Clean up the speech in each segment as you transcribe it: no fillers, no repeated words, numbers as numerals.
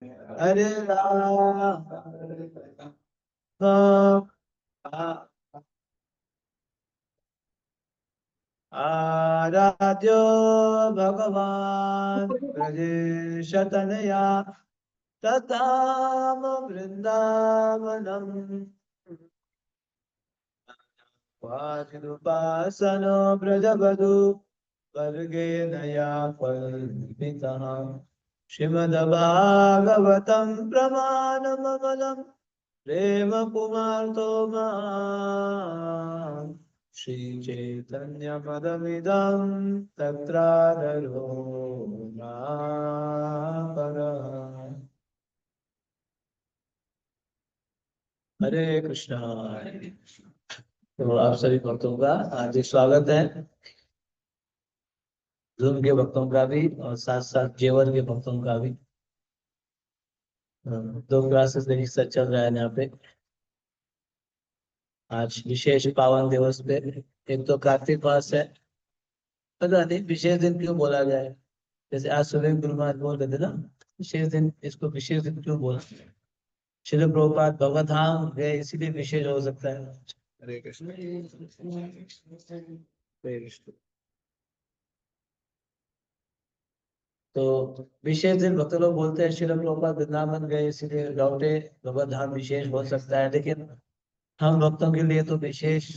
हरे राम राम आराध्यो भगवान ब्रजेशतनया तताम वृंदावनम वाचिदुपासनो ब्रजवधू वर्गेणया कल्पितः श्रीमद्भागवतं प्रमाणममलं प्रेम कुमार्तो श्रीचैतन्यपदमिदं तत्रादरो हरे कृष्णा। तो आप सभी भक्तों का हार्दिक स्वागत है, धूम के भक्तों का भी और साथ साथ जेवर के भक्तों का भी। दो क्लासेस एक साथ चल रहा है यहाँ पे। आज विशेष पावन दिवस पे, एक तो कार्तिक मास है, पता नहीं विशेष दिन क्यों बोला जाए। जैसे आज सुबह गुरु महाराज बोल रहे थे ना, विशेष दिन, इसको विशेष दिन क्यों बोला। श्रील प्रभुपाद भगवत धाम गए इसीलिए विशेष हो सकता है। हरे कृष्ण हरे कृष्ण। तो विशेष दिन भक्त लोग बोलते हैं श्रील प्रभुपाद वृंदावन गए इसीलिए लौटे, भगवत धाम विशेष हो सकता है। लेकिन हम भक्तों के लिए तो विशेष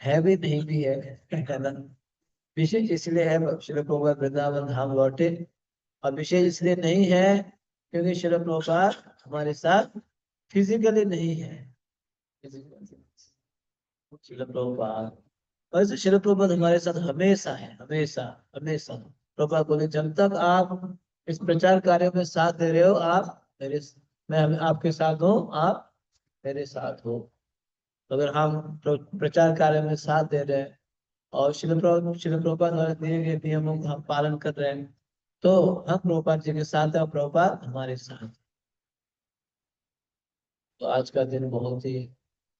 है भी नहीं भी है ना। विशेष इसलिए है श्रील प्रभुपाद वृंदावन धाम लौटे, और विशेष इसलिए नहीं है क्योंकि श्रील प्रभुपाद हमारे साथ फिजिकली नहीं है। श्रील प्रभुपाद, वैसे श्रील प्रभुपाद हमारे साथ हमेशा है, हमेशा हमेशा। प्रभुपाद बोले जब तक आप इस प्रचार कार्य में साथ दे रहे हो, आप मेरे, मैं आपके साथ हूँ, आप मेरे साथ हो। अगर हम प्रचार कार्य में साथ दे रहे हैं और श्रील प्रभुपाद द्वारा दिए गए नियमों का हम पालन कर रहे हैं, तो हम प्रभुपाद जी के साथ है और प्रभुपाद हमारे साथ। तो आज का दिन बहुत ही,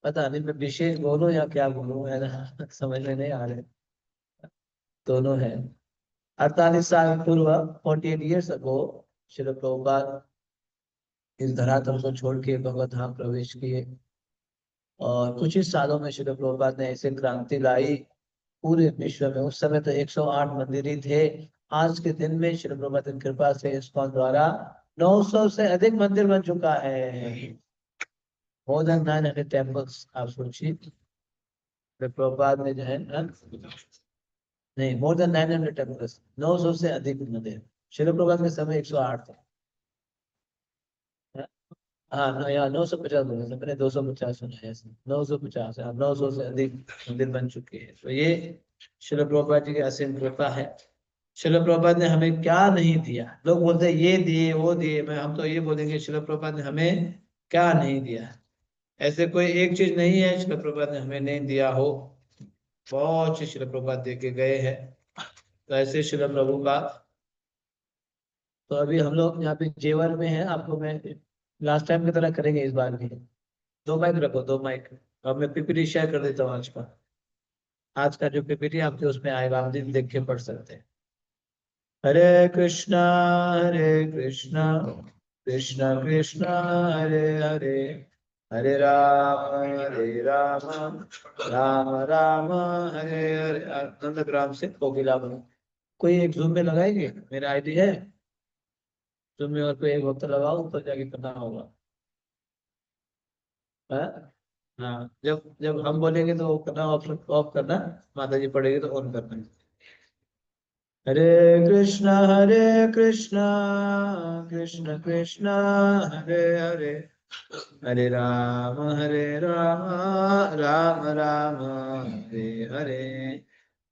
पता नहीं मैं विशेष बोलूं या क्या बोलूं, है ना समझ में नहीं आ रहे। दोनों है। 48 साल पूर्व, 48 years ago, श्री प्रभुपाद इस धरातल को छोड़ के भगवत धाम प्रवेश किए। और कुछ ही सालों में श्री प्रभुपाद ने ऐसे क्रांति लाई पूरे विश्व में। उस समय तो 108 मंदिर ही थे। आज के दिन में श्री प्रभुपाद की कृपा से इस्कॉन द्वारा 900 से अधिक मंदिर बन चुका है। More than 900 temples. आप सोचिए, प्रभुपाद ने जो है ना, नहीं, मोर देन 900 टेम्पल्स, 900 से अधिक मंदिर। श्रील प्रभुपाद के समय 108 थे। हाँ, 950 बोले थे मैंने, 250 सुना है ऐसे। 950 है, 900 से अधिक मंदिर बन चुके हैं। तो ये श्रील प्रभुपाद जी की असीम कृपा है। श्रील प्रभुपाद ने हमें क्या नहीं दिया। लोग बोलते हैं ये दिए वो दिए, मैं हम तो ये बोलेंगे श्रील प्रभुपाद ने हमें क्या नहीं दिया। ऐसे कोई एक चीज नहीं है श्रील प्रभुपाद ने हमें नहीं दिया हो। बहुत चीज श्रील प्रभुपाद दे के गए हैं। तो ऐसे श्रील प्रभुपाद, तो अभी हम लोग यहाँ पे जेवर में है। आपको मैं लास्ट टाइम की तरह करेंगे इस बार भी। दो माइक रखो, दो माइक। अब मैं पीपीटी शेयर कर देता हूँ आज का। आज का जो पीपीटी आपके उसमें आएगा, आप दिन देख के पढ़ सकते हैं। हरे कृष्णा कृष्ण कृष्ण हरे हरे, हरे राम राम राम हरे हरे। नंदग्राम से कोकिला बनो। कोई एक जूम में लगाएंगे, मेरा आईडी है जूम में, और कोई एक वक्त लगाओ, ऊपर जाके करना होगा। हाँ हाँ, जब जब हम बोलेंगे तो करना, ऑप्शन ऑफ करना। माता जी पढ़ेगी तो ऑन करना। हरे कृष्णा कृष्ण कृष्ण हरे हरे, हरे राम राम राम हरे हरे।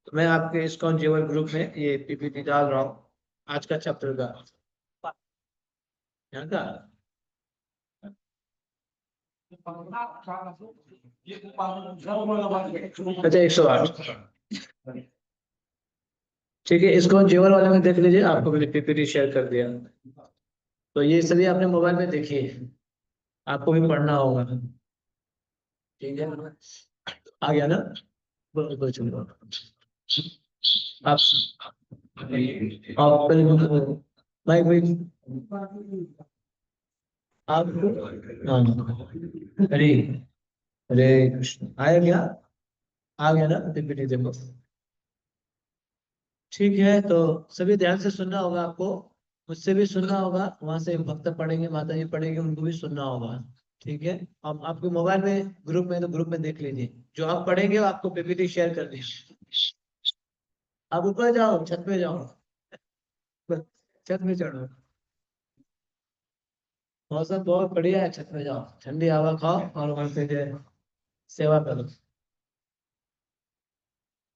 तो मैं आपके इस्कॉन जीवन ग्रुप में ये पीपीटी डाल रहा हूँ आज का चैप्टर का। यहाँ का अच्छा, 108। ठीक है, इसको जेवर वाले में देख लीजिए, आपको मैंने पीपीटी शेयर कर दिया। तो ये सभी आपने मोबाइल में देखिए, आपको भी पढ़ना होगा। ठीक है, आ गया ना। बोलो चलो। आप आप माइक भाई। आपको हाँ, हरे हरे कृष्ण आया क्या? आ गया ना पीपीटी देखो। ठीक है, तो सभी ध्यान से सुनना होगा आपको, मुझसे भी सुनना होगा, वहां से भक्त पढ़ेंगे, माता जी पढ़ेंगे, उनको भी सुनना होगा। ठीक है, अब आपके मोबाइल में ग्रुप में, तो ग्रुप में देख लीजिए, जो आप पढ़ेंगे वो आपको पीपीटी शेयर कर दीजिए। आप ऊपर जाओ, छत पे जाओ, छत पे चढ़ो, मौसम बहुत बढ़िया है, छत पे जाओ, ठंडी हवा खाओ और वहां पे जो है सेवा करो।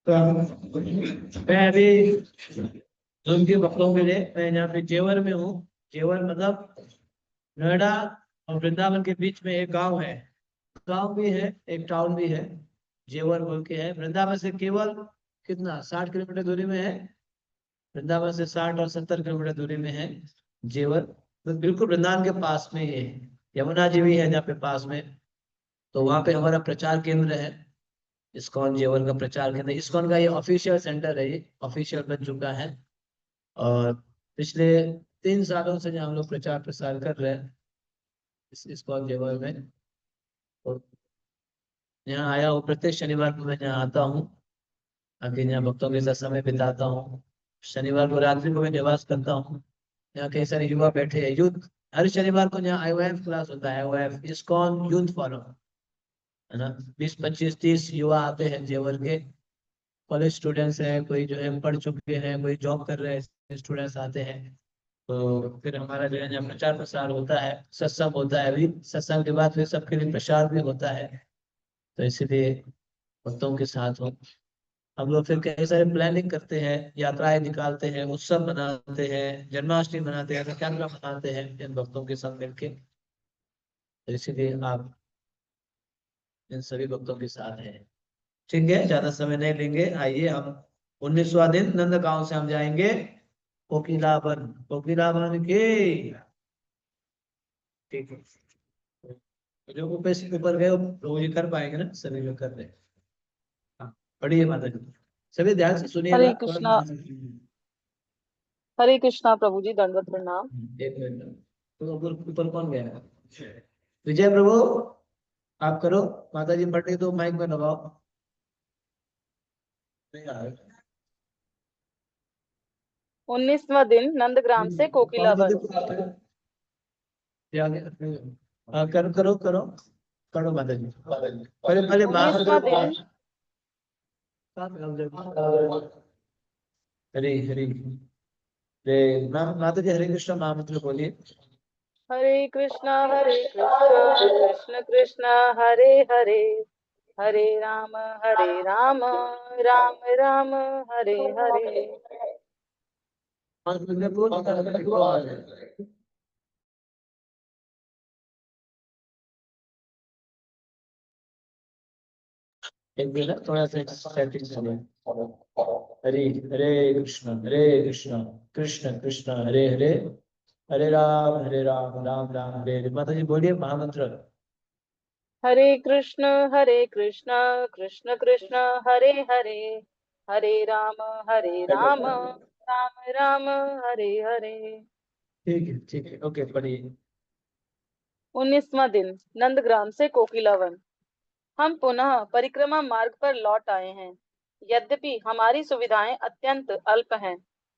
तो मैं अभी उनके भक्तों के लिए, मैं यहाँ पे जेवर में हूँ। जेवर मतलब नोएडा और वृंदावन के बीच में एक गांव है, गांव भी है एक टाउन भी है, जेवर बोल के है। वृंदावन से केवल कितना 60 किलोमीटर दूरी में है, वृंदावन से 60 और 70 किलोमीटर दूरी में है जेवर। तो बिल्कुल वृंदावन के पास में ही है, यमुना जी भी है जहाँ पे पास में। तो वहाँ पे हमारा प्रचार केंद्र है, इस्कॉन जेवर का प्रचार केंद्र, इस्कॉन का ये ऑफिशियल सेंटर है, ये ऑफिशियल बन चुका है। और पिछले 3 सालों से जो हम लोग प्रचार प्रसार कर रहे हैं इस इस्कॉन जेवर में। तो यहाँ आया हूँ, प्रत्येक शनिवार को मैं यहाँ आता हूँ, आके यहाँ भक्तों के साथ समय बिताता हूँ। शनिवार को रात्रि को मैं निवास करता हूँ। यहाँ कई सारे युवा बैठे हैं, यूथ। हर शनिवार को यहाँ आईओएफ क्लास होता है, आईओएफ इस्कॉन यूथ फोरम, है ना। 20 25 30 युवा आते हैं जेवर के, कॉलेज स्टूडेंट्स हैं, कोई जो है पढ़ चुके हैं, कोई जॉब कर रहे हैं, स्टूडेंट्स आते हैं। तो फिर हमारा जो है यहाँ प्रचार प्रसार होता है, सत्संग होता है, अभी सत्संग के बाद फिर सबके लिए प्रसाद भी होता है। तो इसीलिए भक्तों के साथ हो, हम लोग फिर कई सारे प्लानिंग करते हैं, यात्राएं निकालते हैं, उत्सव मनाते हैं, जन्माष्टमी मनाते हैं, रथयात्रा मनाते हैं इन भक्तों के साथ मिलके। तो इसीलिए आप इन सभी भक्तों के साथ हैं। ठीक है, ज्यादा समय नहीं लेंगे, आइए हम 19वां दिन नंदगांव से हम जाएंगे कोकिलावन, कोकिलावन के। ठीक है, तो जो ऊपर से ऊपर गए वो ये कर पाएंगे ना, सभी लोग कर रहे हैं। हाँ, पढ़िए माता जी, सभी ध्यान से सुनिएगा, हरे थोड़ा कृष्णा। ध्यान से सुनिए। हरे कृष्णा प्रभु जी, दंडवत प्रणाम। एक मिनट, तो ऊपर ऊपर कौन गया है? विजय प्रभु, आप करो, माता जी पढ़ रही तो माइक में लगाओ। नहीं आ रहा। 19वां दिन नंदग्राम से पाँच कोकिलावन। देखो आप है। ये आ गया। हाँ, करो करो करो, पढ़ो माता जी, पहले पहले उन्नीसवां दिन हरे हरे रे, माता जी हरे कृष्ण महामंत्र बोलिए। हरे कृष्णा कृष्ण कृष्ण हरे हरे, हरे राम राम राम हरे हरे। पाँच मिनट बोल। एक मिनट, थोड़ा सा सेटिंग सुनिए। हरे हरे कृष्ण कृष्ण कृष्ण हरे हरे, हरे राम राम राम हरे हरे। माता जी बोलिए महामंत्र। हरे कृष्ण कृष्ण कृष्ण हरे हरे, हरे राम राम राम हरे हरे। ठीक है, ओके पढ़िए। 19वां दिन नंदग्राम से कोकिलावन। हम पुनः परिक्रमा मार्ग पर लौट आए हैं। यद्यपि हमारी सुविधाएं अत्यंत अल्प हैं,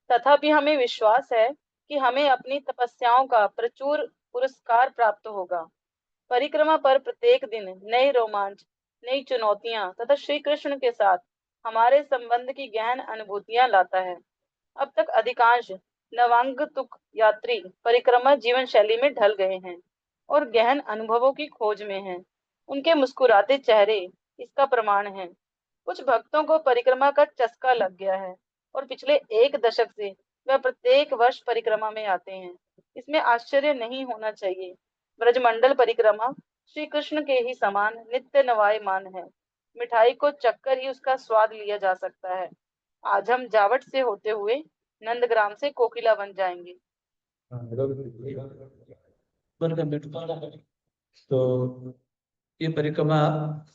तथापि हमें विश्वास है कि हमें अपनी तपस्याओं का प्रचुर पुरस्कार प्राप्त होगा। परिक्रमा पर प्रत्येक दिन नए रोमांच, नई चुनौतियां तथा श्री कृष्ण के साथ हमारे संबंध की गहन अनुभूतियां लाता है। अब तक अधिकांश नवागंतुक यात्री परिक्रमा जीवन शैली में ढल गए हैं और गहन अनुभवों की खोज में हैं। उनके मुस्कुराते चेहरे इसका प्रमाण हैं। कुछ भक्तों को परिक्रमा का चस्का लग गया है और पिछले 1 दशक से वह प्रत्येक वर्ष परिक्रमा में आते हैं। इसमें आश्चर्य नहीं होना चाहिए। ब्रजमंडल परिक्रमा श्री कृष्ण के ही समान नित्य नवायमान है। मिठाई को चखकर ही उसका स्वाद लिया जा सकता है। आज हम जावट से होते हुए नंदग्राम से कोकिलावन जाएंगे। तो ये परिक्रमा,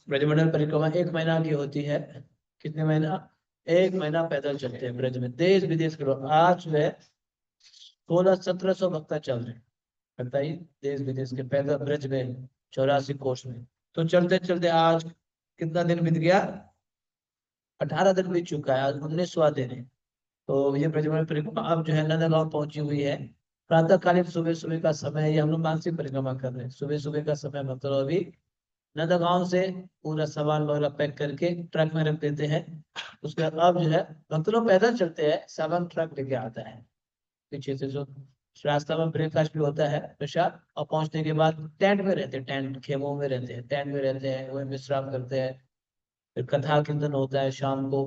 ब्रजमंडल परिक्रमा 1 महीना की होती है। कितने महीना? 1 महीना पैदल चलते हैं ब्रज में, देश विदेश के लोग। आज जो है 1600 1700 भक्ता चल रहे हैं, बताइए, देश विदेश के पैदल ब्रज में 84 कोष में। तो चलते चलते आज कितना दिन बीत गया? 18 दिन बीत चुका है, आज 19वां दिन है। तो ये ब्रजमंडल परिक्रमा अब जो है नंदगांव पहुंची हुई है। प्रातः कालीन सुबह सुबह का समय है, ये हम लोग मानसिक परिक्रमा कर रहे हैं। सुबह सुबह का समय मतलब अभी नंदगांव से पूरा सामान वगैरह पैक करके ट्रक में रख देते हैं। उसके बाद अब जो है भक्त लोग पैदल चलते हैं, सामान ट्रक लेके आता है पीछे से। जो रास्ता में ब्रेकफास्ट भी होता है प्रसाद, और पहुंचने के बाद टेंट में रहते हैं, टेंट खेमों में रहते हैं, टेंट में रहते हैं, वही विश्राम करते हैं। फिर कथा कीर्तन होता है, शाम को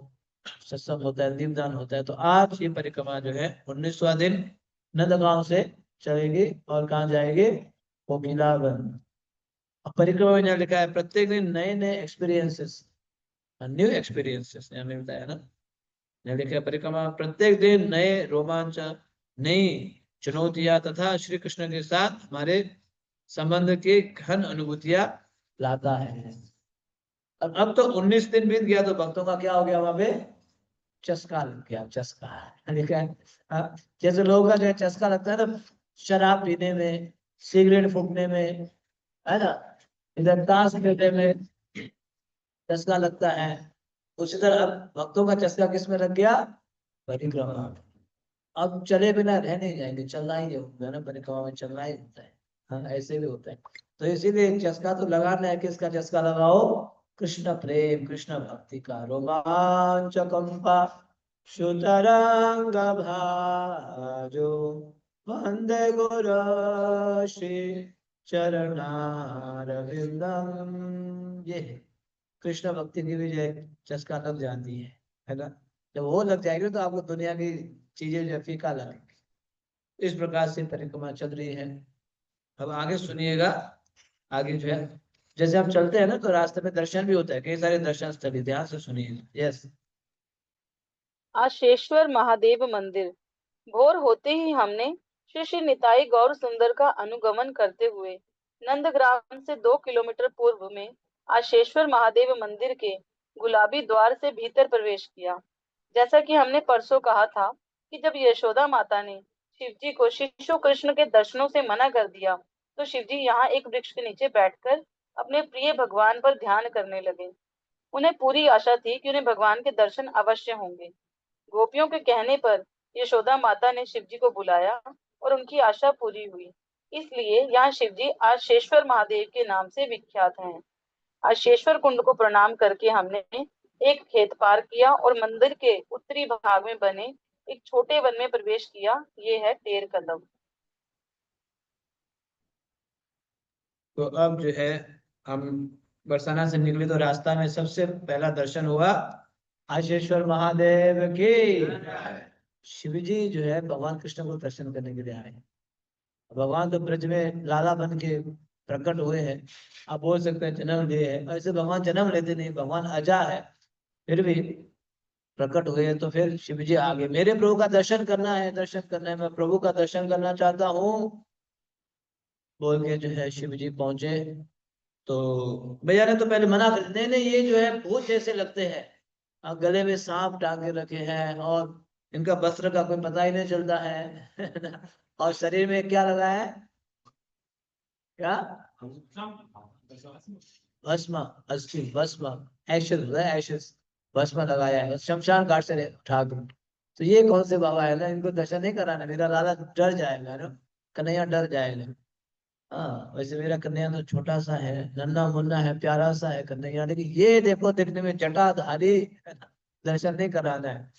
सत्संग होता है, दीपदान होता है। तो आज ये परिक्रमा जो है 19वां दिन नंदगांव से चलेगी और कहाँ जाएगी? कोकिलावन। अब परिक्रमा में यहाँ लिखा है प्रत्येक दिन नए नए एक्सपीरियंसेस, न्यू एक्सपीरियंसेस यहाँ मिलता है ना। यहाँ लिखा है परिक्रमा प्रत्येक दिन नए रोमांच, नई चुनौतियां तथा श्री कृष्ण के साथ हमारे संबंध की घन अनुभूतियां लाता है। अब तो 19 दिन बीत गया, तो भक्तों का क्या हो गया? वहां पे चस्का लग गया, चस्का लिखा है। हाँ, जैसे लोगों का जो है चस्का लगता है ना शराब पीने में, सिगरेट फूकने में, है ना, इधर ताश खेलने में चस्का लगता है, उसी तरह अब भक्तों का चस्का किस में लग गया? परिक्रमा। अब चले बिना रह नहीं जाएंगे, चलना ही होगा ना, परिक्रमा में चलना ही होता है। हाँ, ऐसे भी होता है। तो इसीलिए चस्का तो लगाना है। किसका चस्का लगाओ? कृष्ण प्रेम, कृष्ण भक्ति का। रोमांच कंपा सुतरंग भाजो, वंदे गुरु श्री चरणारविंदम। ये है कृष्ण भक्ति की भी जो है चस्का लग जाती है ना। जब वो लग जाएगी तो आपको दुनिया की चीजें जो है फीका लगेंगी। इस प्रकार से परिक्रमा चल रही है। अब आगे सुनिएगा। आगे जो है जैसे हम चलते हैं ना तो रास्ते में दर्शन भी होता है, कई सारे दर्शन स्थल, ध्यान से सुनिए। यस। आशेश्वर महादेव मंदिर। भोर होते ही हमने श्री श्री निताई गौर सुंदर का अनुगमन करते हुए नंदग्राम से 2 किलोमीटर पूर्व में आशेश्वर महादेव मंदिर के गुलाबी द्वार से भीतर प्रवेश किया। जैसा कि हमने परसों कहा था कि जब यशोदा माता ने शिव जी को शिशु कृष्ण के दर्शनों से मना कर दिया, तो शिव जी यहाँ एक वृक्ष के नीचे बैठकर अपने प्रिय भगवान पर ध्यान करने लगे। उन्हें पूरी आशा थी कि उन्हें भगवान के दर्शन अवश्य होंगे। गोपियों के कहने पर यशोदा माता ने शिव जी को बुलाया और उनकी आशा पूरी हुई। इसलिए यहाँ शिव जी आशेश्वर महादेव के नाम से विख्यात हैं। आशेश्वर कुंड को प्रणाम करके हमने एक खेत पार किया और मंदिर के उत्तरी भाग में बने एक छोटे वन में प्रवेश किया। ये है टेर कदम। तो अब जो है हम बरसाना से निकले तो रास्ता में सबसे पहला दर्शन हुआ आशेश्वर महादेव की। शिव जी जो है भगवान कृष्ण को दर्शन करने के लिए आए। भगवान तो ब्रज में लाला बन के प्रकट हुए हैं। आप बोल सकते हैं जन्म लिए है, ऐसे भगवान जन्म लेते नहीं, भगवान अजा है। फिर भी प्रकट हुए तो फिर शिव जी आगे, मेरे प्रभु का दर्शन करना है, दर्शन करना है, मैं प्रभु का दर्शन करना चाहता हूँ बोल के जो है शिव जी पहुंचे। तो भैया ने तो पहले मना कर, नहीं नहीं ये जो है भूत जैसे लगते हैं, और गले में सांप टांगे रखे हैं, और इनका वस्त्र का कोई पता ही नहीं चलता है और शरीर में क्या लगा है? क्या? भस्म, अस्थि भस्म, एशेस, एशेस भस्म लगाया है, शमशान घाट से उठा कर। तो ये कौन से बाबा है ना, इनको दर्शन नहीं कराना, मेरा लाला डर जाएगा ना, कन्हैया डर जाएगा। हाँ, वैसे मेरा कन्हैया तो छोटा सा है, नन्हा मुन्ना है, प्यारा सा है कन्हैया, लेकिन ये देखो देखने में जटाधारी है ना, दर्शन नहीं कराना है।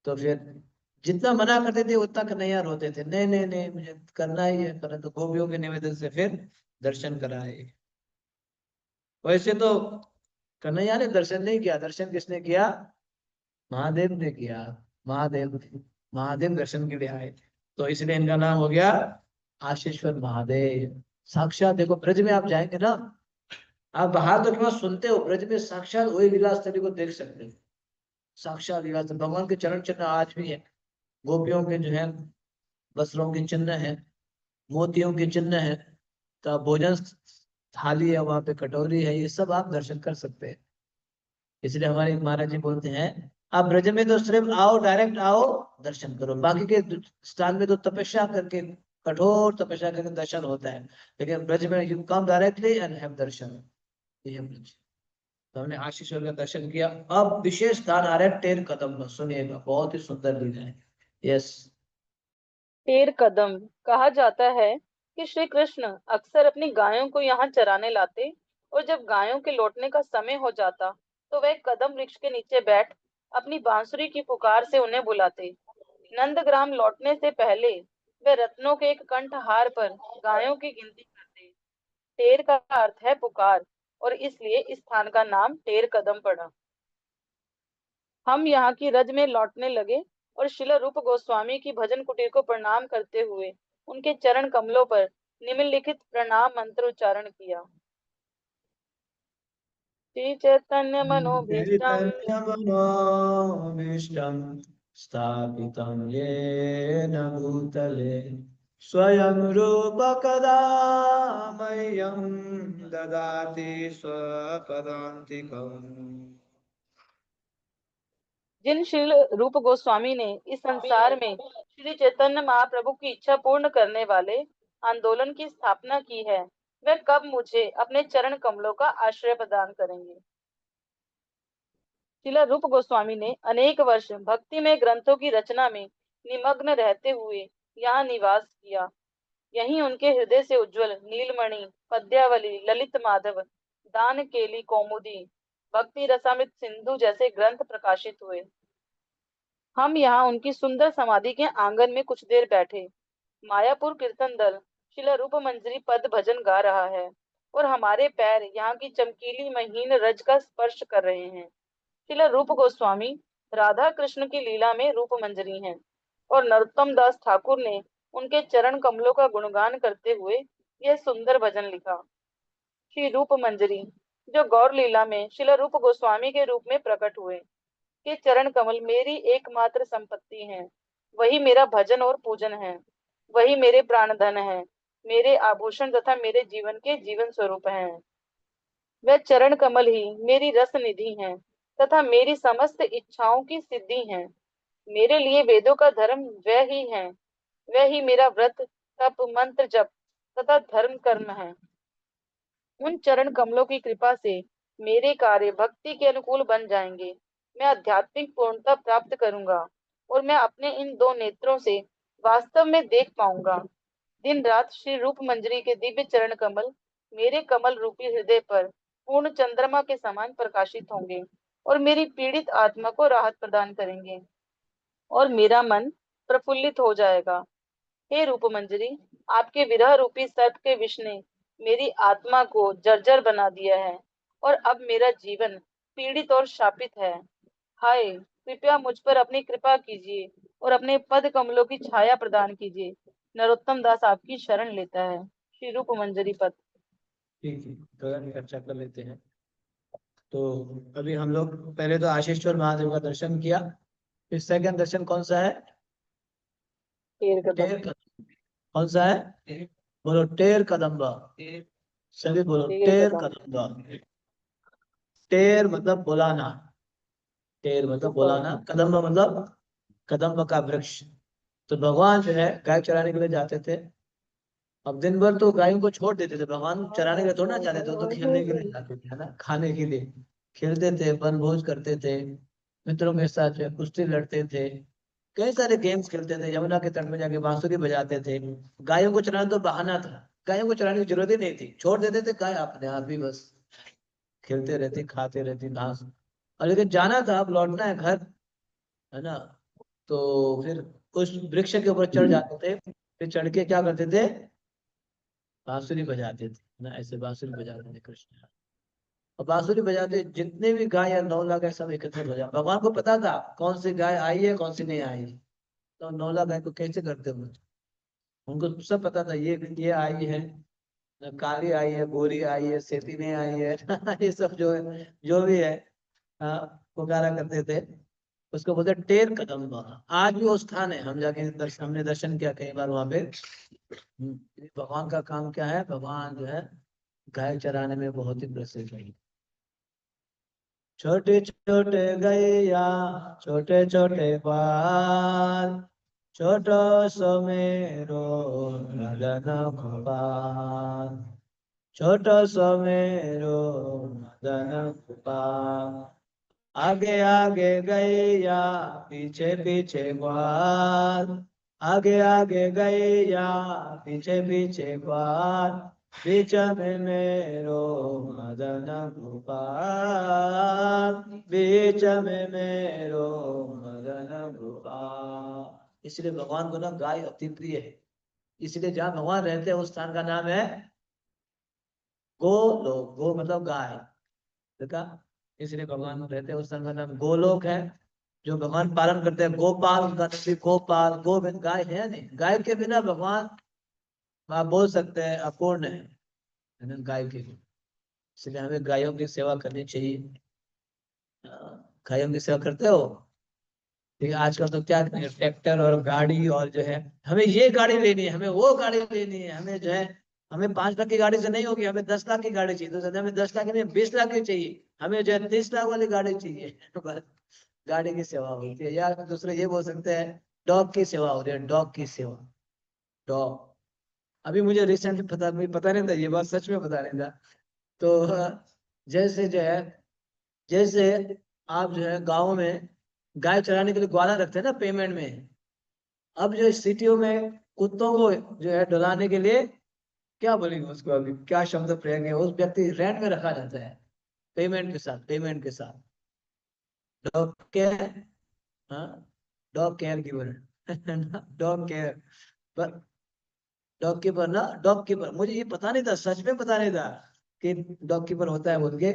तो फिर जितना मना करते थे उतना कन्हैया रोते थे, नहीं नहीं नहीं मुझे करना ही है करना। तो गोपियों के निवेदन से फिर दर्शन कराए। वैसे तो कन्हैया ने दर्शन नहीं किया, दर्शन किसने किया? महादेव ने किया। महादेव, महादेव दर्शन के लिए आए थे, तो इसलिए इनका नाम हो गया आशीश्वर महादेव। साक्षात देखो ब्रज में आप जाएंगे ना, आप बाहर तो केवल सुनते हो, ब्रज में साक्षात वही लीलास्थली को देख सकते हो। साक्षात लीलास्थली, भगवान के चरण चिन्ह आज भी है। गोपियों के जो है वस्त्रों के चिन्ह है, मोतियों के चिन्ह है, तो भोजन थाली है, वहां पे कटोरी है, ये सब आप दर्शन कर सकते हैं। इसलिए हमारे महाराज जी बोलते हैं आप ब्रज में तो सिर्फ आओ, डायरेक्ट आओ, दर्शन करो, बाकी के स्थान में तो तपस्या करके कठोर तपस्या करके दर्शन होता है, लेकिन ब्रज में you come directly and have darshan. ये है ब्रज। तो हमने आशीश्वर का दर्शन किया। अब विशेष स्थान आ रहा है टेर कदम में, सुनिएगा, बहुत ही सुंदर लीला है। यस। टेर कदम। कहा जाता है कि श्री कृष्ण अक्सर अपनी गायों को यहाँ चराने लाते और जब गायों के लौटने का समय हो जाता तो वह कदम वृक्ष के नीचे बैठ अपनी बांसुरी की पुकार से उन्हें बुलाते। नंदग्राम लौटने से पहले वे रत्नों के एक कंठहार पर गायों की गिनती करते। टेर का अर्थ है पुकार और इसलिए इस स्थान का नाम टेर कदम पड़ा। हम यहाँ की रज में लौटने लगे और शिला रूप गोस्वामी की भजन कुटीर को प्रणाम करते हुए उनके चरण कमलों पर निम्नलिखित प्रणाम मंत्र उच्चारण किया। श्री चैतन्य मनोभीष्टम चैतन्यमनोभीष्टं स्थापितं येन भूतले स्वयं रूप कदा मह्यं ददाति स्वपदान्तिकम्। जिन श्रील रूप गोस्वामी ने इस संसार में श्री चैतन्य महाप्रभु की इच्छा पूर्ण करने वाले आंदोलन की स्थापना की है, वे कब मुझे अपने चरण कमलों का आश्रय प्रदान करेंगे। श्रील रूप गोस्वामी ने अनेक वर्ष भक्ति में ग्रंथों की रचना में निमग्न रहते हुए यहाँ निवास किया। यहीं उनके हृदय से उज्ज्वल नीलमणि, पद्यावली, ललित माधव, दान केली कौमुदी, भक्ति रसामृत सिंधु जैसे ग्रंथ प्रकाशित हुए। हम यहाँ उनकी सुंदर समाधि के आंगन में कुछ देर बैठे। मायापुर कीर्तन दल शिला रूप मंजरी पद भजन गा रहा है और हमारे पैर यहाँ की चमकीली महीन रज का स्पर्श कर रहे हैं। शिला रूप गोस्वामी राधा कृष्ण की लीला में रूप मंजरी हैं और नरोत्तम दास ठाकुर ने उनके चरण कमलों का गुणगान करते हुए यह सुंदर भजन लिखा। श्री रूप मंजरी जो गौर लीला में शिला रूप गोस्वामी के रूप में प्रकट हुए के चरण कमल मेरी एकमात्र संपत्ति हैं। वही मेरा भजन और पूजन है, वही मेरे प्राण धन है, मेरे आभूषण तथा मेरे जीवन के जीवन स्वरूप हैं। वह चरण कमल ही मेरी रस निधि हैं तथा मेरी समस्त इच्छाओं की सिद्धि हैं। मेरे लिए वेदों का धर्म वह ही है, वह ही मेरा व्रत तप मंत्र जप तथा धर्म कर्म है। उन चरण कमलों की कृपा से मेरे कार्य भक्ति के अनुकूल बन जाएंगे। मैं आध्यात्मिक पूर्णता प्राप्त करूंगा और मैं अपने इन दो नेत्रों से वास्तव में देख पाऊंगा। दिन रात श्री रूप मंजरी के दिव्य चरण कमल मेरे कमल रूपी हृदय पर पूर्ण चंद्रमा के समान प्रकाशित होंगे और मेरी पीड़ित आत्मा को राहत प्रदान करेंगे और मेरा मन प्रफुल्लित हो जाएगा। हे रूप मंजरी, आपके विरह रूपी सर्प के विष ने मेरी आत्मा को जर्जर बना दिया है और अब मेरा जीवन पीड़ित और शापित है। हाय, कृपया मुझ पर अपनी कृपा कीजिए और अपने पद कमलों की छाया प्रदान कीजिए। नरोत्तम दास आपकी शरण लेता है। श्री रूप मंजरी पद। ठीक है, तो चर्चा कर लेते हैं। तो अभी हम लोग पहले तो आशीश्वर महादेव का दर्शन किया, फिर सेकंड दर्शन कौन सा है? टेर कदम। टेर कदम। कौन सा है? बोलो टेर कदम्बा। सभी बोलो टेर टेर कदम। कदम्बा। टेर मतलब बुलाना, टेर मतलब ऊपर। बुलाना, कदम्बा मतलब कदम्ब का वृक्ष। तो भगवान जो है गाय चराने के लिए जाते थे। अब दिन भर तो गायों को छोड़ देते थे, भगवान चराने के लिए थोड़ा ना जाते थे, वो तो खेलने के लिए जाते थे, है ना, खाने के लिए खेलते थे, वनभोज करते थे, मित्रों के साथ जो है कुश्ती लड़ते थे, कई सारे गेम्स खेलते थे, यमुना के तट में जाके बांसुरी बजाते थे। गायों को चराना तो बहाना था, गायों को चराने की जरूरत ही नहीं थी, छोड़ देते थे गाय अपने आप ही बस खेलते रहती खाते रहती घास। और लेकिन जाना था, अब लौटना है घर, है ना। तो फिर उस वृक्ष के ऊपर चढ़ जाते थे, फिर चढ़ के क्या करते थे? बांसुरी बजाते थे ना, ऐसे बांसुरी बजाते थे कृष्ण। और बांसुरी बजाते जितने भी गाय या नौ लाख है सब एकत्र बजा, भगवान को पता था कौन सी गाय आई है कौन सी नहीं आई है। तो नौ लाख गाय को कैसे करते हो? उनको सब पता था, ये आई है, काली आई है, गोरी आई है, सेती नहीं आई है ये सब जो है जो भी है, हाँ, पुकारा करते थे। उसको बोलते टेर कदम्बा। आज भी वो स्थान है, हम जाके दर्शन, हमने दर्शन किया कई बार वहां पे। भगवान का काम क्या है? भगवान जो है गाय चराने में बहुत ही प्रसिद्ध है। छोटे छोटे गैया, छोटे छोटे बाल, छोटो सो मेरो मदन गोपाल, छोटो सो मेरो मदन गोपाल, आगे आगे गैया पीछे पीछे ग्वाल, आगे आगे गैया पीछे पीछे ग्वाल, बीच में मेरो मदन गोपाल, बीच में मेरो मदन गोपाल। इसलिए भगवान को ना गाय अति प्रिय है। इसलिए जहाँ भगवान रहते हैं उस स्थान का नाम है गोलोक। गो मतलब गाय, देखा, इसलिए भगवान रहते हैं उस स्थान का नाम गोलोक है। जो भगवान पालन करते हैं, गोपाल, उनका नाम भी गोपाल। गोविंद गाय है नहीं, गाय के बिना भगवान आप बोल सकते हैं अपूर्ण है ना, गाय के। इसलिए हमें गायों की सेवा करनी चाहिए। गायों की सेवा करते हो? ठीक है, आजकल तो क्या करें, ट्रैक्टर और गाड़ी, और जो है हमें ये गाड़ी लेनी है, हमें वो गाड़ी लेनी है, हमें जो है हमें 5 लाख की गाड़ी से नहीं होगी, हमें 10 लाख की गाड़ी चाहिए, तो हमें 10 लाख की नहीं 20 लाख की चाहिए, हमें जो है 30 लाख वाली गाड़ी चाहिए। बस गाड़ी की सेवा होती है। या दूसरे ये बोल सकते हैं डॉग की सेवा हो रही है, डॉग की सेवा। डॉग, अभी मुझे रिसेंटली पता नहीं था, ये बात सच में पता नहीं था। तो जैसे जो है, जैसे आप जो है गाँव में गाय चराने के लिए ग्वाला रखते हैं ना पेमेंट में, अब जो सिटियों में कुत्तों को जो है डुलाने के लिए क्या बोलेंगे उसको, अभी क्या शब्द प्रयोग है, उस व्यक्ति रेंट में रखा जाता है पेमेंट के साथ, पेमेंट के साथ। डॉग केयर, हाँ, dog care giver, dog care, पर डॉग कीपर ना, डॉग कीपर, मुझे ये पता नहीं था, सच में पता नहीं था कि डॉग कीपर होता है बोल के।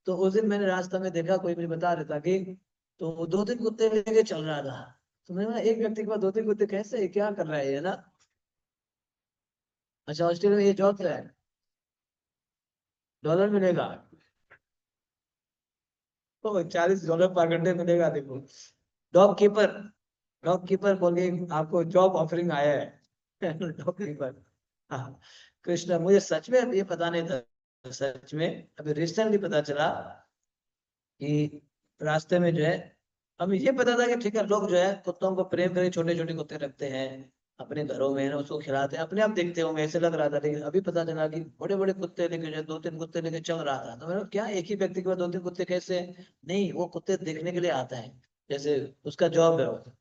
तो उस दिन मैंने रास्ता में देखा, कोई मुझे बता रहा था कि, तो 2-3 कुत्ते लेके चल रहा था। तो मैंने बोला, एक व्यक्ति के पास 2-3 कुत्ते कैसे, क्या कर रहा है ये ना। अच्छा, ऑस्ट्रेलिया में ये जॉब है, डॉलर मिलेगा, तो $40 पर घंटे मिलेगा, देखो। डॉग कीपर, डॉग कीपर बोल के आपको जॉब ऑफरिंग आया है। डॉग कीपर, हाँ। कृष्णा, मुझे सच में ये पता नहीं था, सच में अभी रिसेंटली पता चला कि रास्ते में जो है, हमें ये पता था कि ठीक है, लोग जो है कुत्तों को प्रेम करके छोटे छोटे कुत्ते रखते हैं अपने घरों में, ना उसको खिलाते हैं, अपने आप देखते होंगे ऐसे लग रहा था। लेकिन अभी पता चला कि बड़े बड़े कुत्ते लेके जो है 2-3 कुत्ते लेके चल रहा था। तो मैंने कहा, क्या एक ही व्यक्ति के पास 2-3 कुत्ते कैसे? नहीं, वो कुत्ते देखने के लिए आता है, जैसे उसका जॉब है वो।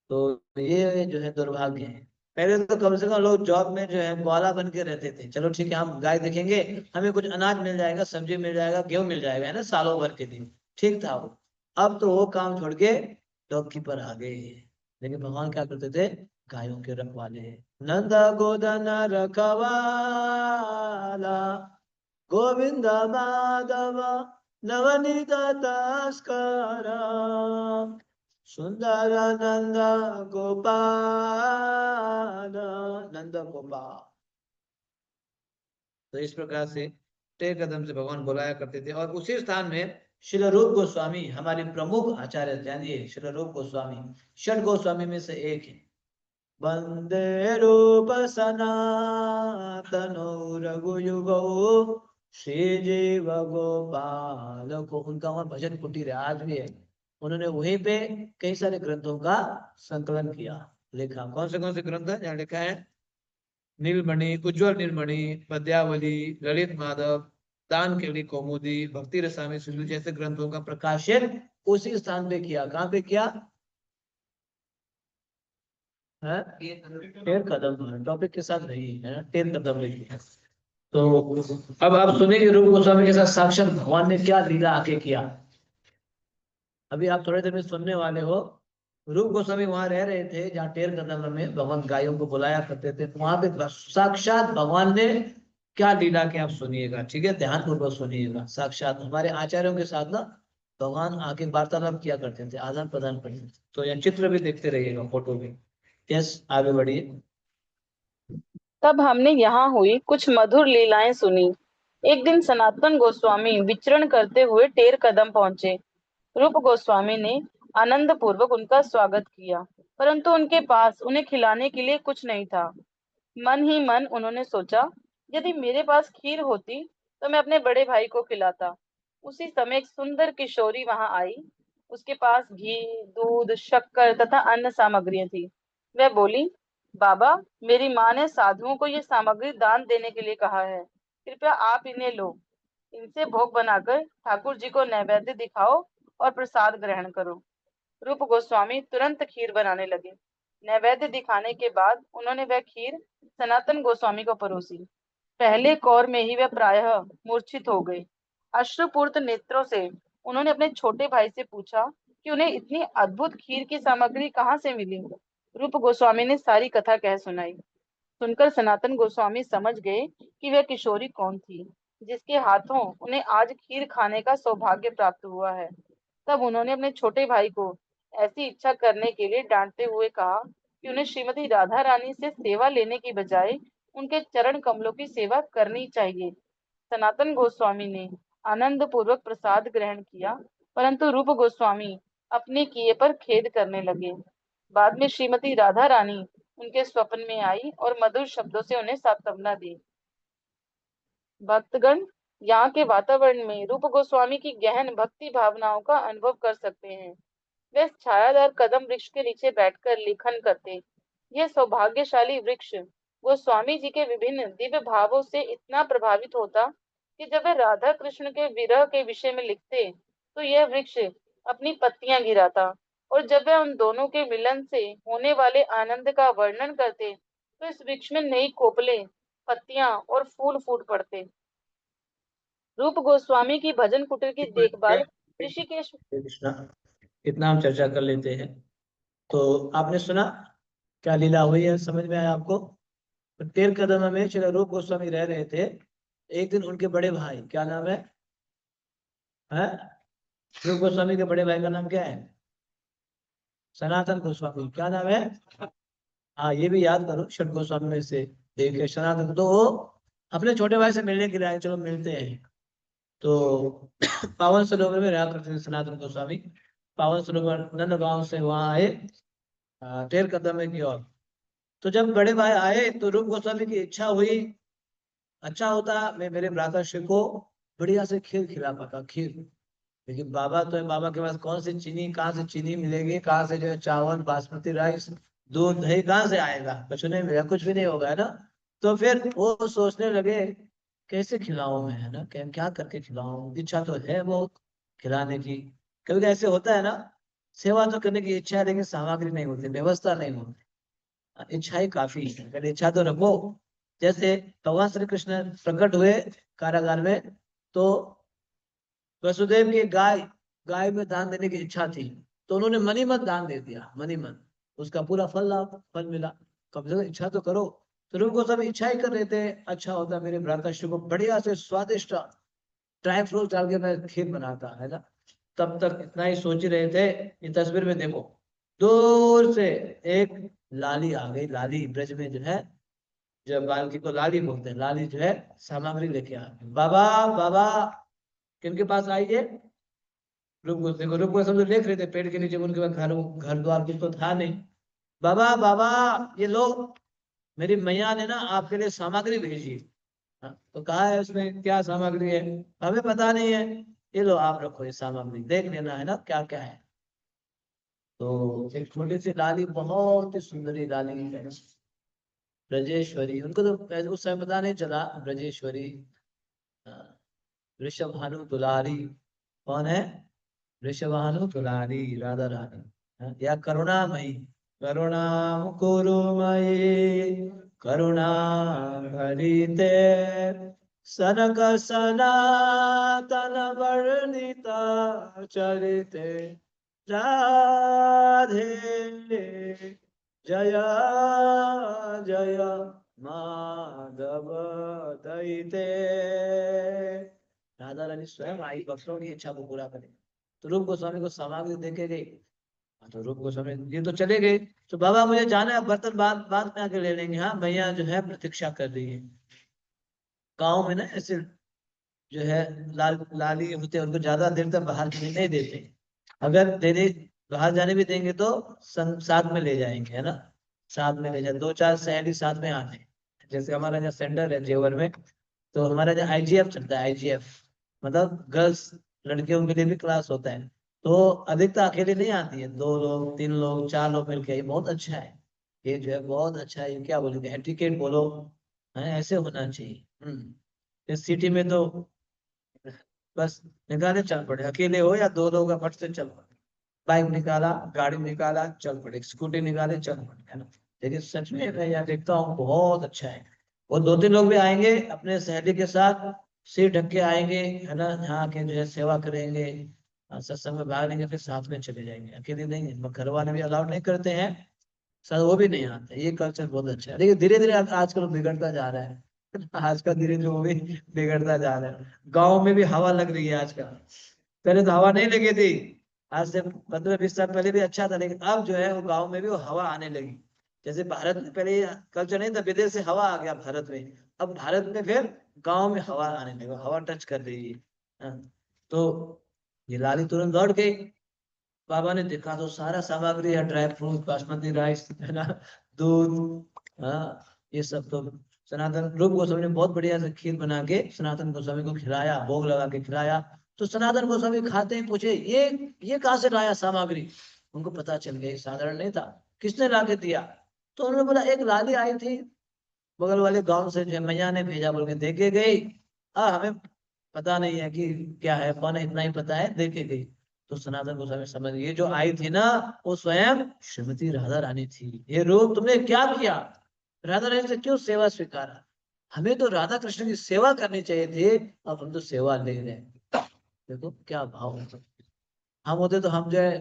तो ये जो है दुर्भाग्य है। पहले तो कम से कम लोग जॉब में जो है ग्वाला बन के रहते थे, चलो ठीक है हम गाय देखेंगे, हमें कुछ अनाज मिल जाएगा, सब्जी मिल जाएगा, गेहूं मिल जाएगा, है ना, सालों भर के दिन ठीक था वो। अब तो वो काम छोड़ के डॉग कीपर आ गए। लेकिन भगवान क्या करते थे? गायों के रखवाले। नंदा गोदन रखवाला, गोविंद माधव नवनीत तस्करा, सुंदर नंद गोपाल, नंद गोपाल। तो इस प्रकार से टेर कदम से भगवान बुलाया करते थे। और उसी स्थान में श्रील रूप गोस्वामी, हमारे प्रमुख आचार्य, जानिए श्रील रूप गोस्वामी षट गोस्वामी में से एक है। वंदे रूप सनातनो रघुयुगो, श्री जीव गोपाल को, उनका वहां भजन कुटीर है, आज भी है। उन्होंने वहीं पे कई सारे ग्रंथों का संकलन किया, लिखा। कौन से ग्रंथ है जहाँ लिखा है? नीलमणि, उज्ज्वल नीलमणि, पद्यावली, ललित माधव, दान केली कौमुदी, भक्ति रसामी सिंधु जैसे ग्रंथों का प्रकाशन उसी स्थान पे किया। कहाँ पे किया है? टेर कदम टॉपिक के साथ नहीं है ना, टेर कदम लिखी है। तो अब आप सुनेंगे रूप गोस्वामी के साथ साक्षात भगवान ने क्या लीला आके किया। अभी आप थोड़ी देर में सुनने वाले हो। रूप गोस्वामी वहां रह रहे थे जहाँ टेर कदम में भगवान गायों को बुलाया करते थे, तो वहां पे साक्षात भगवान ने क्या लीला के आप सुनिएगा, ठीक है, ध्यान पूर्वक सुनिएगा। साक्षात हमारे आचार्यों के साथ ना भगवान आके वार्तालाप किया करते थे, आदान प्रदान करते थे। तो यह चित्र भी देखते रहिएगा, फोटो भी। यस, आगे बढ़िए। तब हमने यहाँ हुई कुछ मधुर लीलाएं सुनी। एक दिन सनातन गोस्वामी विचरण करते हुए टेर कदम पहुंचे। रूप गोस्वामी ने आनंद पूर्वक उनका स्वागत किया, परंतु उनके पास उन्हें खिलाने के लिए कुछ नहीं था। मन ही मन उन्होंने सोचा, यदि मेरे पास खीर होती तो मैं अपने बड़े भाई को खिलाता। उसी समय एक सुंदर किशोरी वहां आई। उसके पास घी, दूध, शक्कर तथा अन्य सामग्रियां थी। वह बोली, बाबा, मेरी माँ ने साधुओं को ये सामग्री दान देने के लिए कहा है, कृपया आप इन्हें लो। इनसे भोग बनाकर ठाकुर जी को नैवेद्य दिखाओ और प्रसाद ग्रहण करो। रूप गोस्वामी तुरंत खीर बनाने लगे। नैवेद्य दिखाने के बाद उन्होंने वह खीर सनातन गोस्वामी को परोसी। पहले कौर में ही वह प्रायः मूर्छित हो गए। अश्रुपूर्त नेत्रों से उन्होंने अपने छोटे भाई से पूछा कि उन्हें इतनी अद्भुत खीर की सामग्री कहाँ से मिली। रूप गोस्वामी ने सारी कथा कह सुनाई। सुनकर सनातन गोस्वामी समझ गए कि वह किशोरी कौन थी, जिसके हाथों उन्हें आज खीर खाने का सौभाग्य प्राप्त हुआ है। तब उन्होंने अपने छोटे भाई को ऐसी इच्छा करने के लिए डांटते हुए कहा कि उन्हें श्रीमती राधा रानी से सेवा लेने की बजाय उनके चरण कमलों की सेवा करनी चाहिए। सनातन गोस्वामी ने आनंद पूर्वक प्रसाद ग्रहण किया, परंतु रूप गोस्वामी अपने किए पर खेद करने लगे। बाद में श्रीमती राधा रानी उनके स्वप्न में आई और मधुर शब्दों से उन्हें सांत्वना दी। भक्तगण, यहाँ के वातावरण में रूप गोस्वामी की गहन भक्ति भावनाओं का अनुभव कर सकते हैं। वे छायादार कदम वृक्ष के नीचे बैठकर लेखन करते। यह सौभाग्यशाली वृक्ष गोस्वामी जी के विभिन्न दिव्य भावों से इतना प्रभावित होता कि जब वे राधा कृष्ण के विरह के विषय में लिखते तो यह वृक्ष अपनी पत्तियां गिराता, और जब वे उन दोनों के मिलन से होने वाले आनंद का वर्णन करते तो इस वृक्ष में नई कोपलें, पत्तियां और फूल फूट पड़ते। रूप गोस्वामी की भजन कुटीर की देखभाल ऋषिकेश। कृष्णा, इतना हम चर्चा कर लेते हैं। तो आपने सुना क्या लीला हुई है, समझ में आया आपको? तो 13 कदम में श्री रूप गोस्वामी रह रहे थे। एक दिन उनके बड़े भाई, क्या नाम है, हैं? रूप गोस्वामी के बड़े भाई का नाम क्या है? सनातन गोस्वामी। क्या नाम है? हाँ, ये भी याद करो, षट गोस्वामी में से एक है सनातन। तो वो अपने छोटे भाई से मिलने के लिए आए, चलो मिलते हैं। तो पावन सरोवर में रहा करते थे सनातन गोस्वामी। पावन सरोवर नंदगांव से वहां आए, 13 कदम की ओर। तो जब बड़े भाई आए तो रूप गोस्वामी की इच्छा हुई, अच्छा होता मैं मेरे भ्राताश्री को बढ़िया से खीर खिला पाता, खीर। लेकिन बाबा तो है, बाबा के पास कौन सी चीनी, कहाँ से चीनी मिलेगी, कहाँ से जो है चावल, बासमती राइस, दूध, दही कहाँ से आएगा? कुछ नहीं मिलेगा, कुछ भी नहीं होगा, है ना। तो फिर वो सोचने लगे कैसे खिलाऊं मैं, है ना, क्या करके खिलाऊं। इच्छा तो है बहुत खिलाने की। कभी कभी ऐसे होता है ना, सेवा तो करने की इच्छा है लेकिन सामग्री नहीं होती, व्यवस्था नहीं होती। इच्छा ही काफी है, अगर इच्छा तो रखो। जैसे भगवान श्री कृष्ण प्रकट हुए कारागार में, तो वसुदेव की गाय, गाय में दान देने की इच्छा थी, तो उन्होंने मनी मत दान दे दिया, मनी मत। उसका पूरा फल लाभ, फल मिला। कम से कम इच्छा तो करो। तो लोग सब इच्छा ही कर रहे थे, अच्छा होता मेरे भ्राताश्री को बढ़िया से स्वादिष्ट ड्राई फ्रूट डाल के मैं खीर बनाता, है ना। तब तक इतना ही सोच ही रहे थे। ये तस्वीर में देखो, दूर से एक लाली आ गई। लाली ब्रज में जो है, जब बालकी को लाली बोलते हैं, लाली जो है सामग्री लेके आ गई। बाबा, बाबा, किनके पास आई है? रूप गोस्वामी। देखो, रूप गोस्वामी तो देख रहे थे पेड़ के नीचे, उनके पास घर घर द्वार कुछ तो था नहीं। बाबा, बाबा, ये लोग, मेरी मैया ने ना आपके लिए सामग्री भेजी। हाँ, तो कहा है उसमें क्या सामग्री है? हमें पता नहीं है। ये लो आप रखो, ये सामग्री देख लेना, है ना, क्या क्या है। तो एक छोटी सी लाली, बहुत ही सुंदरी लाली है, ब्रजेश्वरी। उनको तो उस समय पता नहीं चला, ब्रजेश्वरी। हाँ, वृषभानु दुलारी। कौन है? वृषभानु दुलारी राधा रानी। हाँ, या करुणामयी। करुणा कुरुमयी, करुणा हरिते, सनक सनातन वर्णिता चरिते, राधे जय जय माधव दयिते। राधा रानी स्वयं आई भक्तों की इच्छा को पूरा करे। तो रूप गोस्वामी को सामग्री देके गई। हाँ, तो रूप गोस्वामी ये तो चले गए। तो बाबा मुझे जाना है, बर्तन बाद बाद में आके ले लेंगे। हाँ, भैया जो है प्रतीक्षा कर रही है। गाँव में ना ऐसे जो है लाली होते हैं, उनको ज्यादा देर तक बाहर जाने नहीं देते। अगर देने बाहर जाने भी देंगे तो साथ में ले जाएंगे, है ना। साथ में ले जाए, दो चार सहेली साथ में आते हैं। जैसे हमारा यहाँ सेंटर है जेवर में, तो हमारा यहाँ आईजीएफ चलता है, आईजीएफ मतलब गर्ल्स, लड़कियों के लिए भी क्लास होता है। तो अधिकता अकेले नहीं आती है, 2 लोग 3 लोग 4 लोग मिलके, ये बहुत अच्छा है। ये जो है बहुत अच्छा है, ये क्या बोलेंगे, एटिकेट बोलो, है ऐसे होना चाहिए। इस सिटी में तो बस निकाले चल पड़े, अकेले हो या 2 लोग का फट से चल पड़े, बाइक निकाला, गाड़ी निकाला, चल पड़े, स्कूटी निकाले, चल पड़े, है ना। लेकिन सच में मैं यहाँ देखता हूँ बहुत अच्छा है। वो 2-3 लोग भी आएंगे अपने सहेली के साथ, सिर ढक के आएंगे, है ना, यहाँ के जो है सेवा करेंगे, सत्संग में भाग लेंगे, फिर साथ में चले जाएंगे, अकेले नहीं है। घर वाले भी अलाउड नहीं करते हैं, सर वो भी नहीं आते। ये कल्चर बहुत अच्छा है, लेकिन धीरे धीरे आजकल बिगड़ता जा रहा है। आजकल धीरे धीरे वो भी बिगड़ता जा रहा है। गाँव में भी हवा लग रही है आजकल, पहले तो हवा नहीं लगी थी। आज से 15-20 साल पहले भी अच्छा था, लेकिन अब जो है वो गाँव में भी वो हवा आने लगी। जैसे भारत में पहले कल्चर नहीं था, विदेश से हवा आ गया भारत में, अब भारत में फिर गाँव में हवा आने लगी, हवा टच कर रही है। हाँ, तो ये लाली तुरंत लौट गई। बाबा ने देखा तो सारा सामग्री है, ड्राई फ्रूट, बासमती राइस, है ना, दूध, हाँ, ये सब तो सनातन रूप गोस्वामी ने बहुत बढ़िया से खीर बना के सनातन गोस्वामी को खिलाया, भोग लगा के खिलाया। तो सनातन गोस्वामी खाते ही पूछे, ये कहाँ से लाया सामग्री। उनको पता चल गया ये साधारण नहीं था, किसने ला के दिया। तो उन्होंने बोला एक लाली आई थी बगल वाले गांव से, जो मैया ने भेजा बोल के दे के गई। हमें पता नहीं है कि क्या है कौन है, इतना ही पता है दे के गई। तो सनातन गोस्वामी समझ, ये जो आई थी ना, वो स्वयं श्रीमती राधा रानी थी। ये रूप तुमने क्या किया, राधा रानी से क्यों सेवा स्वीकारा। हमें तो राधा कृष्ण की सेवा करनी चाहिए थी, अब हम तो सेवा ले रहे हैं। देखो क्या भाव है। हम होते तो हम जो है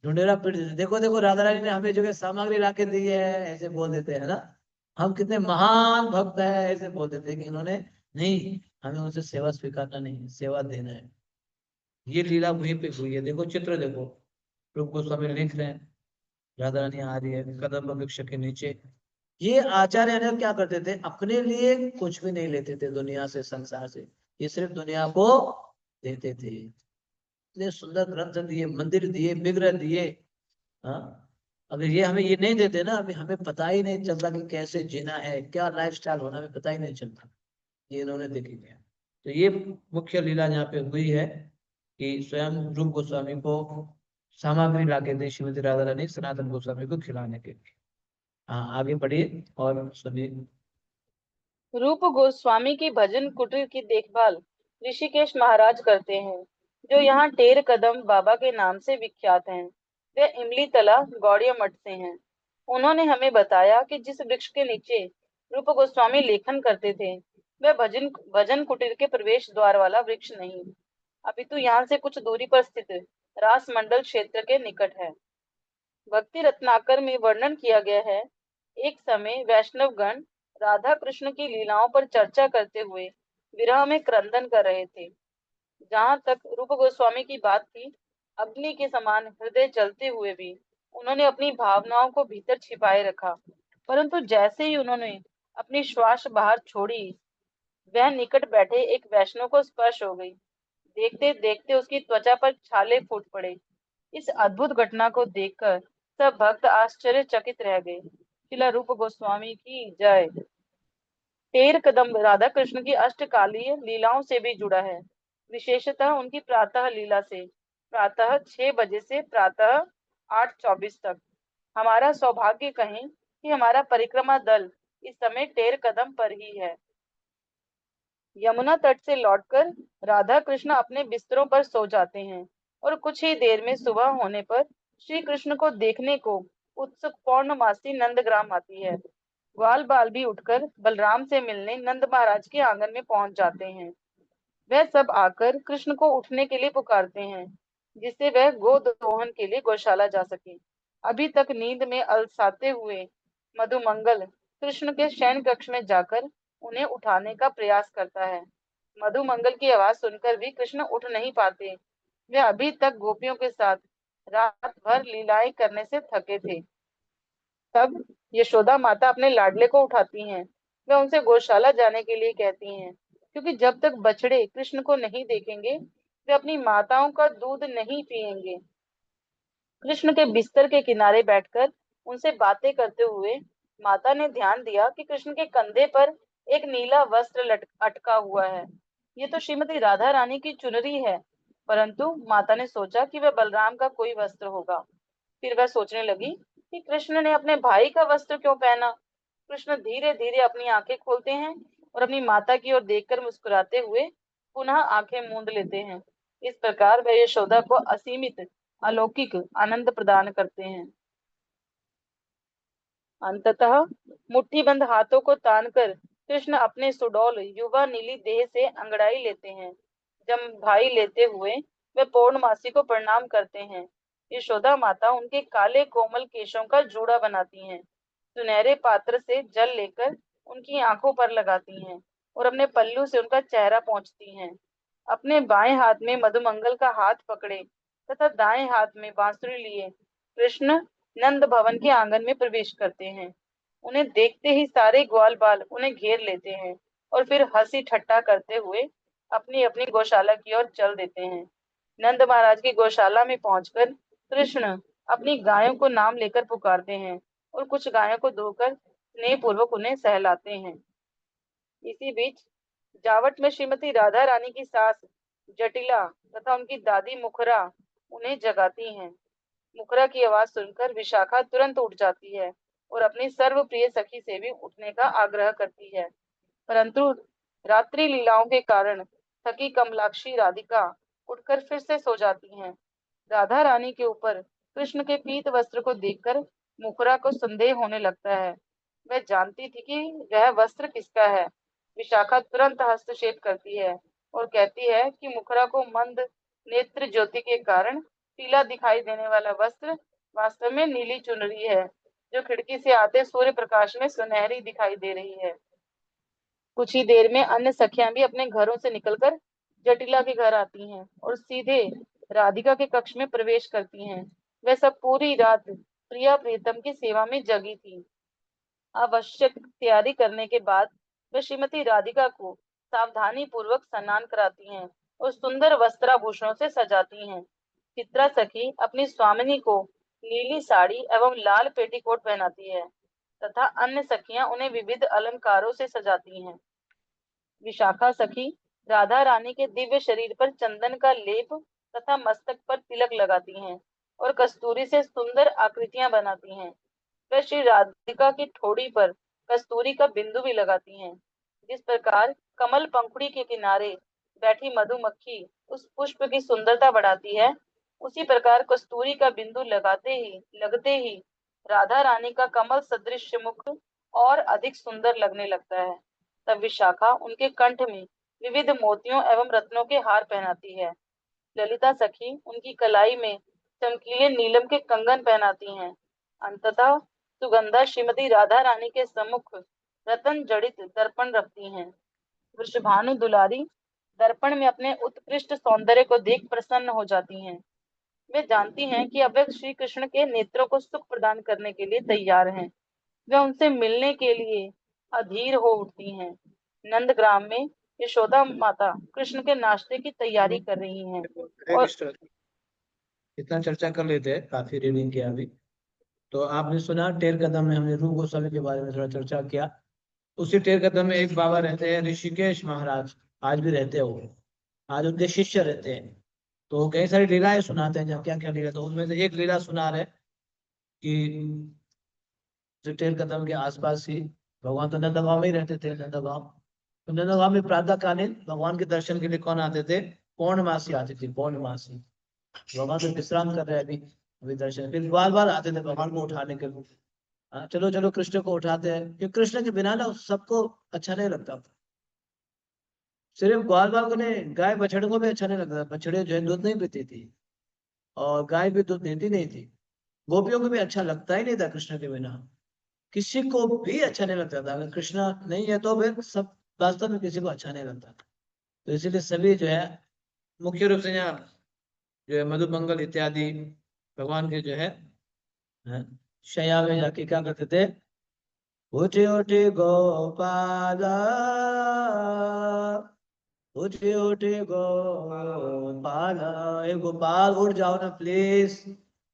ढूंढेरा पीट देते, देखो देखो राधा रानी ने हमें जो है सामग्री ला के दी है, ऐसे बोल देते हैं ना। हम कितने महान भक्त हैं, ऐसे बोल देते हैं कि इन्होंने, नहीं, हमें उनसे सेवा स्वीकारना नहीं है, सेवा देना है। ये लीला वहीं पे हुई है, देखो चित्र देखो, रूप गोस्वामी लिख रहे हैं, राधा रानी आ रही है कदम वृक्ष के नीचे। ये आचार्य अनल क्या करते थे, अपने लिए कुछ भी नहीं लेते थे दुनिया से, संसार से, ये सिर्फ दुनिया को देते थे। इतने सुंदर ग्रंथ दिए, मंदिर दिए, विग्रह दिए। हाँ, अगर ये हमें ये नहीं देते ना, अभी हमें पता ही नहीं चलता कि कैसे जीना है, क्या लाइफस्टाइल होना, हमें पता ही नहीं चलता। ये इन्होंने देख लिया। तो ये मुख्य लीला यहाँ पे हुई है कि स्वयं रूप गोस्वामी को सामग्री ला के दी श्रीमती राधा रानी सनातन गोस्वामी को खिलाने के लिए। हाँ, आगे बढ़िए और सुनिए। रूप गोस्वामी की भजन कुटीर की देखभाल ऋषिकेश महाराज करते हैं, जो यहाँ टेर कदम बाबा के नाम से विख्यात हैं। वे इमली तला गौड़िया मठ से हैं। उन्होंने हमें बताया कि जिस वृक्ष के नीचे रूप गोस्वामी लेखन करते थे, वह भजन भजन कुटीर के प्रवेश द्वार वाला वृक्ष नहीं, अपितु यहाँ से कुछ दूरी पर स्थित रास मंडल क्षेत्र के निकट है। भक्ति रत्नाकर में वर्णन किया गया है, एक समय वैष्णव गण राधा कृष्ण की लीलाओं पर चर्चा करते हुए विरह में क्रंदन कर रहे थे। जहाँ तक रूप गोस्वामी की बात थी, अग्नि के समान हृदय जलते हुए भी उन्होंने अपनी भावनाओं को भीतर छिपाए रखा। परंतु जैसे ही उन्होंने अपनी श्वास बाहर छोड़ी, वह निकट बैठे एक वैष्णव को स्पर्श हो गई। देखते देखते उसकी त्वचा पर छाले फूट पड़े। इस अद्भुत घटना को देखकर सब भक्त आश्चर्यचकित रह गए। शिला रूप गोस्वामी की जय। तेर कदम राधा कृष्ण की अष्टकालीय लीलाओं से भी जुड़ा है, विशेषतः उनकी प्रातः लीला से। प्रातः 6 बजे से प्रातः 8:24 तक। हमारा सौभाग्य कहें कि हमारा परिक्रमा दल इस समय टेर कदम पर ही है। यमुना तट से लौटकर राधा कृष्ण अपने बिस्तरों पर सो जाते हैं और कुछ ही देर में सुबह होने पर श्री कृष्ण को देखने को उत्सुक पौर्णमासी नंदग्राम आती है। ग्वाल बाल भी उठकर बलराम से मिलने नंद महाराज के आंगन में पहुंच जाते हैं। वह सब आकर कृष्ण को उठने के लिए पुकारते हैं, जिससे वह गोदोहन के लिए गौशाला जा सके। अभी तक नींद में अलसाते हुए मधुमंगल कृष्ण के शयन कक्ष में जाकर उन्हें उठाने का प्रयास करता है। मधुमंगल की आवाज सुनकर भी कृष्ण उठ नहीं पाते। वे अभी तक गोपियों के साथ रात भर लीलाएं करने से थके थे। तब यशोदा माता अपने लाडले को उठाती हैं। वे उनसे गौशाला जाने के लिए कहती हैं, क्योंकि जब तक बछड़े कृष्ण को नहीं देखेंगे, वे अपनी माताओं का दूध नहीं पिएंगे। कृष्ण के बिस्तर के किनारे बैठकर उनसे बातें करते हुए माता ने ध्यान दिया कि कृष्ण के कंधे पर एक नीला वस्त्र अटका हुआ है। ये तो श्रीमती राधा रानी की चुनरी है। परंतु माता ने सोचा कि वह बलराम का कोई वस्त्र होगा। फिर वह सोचने लगी कि कृष्ण ने अपने भाई का वस्त्र क्यों पहना। कृष्ण धीरे धीरे अपनी आंखें खोलते हैं और अपनी माता की ओर देखकर मुस्कुराते हुए पुनः आंखें मूंद लेते हैं। इस प्रकार वह यशोदा को असीमित अलौकिक आनंद प्रदान करते हैं। अंततः मुट्ठीबंद हाथों को तानकर कृष्ण अपने सुडौल युवा नीली देह से अंगड़ाई लेते हैं। जब भाई लेते हुए वे पौर्णमासी को प्रणाम करते हैं। यशोदा माता उनके काले कोमल केशों का जूड़ा बनाती हैं। सुनहरे पात्र से जल लेकर उनकी आंखों पर लगाती हैं और अपने पल्लू से उनका चेहरा पोंछती हैं। अपने बाएं हाथ में मधुमंगल का हाथ पकड़े तथा दाएं हाथ में बांसुरी लिए कृष्ण नंद भवन के आंगन में प्रवेश करते हैं। उन्हें देखते ही सारे ग्वाल बाल उन्हें घेर लेते हैं और फिर हंसी ठट्ठा करते हुए अपनी अपनी गौशाला की ओर चल देते हैं। नंद महाराज की गौशाला में पहुंचकर कृष्ण अपनी गायों को नाम लेकर पुकारते हैं और कुछ गायों को धोकर स्नेह पूर्वक उन्हें सहलाते हैं। इसी बीच जावट में श्रीमती राधा रानी की सास जटिला तथा उनकी दादी मुखरा उन्हें जगाती हैं। मुखरा की आवाज सुनकर विशाखा तुरंत उठ जाती है और अपनी सर्वप्रिय सखी से भी उठने का आग्रह करती है, परंतु रात्रि लीलाओं के कारण थकी कमलाक्षी राधिका उठकर फिर से सो जाती हैं। राधा रानी के ऊपर कृष्ण के पीत वस्त्र को देखकर मुखरा को संदेह होने लगता है। वह जानती थी कि वह वस्त्र किसका है। विशाखा तुरंत हस्तक्षेप करती है और कहती है कि मुखरा को मंद नेत्र ज्योति के कारण पीला दिखाई देने वाला वस्त्र वास्तव में नीली चुनरी है, जो खिड़की से आते सूर्य प्रकाश में सुनहरी दिखाई दे रही है। कुछ ही देर में अन्य सखियां भी अपने घरों से निकलकर जटिला के घर आती हैं और सीधे राधिका के कक्ष में प्रवेश करती हैं। वह सब पूरी रात प्रिया प्रीतम की सेवा में जगी थी। आवश्यक तैयारी करने के बाद वे श्रीमती राधिका को सावधानी पूर्वक स्नान कराती हैं और सुंदर वस्त्राभूषणों से सजाती हैं। चित्रा सखी अपनी स्वामिनी को नीली साड़ी एवं लाल पेटीकोट पहनाती है तथा अन्य सखियां उन्हें विविध अलंकारों से सजाती हैं। विशाखा सखी राधा रानी के दिव्य शरीर पर चंदन का लेप तथा मस्तक पर तिलक लगाती हैं और कस्तूरी से सुंदर आकृतियां बनाती हैं। वह श्री राधिका की ठोड़ी पर कस्तूरी का बिंदु भी लगाती हैं। जिस प्रकार कमल पंखुड़ी के किनारे बैठी मधुमक्खी उस पुष्प की सुंदरता बढ़ाती है, उसी प्रकार कस्तूरी का बिंदु लगते ही राधा रानी का कमल सदृश मुख और अधिक सुंदर लगने लगता है। तब विशाखा उनके कंठ में विविध मोतियों एवं रत्नों के हार पहनाती है। ललिता सखी उनकी कलाई में चमकीले नीलम के कंगन पहनाती हैं। अंततः सुगंधा श्रीमती राधा रानी के सम्मुख रतन जड़ित दर्पण रखती हैं। वृषभानु दुलारी दर्पण में अपने उत्कृष्ट सौंदर्य को देख प्रसन्न हो जाती हैं। वे जानती हैं कि अब वे श्री कृष्ण के नेत्रों को सुख प्रदान करने के लिए तैयार हैं। वे उनसे मिलने के लिए अधीर हो उठती हैं। नंदग्राम में यशोदा माता कृष्ण के नाश्ते की तैयारी कर रही हैं और इतना चर्चा कर लेते हैं, काफी रीडिंग किया अभी। तो आपने सुना टेर कदम में हमने रूप गोस्वामी के बारे में थोड़ा चर्चा किया। उसी टेर कदम में एक बाबा रहते हैं, ऋषिकेश महाराज, आज भी रहते हैं वो। आज उनके शिष्य रहते हैं, तो कई सारी लीलाएं सुनाते हैं, जब क्या क्या लीला। तो उनमें से एक लीला सुना रहे कि जो टेर कदम के आसपास ही भगवान तो नंदगांव में ही रहते थे, नंदगांव। तो नंदगांव में प्रातः कालीन भगवान के दर्शन के लिए कौन आते थे? पौर्णमासी आती थी, पौर्णमासी। भगवान तो विश्राम कर रहे हैं अभी, अभी दर्शन। फिर बार बार आते थे भगवान को उठाने के लिए। हाँ, चलो चलो कृष्ण को उठाते हैं, क्योंकि कृष्ण के बिना ना सबको अच्छा नहीं लगता। सिर्फ ग्वाल बाल को नहीं, गाय बछड़े को भी अच्छा नहीं लगता। बछड़े जो है दूध नहीं पीती थी, और गाय भी दूध देती नहीं थी। गोपियों को भी अच्छा लगता ही नहीं था कृष्ण के बिना। किसी को भी अच्छा नहीं लगता था। अगर कृष्ण नहीं है तो फिर सब, वास्तव में किसी को अच्छा नहीं लगता। तो इसीलिए सभी जो है, मुख्य रूप से यहाँ जो है मधुमंगल इत्यादि भगवान के जो है शैया में जाके क्या करते थे? उठे उठे गोपाला, उठे उठे गोपाला, ए गोपाल उठ जाओ ना प्लीज।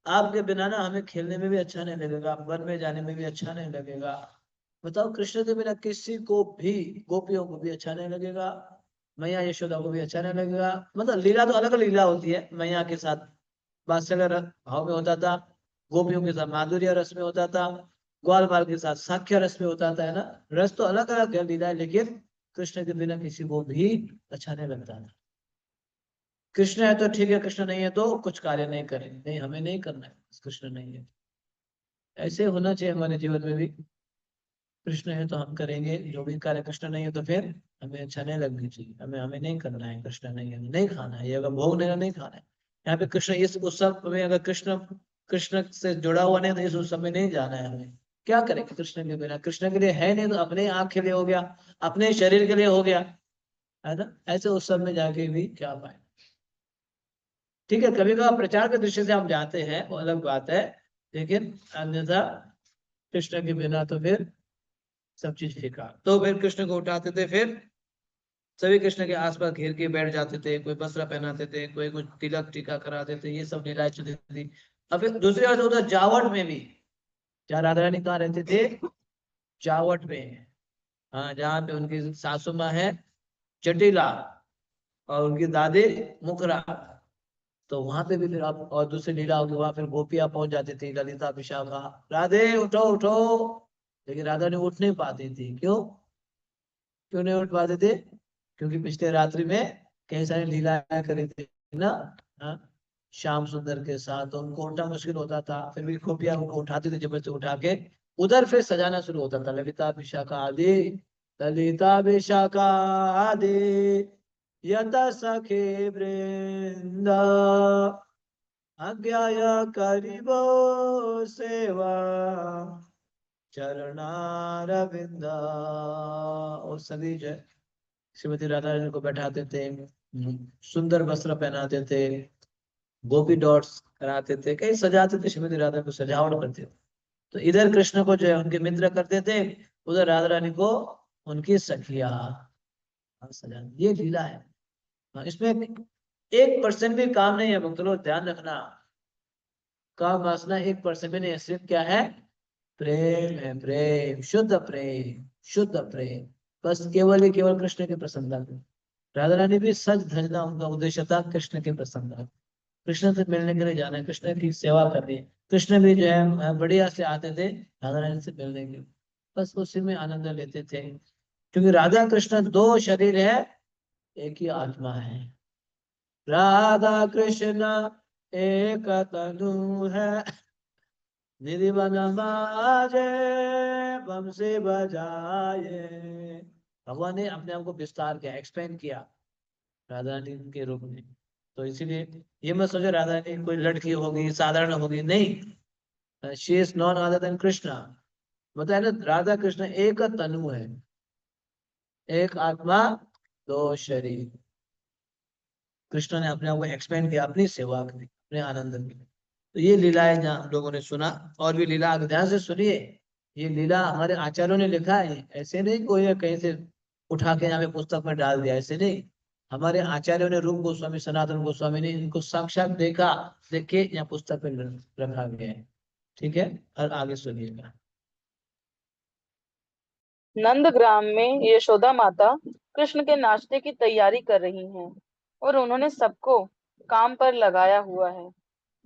आपके बिना ना हमें खेलने में भी अच्छा नहीं लगेगा, वन में जाने में भी अच्छा नहीं लगेगा। बताओ, कृष्ण के बिना किसी को भी, गोपियों को भी अच्छा नहीं लगेगा, मैया यशोदा को भी अच्छा नहीं लगेगा। मतलब लीला तो अलग लीला होती है, मैया के साथ वात्सल्य भाव में होता था, गोपियों के साथ माधुर्य रस में होता था, ग्वाल बाल के साथ साख्य रस में होता था, है ना। रस तो अलग अलग है लीला, लेकिन कृष्ण के बिना किसी को भी अच्छा नहीं लगता था। कृष्ण है तो ठीक है, कृष्ण नहीं है तो कुछ कार्य नहीं करें, नहीं हमें नहीं करना है, कृष्ण नहीं है। ऐसे होना चाहिए हमारे जीवन में भी। कृष्ण है तो हम करेंगे जो भी कार्य, कृष्ण नहीं है तो फिर हमें अच्छा नहीं लगनी चाहिए, हमें हमें नहीं करना है, कृष्ण नहीं है नहीं खाना है, ये अगर भोग नहीं नहीं खाना है। यहाँ पे कृष्ण इस उत्सव में अगर कृष्ण कृष्ण से जुड़ा हुआ नहीं तो इस उत्सव में नहीं जाना है हमें। क्या करेंगे कृष्ण के बिना, कृष्ण के लिए है नहीं तो अपने आँख के लिए हो गया, अपने शरीर के लिए हो गया, है ना। ऐसे उत्सव में जाके भी क्या पाए। ठीक है, कभी कभार प्रचार के दृष्टि से हम जाते हैं, वो अलग बात है, लेकिन अन्यथा कृष्ण के बिना तो फिर सब चीज फीका। तो फिर कृष्ण को उठाते थे, फिर सभी कृष्ण के आसपास घेर के बैठ जाते थे, कोई वस्त्र पहनाते थे, कोई कुछ तिलक टीका कराते थे, ये सब लीलाएं चलती थी। अब फिर दूसरी बात उधर जावट में भी, जहाँ राधा रानी कहाँ रहते थे, जावट में। हाँ, जहाँ पे उनकी सासू माँ है जटिला और उनकी दादी मुकरा, तो वहां पे भी फिर आप, और दूसरी लीला होगी वहां, फिर गोपियां पहुंच जाती थी, ललिता विशाखा, राधे उठो उठो। लेकिन राधा ने उठ नहीं पाती थी, क्यों क्यों नहीं उठ पाते थे, क्योंकि पिछले रात्रि में कई सारी लीलाएं करी थी ना। हाँ, श्याम सुंदर के साथ, तो उनको उठना मुश्किल होता था, फिर भी गोपियां उनको उठाती थी जबरदस्ती उठा के, उधर फिर सजाना शुरू होता था, ललिता विशाखा आदि, ललिता विशाखा आदि, यत सखे वृंदा, अज्ञाय करिबो सेवा, चरणारविंद। और सभी जो है श्रीमती राधा रानी को बैठाते थे, सुंदर वस्त्र पहनाते थे, गोपी डॉट्स कराते थे, कहीं सजाते थे, श्रीमती राधा को सजावट करते थे। तो इधर कृष्ण को जो है उनके मित्र करते थे, उधर राधा रानी को उनकी सखिया सजा, ये लीला है। हाँ, इसमें 1% भी काम नहीं है भक्त लोग, ध्यान रखना। काम वासना 1% भी नहीं है, सिर्फ क्या है, प्रेम है, प्रेम, शुद्ध प्रेम, शुद्ध प्रेम। बस केवल ही केवल कृष्ण के प्रसन्नता में। राधा रानी भी सच धजना, उनका उद्देश्य था कृष्ण के प्रसन्न, कृष्ण से मिलने के लिए जाना है, कृष्ण की सेवा करनी है। कृष्ण भी जो है बढ़िया से आते थे राधा रानी से मिलने के लिए, बस उसी में आनंद लेते थे। क्योंकि राधा कृष्ण दो शरीर है, एक ही आत्मा है। राधा कृष्ण एक तनु है, निधि बन बाजे, बंसी बजाए। भगवान ने अपने आप को विस्तार किया, एक्सपेंड किया राधा रानी के रूप में। तो इसीलिए ये मत सोचो राधा रानी कोई लड़की होगी, साधारण होगी, नहीं। She is none other than Krishna. बताया ना, राधा कृष्ण एक तनु है, एक आत्मा, दो शरीर। कृष्ण ने अपने आप को एक्सपेंड किया अपनी सेवा के लिए, अपने आनंद के लिए। तो ये लीलाएं जहाँ हम लोगों ने सुना, और भी लीला आप ध्यान से सुनिए। ये लीला हमारे आचार्यों ने लिखा है, ऐसे नहीं कोई है कहीं से उठा के यहाँ पे पुस्तक में डाल दिया, ऐसे नहीं। हमारे आचार्यों ने, रूप गोस्वामी सनातन गोस्वामी ने इनको साक्षात देखा, देख के यहाँ पुस्तक में रखा गया है। ठीक है, और आगे सुनिएगा। नंदग्राम में यशोदा माता कृष्ण के नाश्ते की तैयारी कर रही हैं और उन्होंने सबको काम पर लगाया हुआ है।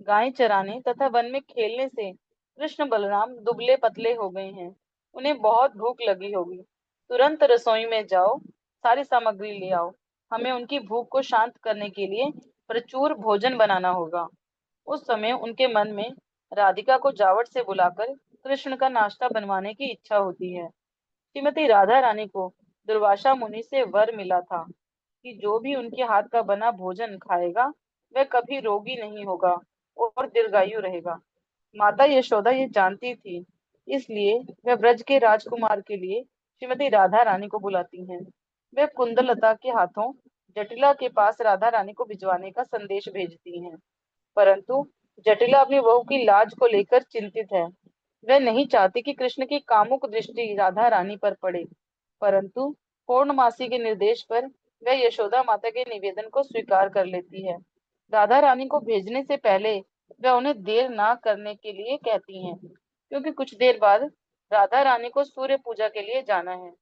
गाय चराने तथा वन में खेलने से कृष्ण बलराम दुबले पतले हो गए हैं। उन्हें बहुत भूख लगी होगी। तुरंत रसोई में जाओ, सारी सामग्री ले आओ। हमें उनकी भूख को शांत करने के लिए प्रचुर भोजन बनाना होगा। उस समय उनके मन में राधिका को जावट से बुलाकर कृष्ण का नाश्ता बनवाने की इच्छा होती है। श्रीमती राधा रानी को दुर्वासा मुनि से वर मिला था कि जो भी उनके हाथ का बना भोजन खाएगा वह कभी रोगी नहीं होगा और दीर्घायु रहेगा। माता यशोदा ये जानती थी, इसलिए वह ब्रज के राजकुमार के लिए श्रीमती राधा रानी को बुलाती हैं। वे कुंदलता के हाथों जटिला के पास राधा रानी को भिजवाने का संदेश भेजती हैं। परंतु जटिला अपनी बहू की लाज को लेकर चिंतित है। वह नहीं चाहती कि कृष्ण की कामुक दृष्टि राधा रानी पर पड़े, परंतु पौर्णमासी के निर्देश पर वह यशोदा माता के निवेदन को स्वीकार कर लेती है। राधा रानी को भेजने से पहले वह उन्हें देर ना करने के लिए कहती हैं, क्योंकि कुछ देर बाद राधा रानी को सूर्य पूजा के लिए जाना है।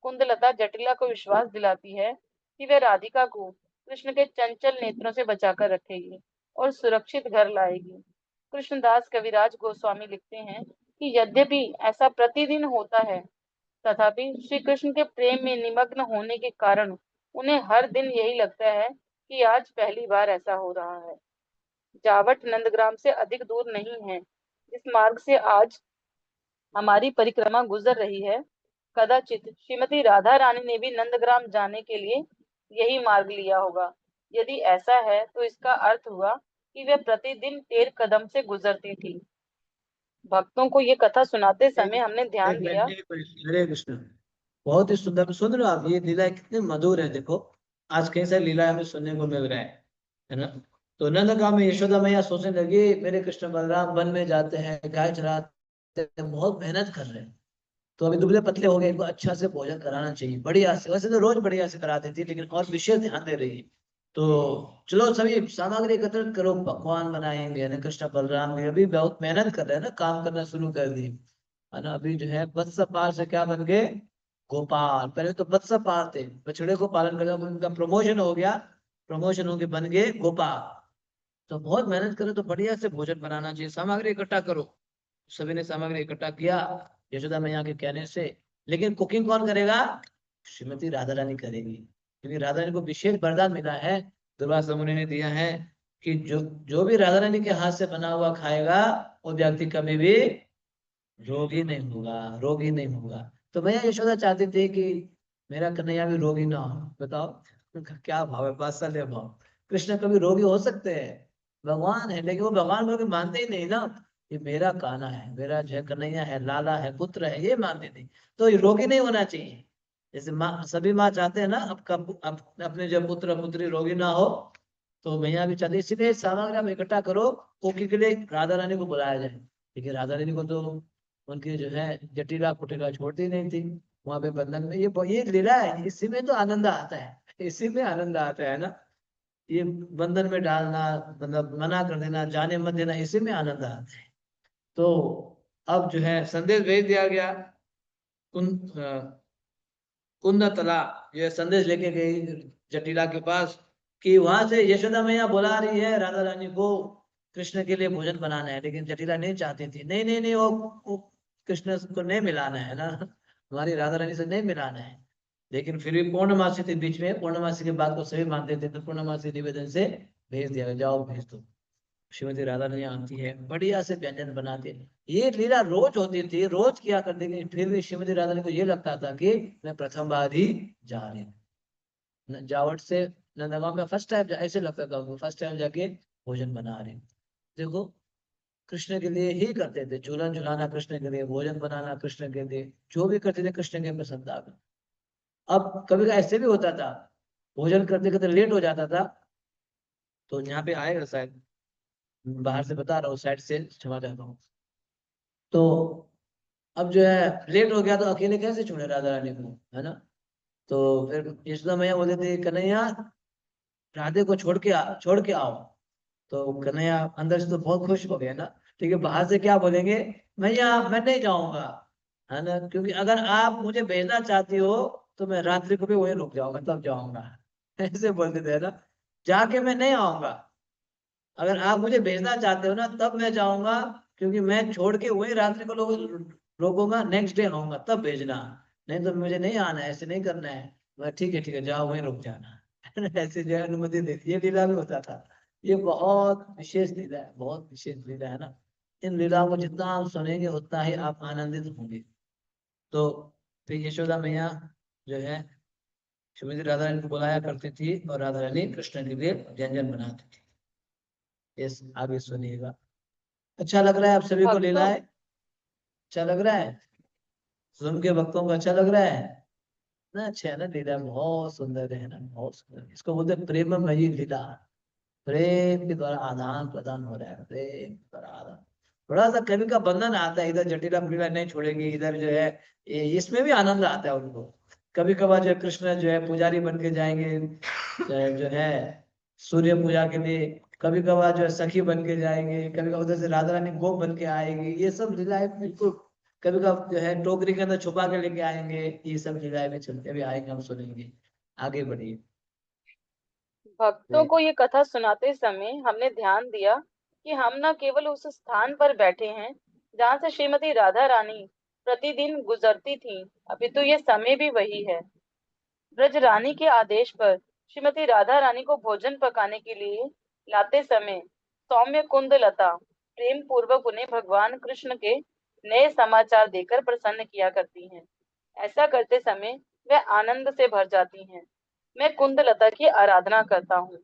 कुंदलता जटिला को विश्वास दिलाती है कि वह राधिका को कृष्ण के चंचल नेत्रों से बचाकर रखेगी और सुरक्षित घर लाएगी। कृष्णदास कविराज गोस्वामी लिखते हैं कि यद्यपि ऐसा प्रतिदिन होता है, तथापि श्री कृष्ण के प्रेम में निमग्न होने के कारण उन्हें हर दिन यही लगता है कि आज पहली बार ऐसा हो रहा है। जावट नंदग्राम से अधिक दूर नहीं है। जिस मार्ग से आज हमारी परिक्रमा गुजर रही है, कदाचित श्रीमती राधा रानी ने भी नंदग्राम जाने के लिए यही मार्ग लिया होगा। यदि ऐसा है तो इसका अर्थ हुआ कि वे प्रतिदिन 13 कदम से गुजरती थी। भक्तों को ये कथा सुनाते समय हमने ध्यान दिया। हरे कृष्ण। बहुत ही सुंदर। सुन रहे हो आप, ये लीला कितनी मधुर है। देखो आज कई सारी लीला हमें सुनने को मिल रहा है ना। तो नंदगांव में यशोदा मैया सोचने लगी, मेरे कृष्ण बलराम वन में जाते हैं, गाय चराते हैं, बहुत मेहनत कर रहे हैं, तो अभी दुबले पतले हो गए, इनको अच्छा से भोजन कराना चाहिए बढ़िया से। वैसे तो रोज बढ़िया से कराती थी, लेकिन और विशेष ध्यान दे रही है। तो चलो सभी सामग्री एकत्रित करो, पकवान बनाएंगे ना। कृष्ण बलराम भी अभी बहुत मेहनत कर रहे हैं ना, काम करना शुरू कर दी है ना। अभी जो है वत्स पाल से क्या बन गए, गोपाल। पहले तो वत्स पाल थे, बछड़े को पालन करके उनका प्रमोशन हो गया, प्रमोशन होके बन गए गोपाल। तो बहुत मेहनत करो तो बढ़िया से भोजन बनाना चाहिए, सामग्री इकट्ठा करो। सभी ने सामग्री इकट्ठा किया यशोदा मैया के कहने से। लेकिन कुकिंग कौन करेगा, श्रीमती राधा रानी करेगी, क्योंकि राधा रानी को विशेष वरदान मिला है, दुर्वासा मुनि ने दिया है कि जो जो भी राधा रानी के हाथ से बना हुआ खाएगा, वो व्यक्ति कभी भी रोगी नहीं होगा, रोगी नहीं होगा। तो भैया यशोदा चाहती थी कि मेरा कन्हैया भी रोगी ना हो। बताओ उनका क्या भाव है, वात्सल्य भाव। कृष्ण कभी रोगी हो सकते हैं, भगवान है, लेकिन वो भगवान को कभी मानते ही नहीं ना। ये मेरा कान्हा है, मेरा जो है कन्हैया है, लाला है, पुत्र है, ये मानते नहीं। तो ये रोगी नहीं होना चाहिए। जैसे माँ, सभी माँ चाहते हैं ना अपने जो पुत्र पुत्री रोगी ना हो, तो मैया भी चाहती, इसलिए सामग्री आप इकट्ठा करो, कुकी के लिए राधा रानी को बुलाया जाए। लेकिन राधा रानी को तो उनकी जो है जटिला कुटिला छोड़ती नहीं थी। वहां पे बंधन में ये लीला है, इसी में तो आनंद आता है, इसी में आनंद आता है ना। ये बंधन में डालना, मतलब मना कर देना, जाने मत देना, इसी में आनंद आता है। तो अब जो है संदेश भेज दिया गया, कुंद कुंदतला जो है संदेश लेके गई जटिला के पास, कि वहां से यशोदा मैया बुला रही है राधा रानी को, कृष्ण के लिए भोजन बनाना है। लेकिन जटिला नहीं चाहती थी, नहीं नहीं नहीं, वो कृष्ण को नहीं मिलाना है ना, हमारी राधा रानी से नहीं मिलाना है। लेकिन फिर भी पूर्णमासी थी बीच में, पूर्णमासी की बात को सभी मानते थे, तो पूर्णमासी निवेदन से भेज दिया, जाओ भेज दो। श्रीमती राधा रानी आती है, बढ़िया से व्यंजन बनाती है। ये लीला रोज होती थी, रोज किया करती थी, फिर भी श्रीमती राधा रानी को ये लगता था कि मैं प्रथम बार ही जा रही हूँ जावट से नंदगांव में, फर्स्ट टाइम ऐसे लगता था उनको, फर्स्ट टाइम जाके भोजन बना रहे हैं। देखो कृष्ण के लिए ही करते थे, झूलन झुलाना कृष्ण के लिए, भोजन बनाना कृष्ण के लिए, जो भी करते थे कृष्ण के प्रसन्नता में। अब कभी कभी ऐसे भी होता था, भोजन करते करते लेट हो जाता था, तो यहाँ पे आएगा शायद, बाहर से बता रहा हूँ, साइड से क्षमा चाहता हूँ। तो अब जो है लेट हो गया, तो अकेले कैसे छोड़े राधा रानी को, है ना। तो फिर यशोदा मैया बोले थे, कन्हैया राधे को छोड़ के आओ। तो कन्हैया अंदर से तो बहुत खुश हो गया ना, ठीक है, बाहर से क्या बोलेंगे, भैया मैं नहीं जाऊंगा, है ना, क्योंकि अगर आप मुझे भेजना चाहती हो तो मैं रात्रि को भी वहीं रुक जाऊंगा, तब जाऊंगा। ऐसे बोलते थे ना, जाके मैं नहीं आऊंगा, अगर आप मुझे भेजना चाहते हो ना तब मैं जाऊंगा, क्योंकि मैं छोड़ के वही रात्रि को लोग रोकूंगा, नेक्स्ट डे आऊंगा, तब भेजना, नहीं तो मुझे नहीं आना है, ऐसे नहीं करना है। मैं ठीक है जाओ, वहीं रुक जाना। ऐसे जो है अनुमति देती, ये लीला में होता था। ये बहुत विशेष लीला है, बहुत विशेष लीला है ना। इन लीलाओं को जितना आप सुनेंगे उतना ही आप आनंदित होंगे। तो फिर यशोदा मैया जो है श्रीमती राधा रानी को बुलाया करती थी, और राधा रानी कृष्ण के लिए व्यंजन बनाती थी। इस आगे सुनिएगा। अच्छा लग रहा है आप सभी को लीला भक्तों है, अच्छा लग रहा है, सुन के भक्तों को अच्छा लग रहा है ना। अच्छा है ना, लीला बहुत सुंदर है ना, बहुत सुंदर। इसको बोलते हैं प्रेममयी लीला, प्रेम के द्वारा आदान प्रदान हो रहा है, प्रेम के द्वारा आदान। थोड़ा सा कवि का बंधन आता है, इधर जटिला लीला नहीं छोड़ेगी, इधर जो है इसमें भी आनंद आता है उनको। कभी कभार जो है कृष्ण जो है पुजारी बन के जाएंगे, जो है सूर्य पूजा के लिए, कभी कभार जो है सखी बन के जाएंगे, कभी कभार उधर से राधा रानी गोप बन के आएगी, ये सब लीलाएं बिल्कुल। कभी कभार जो है टोकरी के अंदर छुपा के लेके आएंगे, ये सब लीलाएं भी चलते भी आएंगे, हम सुनेंगे। आगे बढ़िए। भक्तों को ये कथा सुनाते समय हमने ध्यान दिया कि हम न केवल उस स्थान पर बैठे हैं जहाँ से श्रीमती राधा रानी प्रतिदिन गुजरती थीं, अपितु ये समय भी वही है। ब्रज रानी के आदेश पर श्रीमती राधा रानी को भोजन पकाने के लिए लाते समय सौम्य कुंदलता प्रेम पूर्वक उन्हें भगवान कृष्ण के नए समाचार देकर प्रसन्न किया करती हैं। ऐसा करते समय वह आनंद से भर जाती हैं। मैं कुंदलता की आराधना करता हूँ।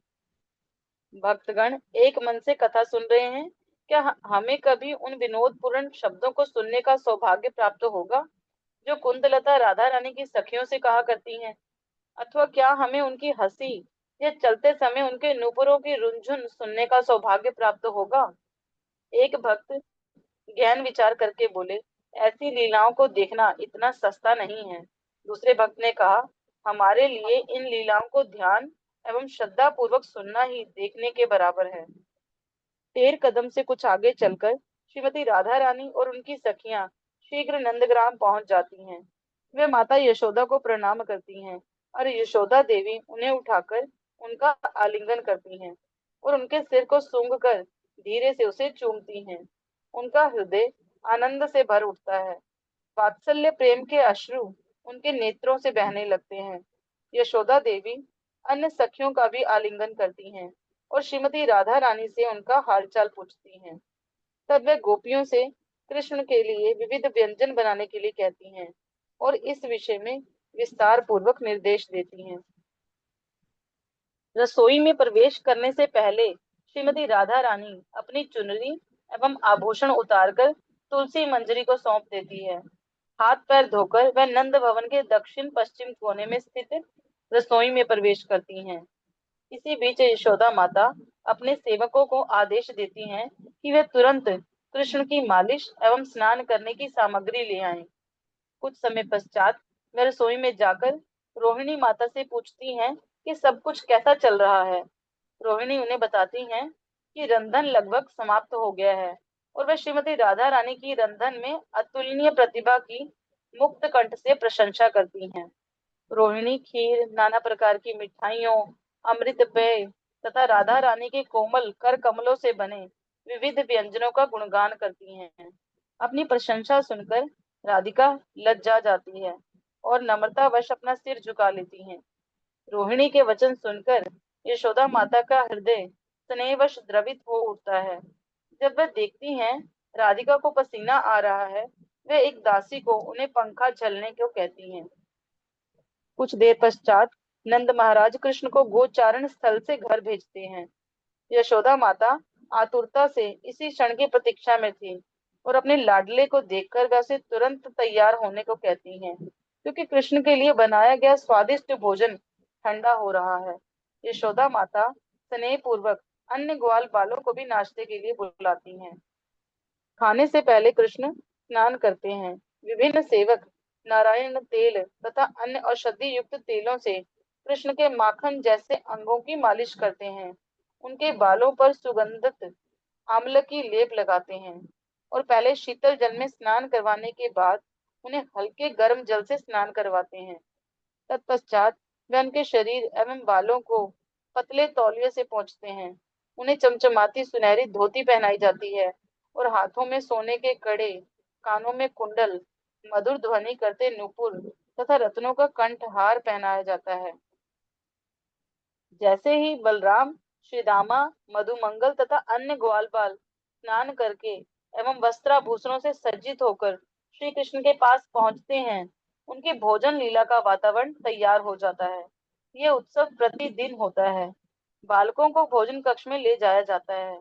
भक्तगण एक मन से कथा सुन रहे हैं। क्या हमें कभी उन विनोदपूर्ण शब्दों को सुनने का सौभाग्य प्राप्त होगा जो कुंदलता राधा रानी की सखियों से कहा करती हैं? अथवा क्या हमें उनकी हंसी या चलते समय उनके नूपुरों की रुंझुन सुनने का सौभाग्य प्राप्त होगा? एक भक्त ज्ञान विचार करके बोले, ऐसी लीलाओं को देखना इतना सस्ता नहीं है। दूसरे भक्त ने कहा, हमारे लिए इन लीलाओं को ध्यान एवं श्रद्धा पूर्वक सुनना ही देखने के बराबर है। 13 कदम से कुछ आगे चलकर श्रीमती राधा रानी और उनकी सखियां शीघ्र नंदग्राम पहुंच जाती हैं। वे माता यशोदा को प्रणाम करती हैं और यशोदा देवी उन्हें उठाकर उनका आलिंगन करती हैं और उनके सिर को सूंघकर धीरे से उसे चूमती हैं। उनका हृदय आनंद से भर उठता है। वात्सल्य प्रेम के अश्रु उनके नेत्रों से बहने लगते हैं। यशोदा देवी अन्य सखियों का भी आलिंगन करती हैं और श्रीमती राधा रानी से उनका हालचाल पूछती हैं। तब वे गोपियों से कृष्ण के लिए विविध व्यंजन बनाने के लिए कहती हैं और इस विषय में विस्तार पूर्वक निर्देश देती हैं। रसोई में प्रवेश करने से पहले श्रीमती राधा रानी अपनी चुनरी एवं आभूषण उतारकर तुलसी मंजरी को सौंप देती है। हाथ पैर धोकर वह नंद भवन के दक्षिण पश्चिम कोने में स्थित रसोई में प्रवेश करती हैं। इसी बीच यशोदा माता अपने सेवकों को आदेश देती हैं कि वे तुरंत कृष्ण की मालिश एवं स्नान करने की सामग्री ले आएं। कुछ समय पश्चात वे रसोई में जाकर रोहिणी माता से पूछती हैं कि सब कुछ कैसा चल रहा है। रोहिणी उन्हें बताती हैं कि रंधन लगभग समाप्त हो गया है और वे श्रीमती राधा रानी की रंधन में अतुलनीय प्रतिभा की मुक्त कंठ से प्रशंसा करती हैं। रोहिणी खीर, नाना प्रकार की मिठाइयों, अमृत पेय तथा राधा रानी के कोमल कर कमलों से बने विविध व्यंजनों का गुणगान करती हैं। अपनी प्रशंसा सुनकर राधिका लज्जा जाती है और नम्रतावश अपना सिर झुका लेती हैं। रोहिणी के वचन सुनकर यशोदा माता का हृदय स्नेहवश द्रवित हो उठता है। जब वह देखती हैं राधिका को पसीना आ रहा है, वे एक दासी को उन्हें पंखा झलने को कहती हैं। कुछ देर पश्चात नंद महाराज कृष्ण को गोचारण स्थल से घर भेजते हैं। यशोदा माता आतुरता से इसी क्षण की प्रतीक्षा में थी और अपने लाडले को देखकर वह उसे तुरंत तैयार होने को कहती हैं, क्योंकि कृष्ण के लिए बनाया गया स्वादिष्ट भोजन ठंडा हो रहा है। यशोदा माता स्नेह पूर्वक अन्य ग्वाल बालों को भी नाश्ते के लिए बुलाती हैं। खाने से पहले कृष्ण स्नान करते हैं। विभिन्न सेवक नारायण तेल तथा अन्य औषधि युक्त तेलों से कृष्ण के माखन जैसे अंगों की मालिश करते हैं। उनके बालों पर सुगंधित आम्ल की लेप लगाते हैं और पहले शीतल जल में स्नान करवाने के बाद उन्हें हल्के गर्म जल से स्नान करवाते हैं। तत्पश्चात वे उनके शरीर एवं बालों को पतले तौलिए से पोंछते हैं। उन्हें चमचमाती सुनहरी धोती पहनाई जाती है और हाथों में सोने के कड़े, कानों में कुंडल, मधुर ध्वनि करते नूपुर तथा रत्नों का कंठहार पहनाया जाता है। जैसे ही बलराम, श्रीदामा, मधुमंगल तथा अन्य ग्वाल बाल स्नान करके एवं वस्त्राभूषणों से सज्जित होकर श्री कृष्ण के पास पहुंचते हैं, उनके भोजन लीला का वातावरण तैयार हो जाता है। यह उत्सव प्रतिदिन होता है। बालकों को भोजन कक्ष में ले जाया जाता है,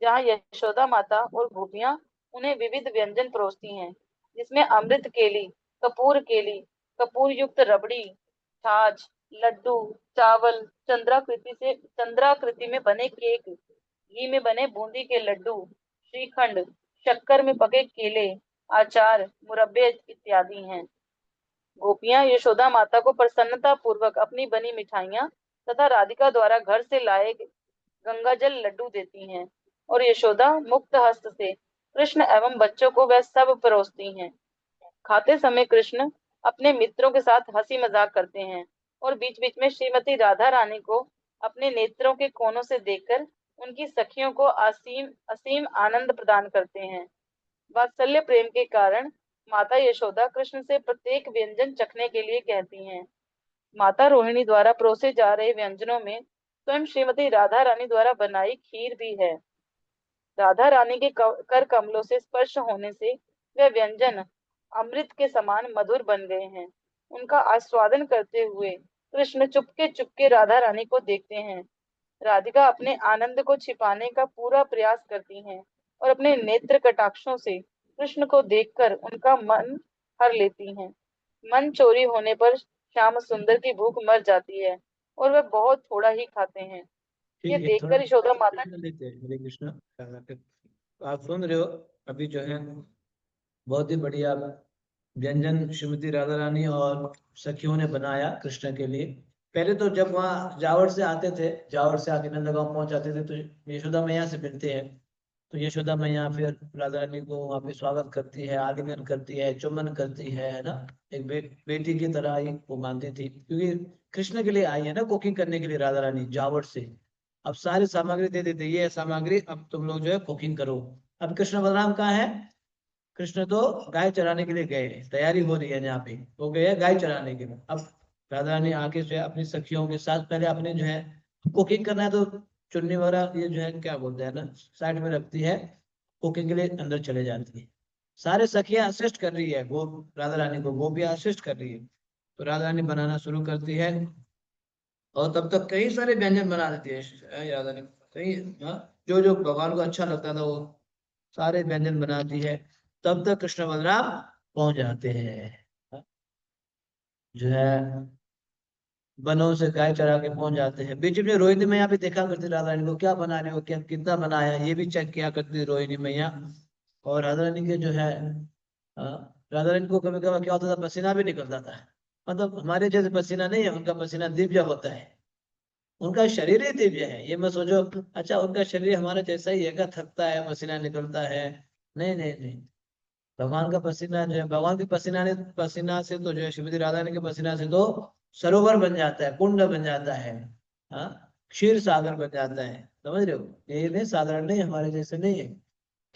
जहाँ यशोदा माता और गोपियां उन्हें विविध व्यंजन परोसती हैं, जिसमें अमृत केली, कपूर युक्त रबड़ी, छाछ, लड्डू, चावल, चंद्राकृति में बने केक, घी में बने बूंदी के लड्डू, श्रीखंड, शक्कर में पके केले, अचार, मुरब्बे इत्यादि हैं। गोपियां यशोदा माता को प्रसन्नता पूर्वक अपनी बनी मिठाइयां तथा राधिका द्वारा घर से लाए गंगाजल लड्डू देती हैं और यशोदा मुक्त हस्त से कृष्ण एवं बच्चों को वह सब परोसती हैं। खाते समय कृष्ण अपने मित्रों के साथ हंसी मजाक करते हैं और बीच बीच में श्रीमती राधा रानी को अपने नेत्रों के कोनों से देखकर उनकी सखियों को असीम असीम आनंद प्रदान करते हैं। वात्सल्य प्रेम के कारण माता यशोदा कृष्ण से प्रत्येक व्यंजन चखने के लिए कहती हैं। माता रोहिणी द्वारा परोसे जा रहे व्यंजनों में स्वयं श्रीमती राधा रानी द्वारा बनाई खीर भी है। राधा रानी के कर कमलों से स्पर्श होने से वह व्यंजन अमृत के समान मधुर बन गए हैं। उनका आस्वादन करते हुए कृष्ण चुपके चुपके राधा रानी को देखते हैं। राधिका अपने आनंद को छिपाने का पूरा प्रयास करती हैं और अपने नेत्र कटाक्षों से कृष्ण को देखकर उनका मन हर लेती हैं। मन चोरी होने पर श्याम सुंदर की भूख मर जाती है और वह बहुत थोड़ा ही खाते हैं। ये ठीक है, थोड़ा देखकर यशोदा माता कृष्ण लेते हैं। हरे कृष्ण। आप सुन रहे हो अभी जो है बहुत ही बढ़िया व्यंजन श्रीमती राधा रानी और सखियों ने बनाया कृष्ण के लिए। पहले तो जब वहाँ जावड़ से आते थे, जावड़ से आके नंदगांव पहुंच जाते थे, तो यशोदा मैया से मिलते हैं। तो यशोदा मैया फिर राधा रानी को वहाँ पे स्वागत करती है, आलिंगन करती है, चुम्बन करती है ना। एक बेटी की तरह ही वो मानती थी, क्योंकि कृष्ण के लिए आई है ना कुकिंग करने के लिए राधा रानी जावड़ से। अब सारी सामग्री दे देते, ये सामग्री अब तुम लोग जो है कुकिंग करो। अब कृष्ण बलराम कहाँ है? कृष्ण तो गाय चराने के लिए गए हैं, तैयारी हो रही है यहाँ पे, वो गए हैं गाय चराने के लिए। अब राधा रानी आके जो है अपनी सखियों के साथ पहले अपने जो है कुकिंग करना है, तो चुन्नी वगैरह ये जो है क्या बोलते हैं ना, साइड में रखती है, कुकिंग के लिए अंदर चले जाती है। सारे सखियां असिस्ट कर रही है, वो राधा रानी को वो भी असिस्ट कर रही है। तो राधा रानी बनाना शुरू करती है और तब तक कई सारे व्यंजन बना देती है राधा रानी। कई, हाँ, जो जो भगवान को अच्छा लगता था वो सारे व्यंजन बनाती है। तब तक कृष्ण बलराम पहुंच जाते हैं, जो है वनों से गाय चरा के पहुंच जाते हैं। बीच में रोहिणी मैया भी देखा करती राधा रानी को, क्या बना रहे हो, क्या कितना बनाया, ये भी चेक किया करती रोहिणी मैया। और राधा रानी के जो है राधा रानी को कभी कभी क्या होता था, पसीना भी निकलता था। मतलब हमारे जैसे पसीना नहीं है, उनका पसीना दिव्य होता है। उनका शरीर ही दिव्य है, ये मत सोचो अच्छा उनका शरीर हमारा जैसा ही है क्या, थकता है, पसीना निकलता है। नहीं नहीं नहीं, भगवान का पसीना जो है, भगवान के पसीना से तो जो है श्रीमती राधा रानी के पसीना से तो सरोवर बन जाता है, कुंड बन जाता है, हाँ, क्षीर सागर बन जाता है। समझ रहे हो, ये नहीं साधारण नहीं, हमारे जैसे नहीं है।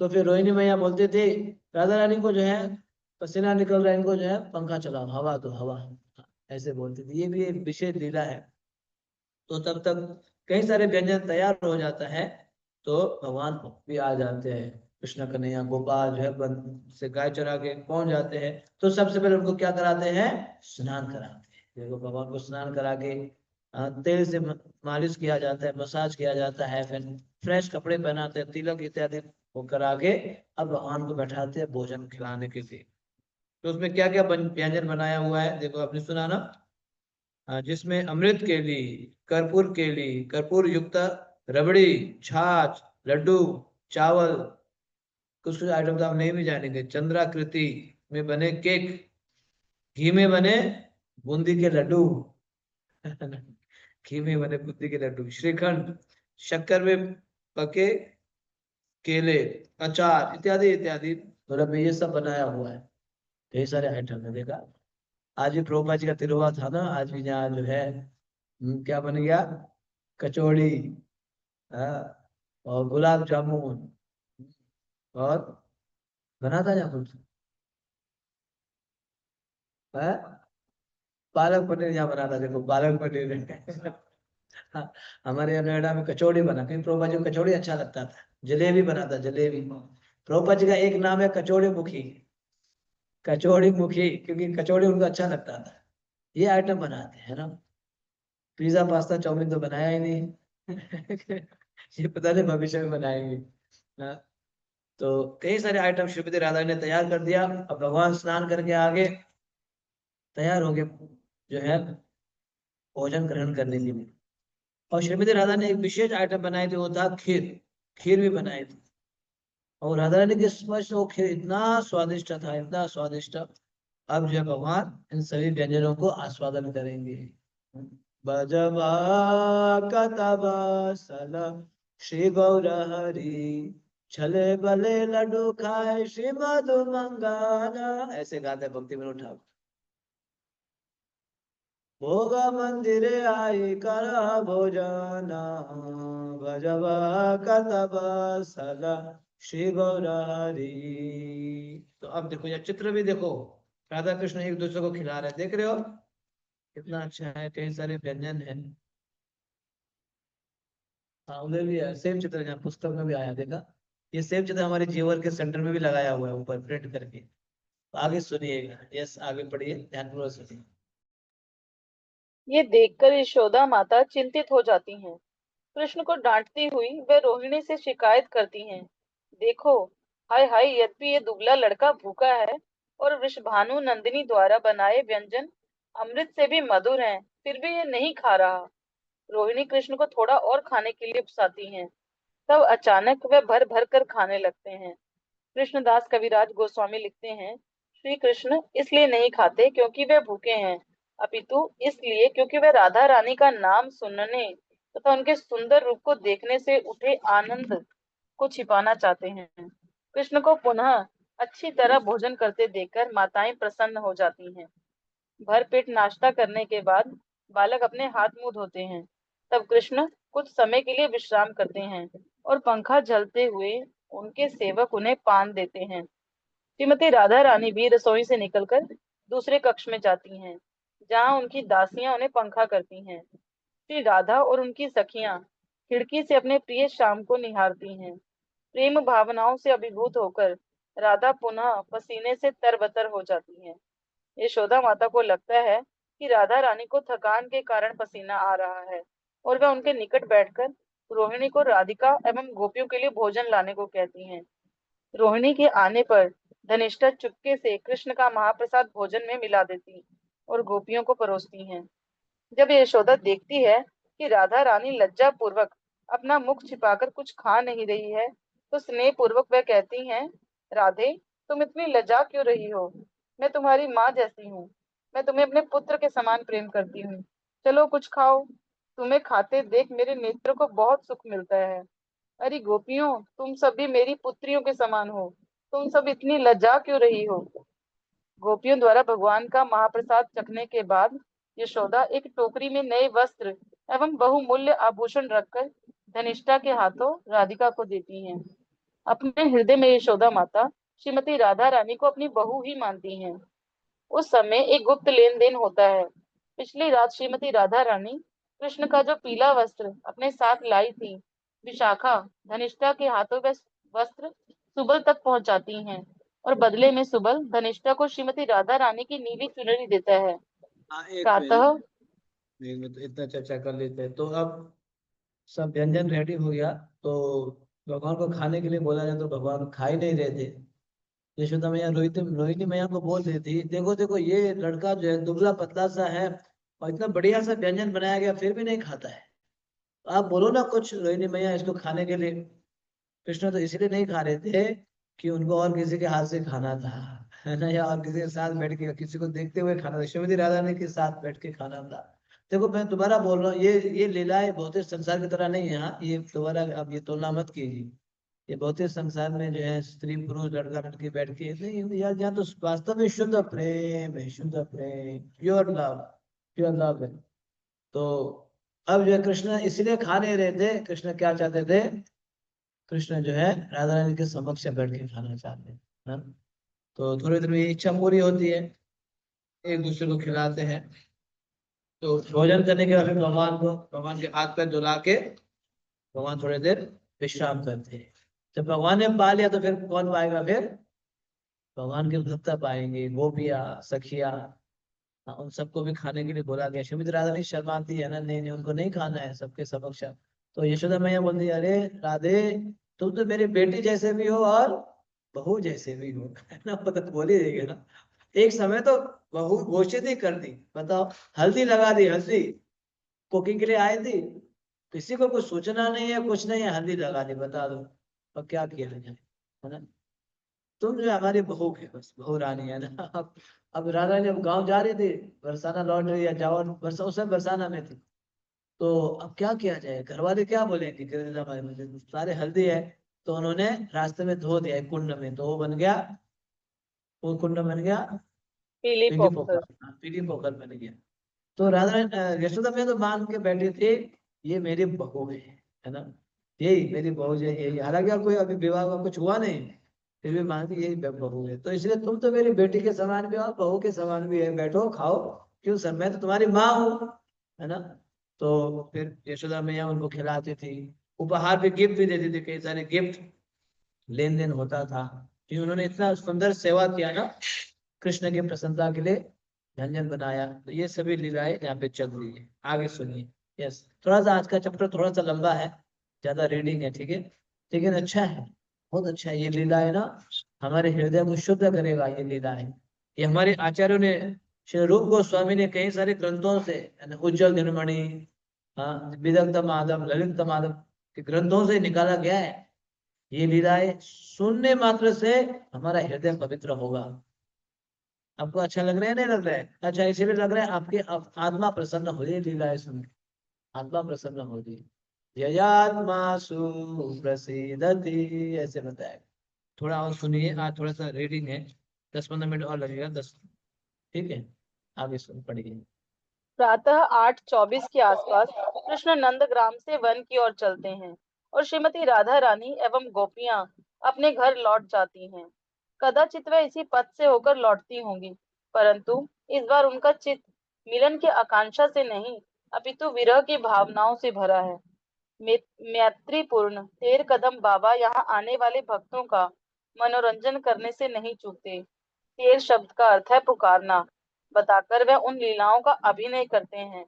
तो फिर रोहिणी मैया बोलते थे राधा रानी को जो है पसीना निकल रहा है, इनको जो है पंखा चलाओ, हवा दो हवा, ऐसे बोलते थे। ये भी एक विशेष लीला है। तो तब तक कई सारे व्यंजन तैयार हो जाता है, तो भगवान भी आ जाते हैं। कृष्ण कन्हैया गोपाल जो है वन से गाय चरा के पहुंच जाते हैं। तो सबसे पहले उनको क्या कराते हैं? स्नान कराते हैं। देखो भगवान को स्नान करा के तेल से मालिश किया जाता है, मसाज किया जाता है, फिर फ्रेश कपड़े पहनाते हैं, तिलक इत्यादि वो करा के अब भगवान को बैठाते हैं भोजन खिलाने के लिए। तो उसमें क्या क्या व्यंजन बनाया हुआ है देखो, आपने सुना ना। जिसमें अमृत केली, कर्पूर केली, कर्पूर युक्त रबड़ी, छाछ, लड्डू, चावल, कुछ कुछ आइटम तो आप नहीं भी जानेंगे, चंद्राकृति में बने केक, घी में बने बूंदी के लड्डू घी में बने बूंदी के लड्डू, श्रीखंड, शक्कर में पके केले, अचार इत्यादि इत्यादि, मतलब ये सब बनाया हुआ है। कई सारे आइटम है देखा। आज भी प्रभुपाद जी का तिरुवा था ना, आज भी यहाँ जो है क्या बन गया, कचौड़ी, हाँ, और गुलाब जामुन, और बना था यहाँ कुछ, है पालक पनीर यहाँ बना था, देखो पालक पनीर हाँ, हमारे यहाँ नोएडा में कचौड़ी बना, क्योंकि प्रभुपाद जी को कचौड़ी अच्छा लगता था। जलेबी बना था, जलेबी। प्रभुपाद जी का एक नाम है कचौड़ी मुखी, कचौड़ी मुखी, क्योंकि कचौड़ी उनको अच्छा लगता था। ये आइटम बनाते हैं ना। पिज्जा पास्ता चाउमीन तो बनाया ही नहीं ये पता नहीं भविष्य में बनाएंगे। हाँ, तो कई सारे आइटम श्रीमती राधा ने तैयार कर दिया। अब भगवान स्नान करके आगे तैयार हो गए जो है भोजन ग्रहण करने के लिए। और श्रीमती राधा ने एक विशेष आइटम बनाई थी, वो था खीर। खीर भी बनाई थी, और राधा रानी के स्पर्श वो खीर इतना स्वादिष्ट था, इतना स्वादिष्ट। अब जो है भगवान इन सभी व्यंजनों को आस्वादन करेंगे। बजवा कतवासल श्री गौर हरि, छले बले लड्डू खाए श्री मधु मंगाना, ऐसे गाते भक्ति विनोद ठाकुर। भोग मंदिरे आई कर भोजना, भजवा कतब सला श्री गौरारी। तो अब देखो ये चित्र भी देखो, राधा कृष्ण एक दूसरे को खिला रहे हैं, देख रहे हो कितना अच्छा है, कई सारे व्यंजन है। हाँ उधर भी है सेम चित्र, जहाँ पुस्तक में भी आया देखा, ये सेम चित्र हमारे जीवन के सेंटर में भी लगाया हुआ है ऊपर प्रिंट करके। तो आगे सुनिएगा, यस आगे पढ़िए, ध्यानपूर्वक सुनिए। ये देखकर यशोदा माता चिंतित हो जाती हैं। कृष्ण को डांटती हुई वे रोहिणी से शिकायत करती हैं। देखो, हाय हाय, यद्यपि ये दुबला लड़का भूखा है और वृषभानु नंदिनी द्वारा बनाए व्यंजन अमृत से भी मधुर हैं, फिर भी ये नहीं खा रहा। रोहिणी कृष्ण को थोड़ा और खाने के लिए उकसाती हैं। तब अचानक वे भर भर कर खाने लगते हैं। कृष्णदास कविराज गोस्वामी लिखते हैं, श्री कृष्ण इसलिए नहीं खाते क्योंकि वे भूखे हैं, अपितु इसलिए क्योंकि वे राधा रानी का नाम सुनने तथा उनके सुंदर रूप को देखने से उठे आनंद को छिपाना चाहते हैं। कृष्ण को पुनः अच्छी तरह भोजन करते देखकर माताएं प्रसन्न हो जाती हैं। भर पेट नाश्ता करने के बाद बालक अपने हाथ मुंह धोते हैं। तब कृष्ण कुछ समय के लिए विश्राम करते हैं और पंखा झलते हुए उनके सेवक उन्हें पान देते हैं। श्रीमती राधा रानी भी रसोई से निकलकर दूसरे कक्ष में जाती हैं, जहां उनकी दासियां उन्हें पंखा करती हैं। श्री राधा और उनकी सखियां खिड़की से अपने प्रिय श्याम को निहारती हैं। प्रेम भावनाओं से अभिभूत होकर राधा पुनः पसीने से तरबतर हो जाती हैं। यशोदा माता को लगता है कि राधा रानी को थकान के कारण पसीना आ रहा है और वह उनके निकट बैठकर रोहिणी को राधिका एवं गोपियों के लिए भोजन लाने को कहती हैं। रोहिणी के आने पर धनिष्ठा चुपके से कृष्ण का महाप्रसाद भोजन में मिला देती और गोपियों को परोसती हैं। जब यशोदा देखती है कि राधा रानी लज्जा पूर्वक अपना मुख छिपाकर कुछ खा नहीं रही है, तो स्नेह पूर्वक वह कहती हैं, राधे, तुम इतनी लज्जा क्यों रही हो? मैं तुम्हारी माँ जैसी हूँ। मैं तुम्हें अपने पुत्र के समान प्रेम करती हूँ। चलो कुछ खाओ। तुम्हें खाते देख मेरे नेत्र को बहुत सुख मिलता है। अरे गोपियों, तुम सभी मेरी पुत्रियों के समान हो। तुम सब इतनी लज्जा क्यों रही हो? गोपियों द्वारा भगवान का महाप्रसाद चखने के बाद यशोदा एक टोकरी में नए वस्त्र एवं बहुमूल्य आभूषण रखकर धनिष्ठा के हाथों राधिका को देती हैं। अपने हृदय में यशोदा माता श्रीमती राधा रानी को अपनी बहू ही मानती हैं। उस समय एक गुप्त लेन देन होता है। पिछली रात श्रीमती राधा रानी कृष्ण का जो पीला वस्त्र अपने साथ लाई थी, विशाखा धनिष्ठा के हाथों वह वस्त्र सुबल तक पहुंचाती हैं और बदले में सुबल धनिष्ठा को श्रीमती राधा रानी की नीली चुनरी देता है। हाँ एक प्रातः मिनट, एक मिनट, इतना चर्चा कर लेते हैं। तो अब सब व्यंजन रेडी हो गया, तो भगवान को खाने के लिए बोला जाए तो भगवान खा ही नहीं रहे थे। यशोदा मैया रोहित रोहिणी मैया को बोल रही थी, देखो देखो ये लड़का जो है दुबला पतला सा है और इतना बढ़िया सा व्यंजन बनाया गया फिर भी नहीं खाता है। तो आप बोलो ना कुछ रोहिणी मैया इसको खाने के लिए। कृष्ण तो इसलिए नहीं खा रहे थे कि उनको और किसी के हाथ से खाना था, है ना, या और किसी के साथ बैठ के किसी को देखते हुए खाना था, श्रीमती राधा रानी के साथ बैठ के खाना था। देखो मैं दोबारा बोल रहा हूँ, ये लीलाएं भौतिक संसार की तरह नहीं है। हाँ, ये दोबारा आप ये तुलना मत कीजिए। ये भौतिक संसार में जो है स्त्री पुरुष लड़का लड़की बैठ के नहीं, यार यहाँ तो वास्तव में शुद्ध प्रेम है, शुद्ध प्रेम, प्योर लव, प्योर लव है। तो अब जो है कृष्ण इसलिए खा नहीं रहे थे, कृष्ण क्या चाहते थे, कृष्ण जो है राधा रानी के समक्ष बैठ के खाना चाहते हैं, है ना? तो थोड़ी देर में ये इच्छा पूरी होती है, एक दूसरे को खिलाते हैं। तो भोजन करने के बाद फिर भगवान के हाथ पैर धुला के भगवान थोड़ी देर विश्राम करते हैं। जब भगवान ने पा लिया तो फिर कौन पाएगा, फिर भगवान के भक्त पाएंगे, गोपिया सखिया। हाँ, उन सबको भी खाने के लिए बोला गया। श्रीमती राधा नहीं शर्माती है ना, नहीं नहीं उनको नहीं खाना है सबके समक्ष। तो यशोदा मैया बोलती, अरे राधे, तुम तो मेरी बेटी जैसे भी हो और बहू जैसे भी हो, है ना, पता बोल ही देगी ना। एक समय तो बहू घोषित ही कर दी, बताओ, हल्दी लगा दी, हल्दी कुकिंग के लिए आई थी, किसी को कुछ सूचना नहीं है, कुछ नहीं है, हल्दी लगा दी, बता दो और क्या किया जाए, है ना। तुम जो हमारी बहू के, बस बहू रानी है ना। अब राधा जब गांव जा रही थी, बरसाना लौट रही है, जाओ बरसा, उस समय बरसाना में थी। तो अब क्या किया जाए, घर वाले क्या बोलेंगे कि हमारे मुझे सारे हल्दी है। तो उन्होंने रास्ते में धो दिया एक कुंड में, तो वो बन गया, वो कुंड बन गया पीली पीली पोखर। पोखर, हाँ, पीली पोखर बन गया। तो राधा यशोदा में तो मान के बैठी थी ये मेरी बहू है ना, यही मेरी बहू है, यही। हालांकि कोई अभी विवाह हुआ कुछ हुआ नहीं, फिर भी मानती यही बहू है, तो इसलिए तुम तो मेरी बेटी के समान भी हो, बहू के समान भी है, बैठो खाओ, क्यों सर, मैं तो तुम्हारी माँ हूँ, है ना। तो फिर यशोदा मैया उनको खिलाती थी, उपहार भी, गिफ्ट भी देती थी, कई सारे गिफ्ट लेन देन होता था, कि उन्होंने इतना सुंदर सेवा किया ना, कृष्ण की प्रसन्नता के लिए व्यंजन बनाया। तो ये सभी लीलाएं यहाँ पे चल रही है, आगे सुनिए। यस, थोड़ा सा आज का चैप्टर थोड़ा सा लंबा है, ज्यादा रीडिंग है, ठीक है, लेकिन अच्छा है, बहुत अच्छा है। ये लीला है ना, हमारे हृदय को शुद्ध करेगा, ये लीला है। ये हमारे आचार्यों ने, श्री रूप गोस्वामी ने कई सारे ग्रंथों से, उज्जवल निर्मणि, हाँ, विदग्ध माधव, ललित माधव के ग्रंथों से निकाला गया है। ये लीलाएं सुनने मात्र से हमारा हृदय पवित्र होगा। आपको अच्छा लग रहा है, नहीं लग रहा है? अच्छा, इसीलिए लग रहा है आपकी आत्मा प्रसन्न हो रही, लीलाएं सुन के आत्मा प्रसन्न हो रही। ययात्मा सुप्रसीदति, ऐसे बताया। थोड़ा और सुनिए, आज थोड़ा सा रीडिंग है, 10-15 मिनट और लगेगा, 10, ठीक है, आगे सुन पढ़िए। प्रातः 8:24 के आसपास कृष्ण नंदग्राम से वन की ओर चलते हैं और श्रीमती राधा रानी एवं गोपियां अपने घर लौट जाती हैं। कदाचित वह इसी पथ से होकर लौटती होंगी, परंतु इस बार उनका चित्त मिलन की आकांक्षा से नहीं, अपितु विरह की भावनाओं से भरा है। मैत्रीपूर्ण तेर कदम बाबा यहाँ आने वाले भक्तों का मनोरंजन करने से नहीं चूकते। तेर शब्द का अर्थ है पुकारना, बताकर वह उन लीलाओं का अभिनय करते हैं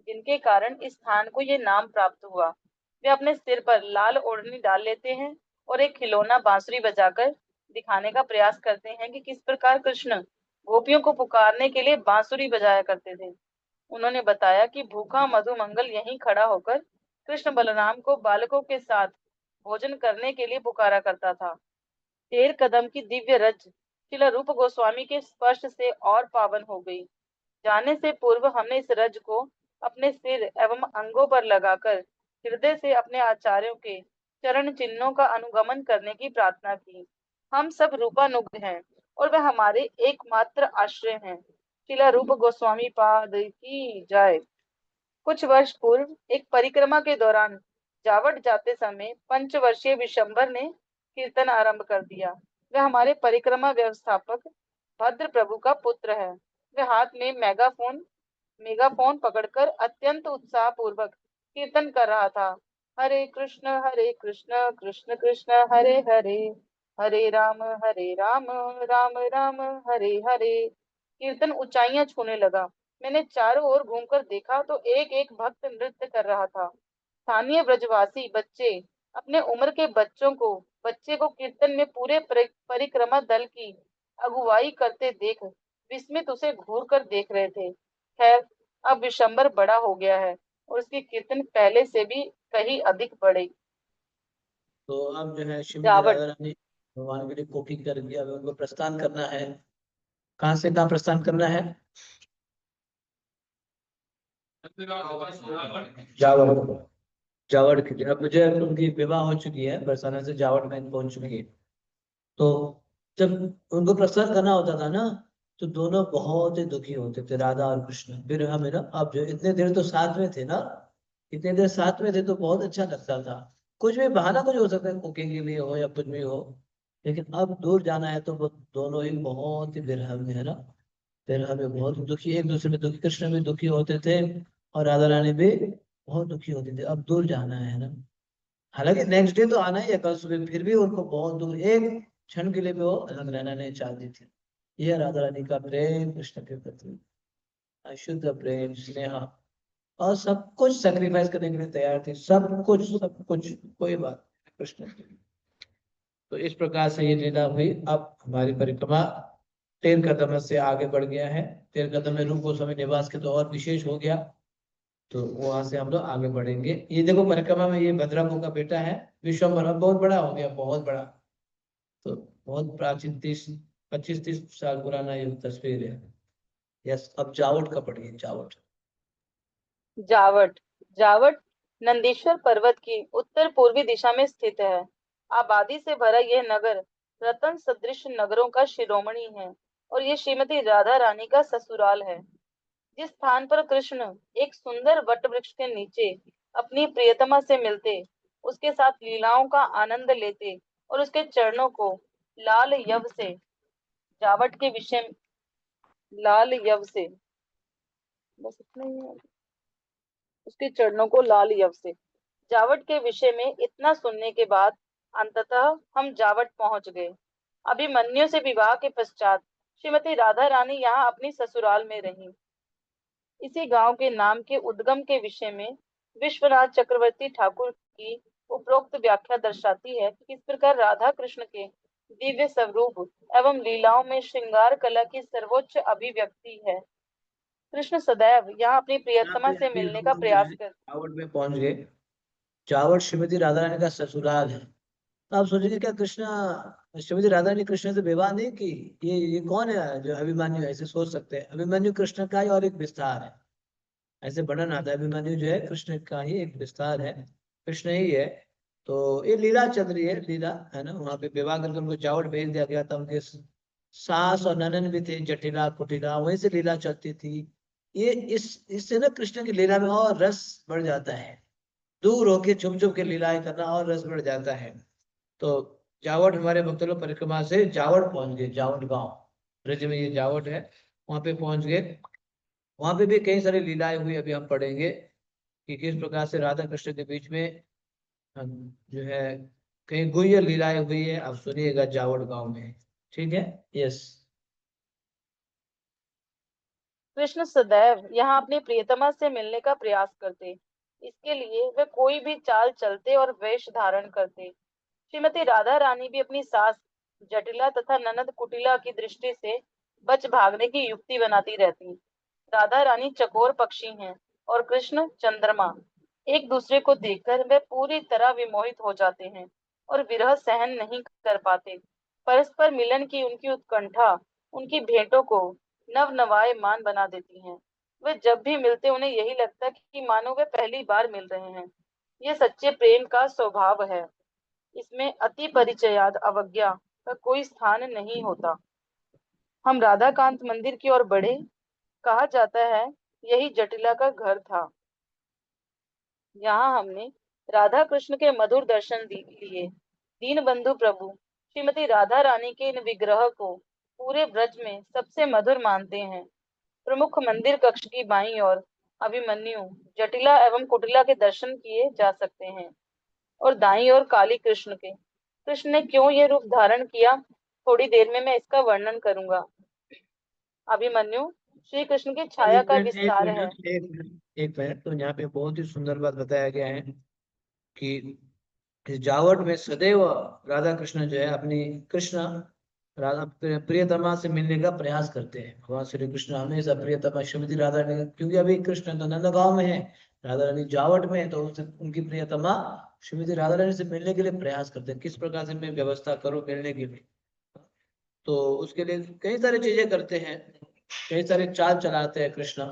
जिनके कारण इस स्थान को ये नाम प्राप्त हुआ। वे अपने सिर पर लाल ओढ़नी डाल लेते हैं और एक खिलौना बांसुरी बजाकर दिखाने का प्रयास करते हैं कि किस प्रकार कृष्ण गोपियों को पुकारने के लिए बांसुरी बजाया करते थे। उन्होंने बताया कि भूखा मधुमंगल यहीं खड़ा होकर कृष्ण बलराम को बालकों के साथ भोजन करने के लिए पुकारा करता था। तेर कदम की दिव्य रज श्रील रूप गोस्वामी के स्पर्श से और पावन हो गई। जाने से पूर्व हमने इस रज को अपने सिर एवं अंगों पर लगाकर हृदय से अपने आचार्यों के चरण चिन्हों का अनुगमन करने की प्रार्थना की। हम सब रूपानुग हैं और वह हमारे एकमात्र आश्रय हैं। श्रील रूप गोस्वामी पाद की जय। कुछ वर्ष पूर्व एक परिक्रमा के दौरान जावट जाते समय पंचवर्षीय विशंबर ने कीर्तन आरंभ कर दिया। वह हमारे परिक्रमा व्यवस्थापक भद्र प्रभु का पुत्र है। वह हाथ में मेगाफोन पकड़कर अत्यंत उत्साह पूर्वक कीर्तन कर रहा था। हरे कृष्ण कृष्ण कृष्ण हरे हरे, हरे राम राम राम हरे हरे। कीर्तन ऊंचाइयां छूने लगा। मैंने चारों ओर घूमकर देखा तो एक एक भक्त नृत्य कर रहा था। स्थानीय ब्रजवासी बच्चे अपने उम्र के बच्चे को कीर्तन में पूरे परिक्रमा दल की अगुवाई करते देख विस्मित उसे घूर कर देख रहे थे। खैर, अब विशंबर बड़ा हो गया है और उसकी कीर्तन पहले से भी कहीं अधिक बढ़े। तो अब जो है श्रीमती जावट। राधा रानी भगवान के लिए कुकिंग कर दिया, अब उनको प्रस्थान करना है। कहाँ से कहाँ प्रस्थान करना है? जावड़, जावड़ के लिए। अब मुझे, उनकी विवाह हो चुकी है, बरसाना से जावड़ में पहुंच चुकी है। तो जब उनको प्रस्थान करना होता था ना, तो दोनों बहुत ही दुखी होते थे, राधा और कृष्ण। फिर हमें ना, अब जो इतने देर तो साथ में थे ना, इतने देर साथ में थे तो बहुत अच्छा लगता था। कुछ भी बहाना कुछ हो सकता है, कुकिंग के लिए हो या कुछ भी हो, लेकिन अब दूर जाना है तो वो दोनों ही बहुत ही विरह में है ना। फिर हमें बहुत दुखी, एक दूसरे में दुखी, कृष्ण भी दुखी होते थे और राधा रानी भी बहुत दुखी होती थी, अब दूर जाना है ना। हालांकि नेक्स्ट डे तो आना ही है, कल सुबह, फिर भी उनको बहुत दूर, एक क्षण के लिए भी वो अलग रहना नहीं चाहती थी। यह राधा रानी का प्रेम कृष्ण के प्रति, अशुद्ध प्रेम, स्नेह, और सब कुछ सेक्रीफाइस करने के लिए तैयार थी, सब कुछ, सब कुछ, कोई बात नहीं, कृष्ण के लिए। तो इस प्रकार से ये लीला हुई। अब हमारी परिक्रमा 13 कदम से आगे बढ़ गया है। 13 कदम में रूप गोस्वामी निवास के तो और विशेष हो गया, तो वहां से हम लोग आगे बढ़ेंगे। ये देखो परिक्रमा में ये भद्रमु का बेटा है विश्वम्भर, अब बहुत बड़ा हो गया, बहुत बड़ा। तो बहुत प्राचीन, 25-30 साल पुराना ये तस्वीर है। यस, अब जावट का पढ़िए, जावट। जावट। जावट नंदीश्वर पर्वत की उत्तर पूर्वी दिशा में स्थित है। आबादी से भरा यह नगर रतन सदृश नगरों का शिरोमणि है और ये श्रीमती राधा रानी का ससुराल है। जिस स्थान पर कृष्ण एक सुंदर वट वृक्ष के नीचे अपनी प्रियतमा से मिलते, उसके साथ लीलाओं का आनंद लेते और उसके चरणों को लाल यव से जावट के विषय लाल यव से बस इतना ही है। उसके चरणों को लाल यव से जावट के विषय में इतना सुनने के बाद अंततः हम जावट पहुंच गए। अभिमन्यु से विवाह के पश्चात श्रीमती राधा रानी यहाँ अपनी ससुराल में रहीं। इसी गांव के नाम के उद्गम के विषय में विश्वनाथ चक्रवर्ती ठाकुर की उपरोक्त व्याख्या दर्शाती है कि किस प्रकार राधा कृष्ण के दिव्य स्वरूप एवं लीलाओं में श्रृंगार कला की सर्वोच्च अभिव्यक्ति है। कृष्ण सदैव यहाँ अपनी यहाँ प्रियतमा पे से अभी मिलने हम का लोग जो प्रयास है कर चावट में पहुंच गए। चावट श्रीमती राधा रानी का ससुराल है। तो आप सोचेंगे क्या कृष्णा श्रीमती राधा रानी कृष्ण से विवाह नहीं की? ये कौन है जो अभिमन्यु है? ऐसे सोच सकते हैं। अभिमन्यु कृष्ण का ही और एक विस्तार है। ऐसे वर्णन आता है अभिमन्यु जो है कृष्ण का ही एक विस्तार है, कृष्ण ही है। तो ये लीला चल रही है, लीला है ना। वहां पे विवाह करके उनको चावट भेज दिया गया था। उनके सास और ननन भी थे, जटिला कुटिला, वहीं से लीला चलती थी। ये इस इससे ना कृष्ण की लीला में और रस बढ़ जाता है। दूर होके छुप छुप के लीलाएं करना और रस बढ़ जाता है। तो जावट हमारे भक्त लोग परिक्रमा से जावट पहुंच गए, जावट गांव ब्रज में ये जावट है, वहां पे पहुंच गए। वहां पे भी कई सारी लीलाएं हुई, अभी हम पढ़ेंगे कि किस प्रकार से राधा कृष्ण के बीच में हम जो है कई गुह्य लीलाएं हुई है। आप सुनिएगा जावट गांव में, ठीक है। यस। कृष्ण सदैव यहाँ अपनी प्रियतमा से मिलने का प्रयास करते। इसके लिए वे कोई भी चाल चलते और वेश धारण करते। श्रीमती राधा रानी भी अपनी सास जटिला तथा ननद कुटिला की दृष्टि से बच भागने की युक्ति बनाती रहती। राधा रानी चकोर पक्षी हैं और कृष्ण चंद्रमा। एक दूसरे को देखकर वे पूरी तरह विमोहित हो जाते हैं और विरह सहन नहीं कर पाते। परस्पर मिलन की उनकी उत्कंठा उनकी भेंटों को नव नवायमान बना देती हैं। वे जब भी मिलते उन्हें यही लगता कि मानो वे पहली बार मिल रहे हैं। ये सच्चे प्रेम का स्वभाव है। इसमें अति परिचयाद अवज्ञा का कोई स्थान नहीं होता। हम राधाकांत मंदिर की ओर बढ़े। कहा जाता है यही जटिला का घर था। यहाँ हमने राधा कृष्ण के मधुर दर्शन लिए। दीन बंधु प्रभु श्रीमती राधा रानी के इन विग्रह को पूरे ब्रज में सबसे मधुर मानते हैं। प्रमुख मंदिर कक्ष की बाईं ओर अभिमन्यु जटिला एवं कुटिला के दर्शन किए जा सकते हैं और दाईं ओर काली कृष्ण के। कृष्ण ने क्यों ये रूप धारण किया, थोड़ी देर में मैं इसका वर्णन करूंगा। अभिमन्यु श्री कृष्ण की छाया एक का मिनट एक विस्तार है। मिनट एक मिनट एक मिनट। तो यहाँ पे बहुत ही सुंदर बात बताया गया है कि इस जावट में सदैव राधा कृष्ण जो है अपनी कृष्ण राधा प्रियतमा से मिलने का प्रयास करते हैं। भगवान श्री कृष्ण हमेशा प्रियतमा श्रीमती राधा रानी, क्योंकि अभी कृष्ण तो नंदगांव में है, राधा रानी जावट में है, तो उनकी प्रियतमा श्रीमती राधा रानी से मिलने के लिए प्रयास करते हैं। किस प्रकार से मैं व्यवस्था करूं मिलने के लिए। तो उसके लिए कई सारी चीजें करते हैं, कई सारे चाल चलाते हैं कृष्ण,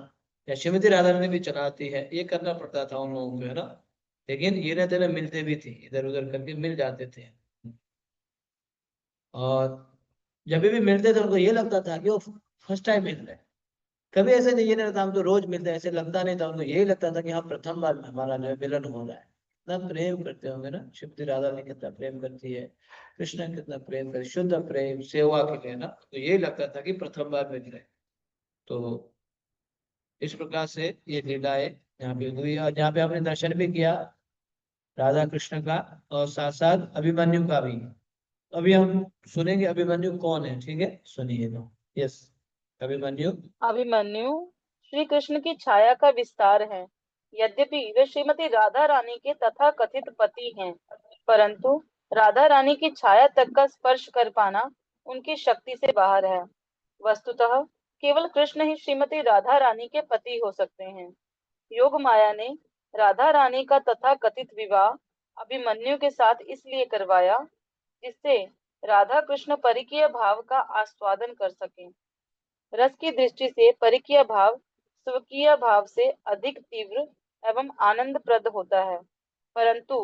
या श्रीमती राधा रानी भी चलाती है। ये करना पड़ता था उन लोगों को, है ना। लेकिन ये ना तेरे मिलते भी थे, इधर उधर करके मिल जाते थे। और जब भी मिलते थे उनको ये लगता था कि वो फर्स्ट टाइम मिल रहे हैं। कभी ऐसे नहीं, ये नहीं रहता हम तो रोज मिलते हैं, ऐसे लगता नहीं था उनको। यही लगता था कि हाँ प्रथम बार हमारा जो है मिलन हो रहा है। कितना प्रेम करते होंगे ना, श्रीमती राधा ने कितना प्रेम करती है, कृष्ण कितना प्रेम करते, शुद्ध प्रेम सेवा के लिए ना। तो यही लगता था कि प्रथम बार मिल रहे हैं। तो इस प्रकार से ये लीलाएं यहाँ पे हुई, और यहाँ पे आपने दर्शन भी किया राधा कृष्ण का, और साथ साथ अभिमन्यु का भी। अभी हम सुनेंगे अभिमन्यु कौन है, ठीक है, सुनिए तो। यस, अभिमन्यु। अभिमन्यु श्री कृष्ण की छाया का विस्तार है। यद्यपि वे श्रीमती राधा रानी के तथा कथित पति हैं, परंतु राधा रानी की छाया तक का स्पर्श कर पाना उनकी शक्ति से बाहर है। वस्तुतः केवल कृष्ण ही श्रीमती राधा रानी के पति हो सकते हैं। योग माया ने राधा रानी का तथा कथित विवाह अभिमन्यु के साथ इसलिए करवाया जिससे राधा कृष्ण परिकीय भाव का आस्वादन कर सकें। रस की दृष्टि से परिकीय भाव स्वकीय भाव से अधिक तीव्र एवं आनंदप्रद होता है, परंतु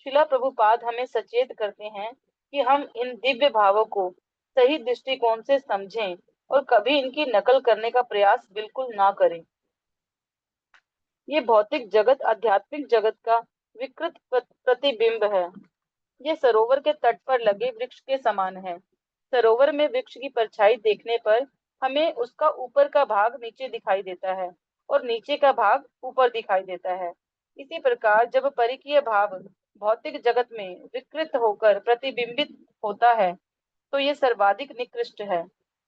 शिला प्रभुपाद हमें सचेत करते हैं कि हम इन दिव्य भावों को सही दृष्टिकोण से समझें और कभी इनकी नकल करने का प्रयास बिल्कुल ना करें। ये भौतिक जगत आध्यात्मिक जगत का विकृत प्रतिबिंब है। ये सरोवर के तट पर लगे वृक्ष के समान है। सरोवर में वृक्ष की परछाई देखने पर हमें उसका ऊपर का भाग नीचे दिखाई देता है और नीचे का भाग ऊपर दिखाई देता है। इसी प्रकार जब परिकीय भाव भौतिक जगत में विकृत होकर प्रतिबिंबित होता है तो ये सर्वाधिक निकृष्ट है।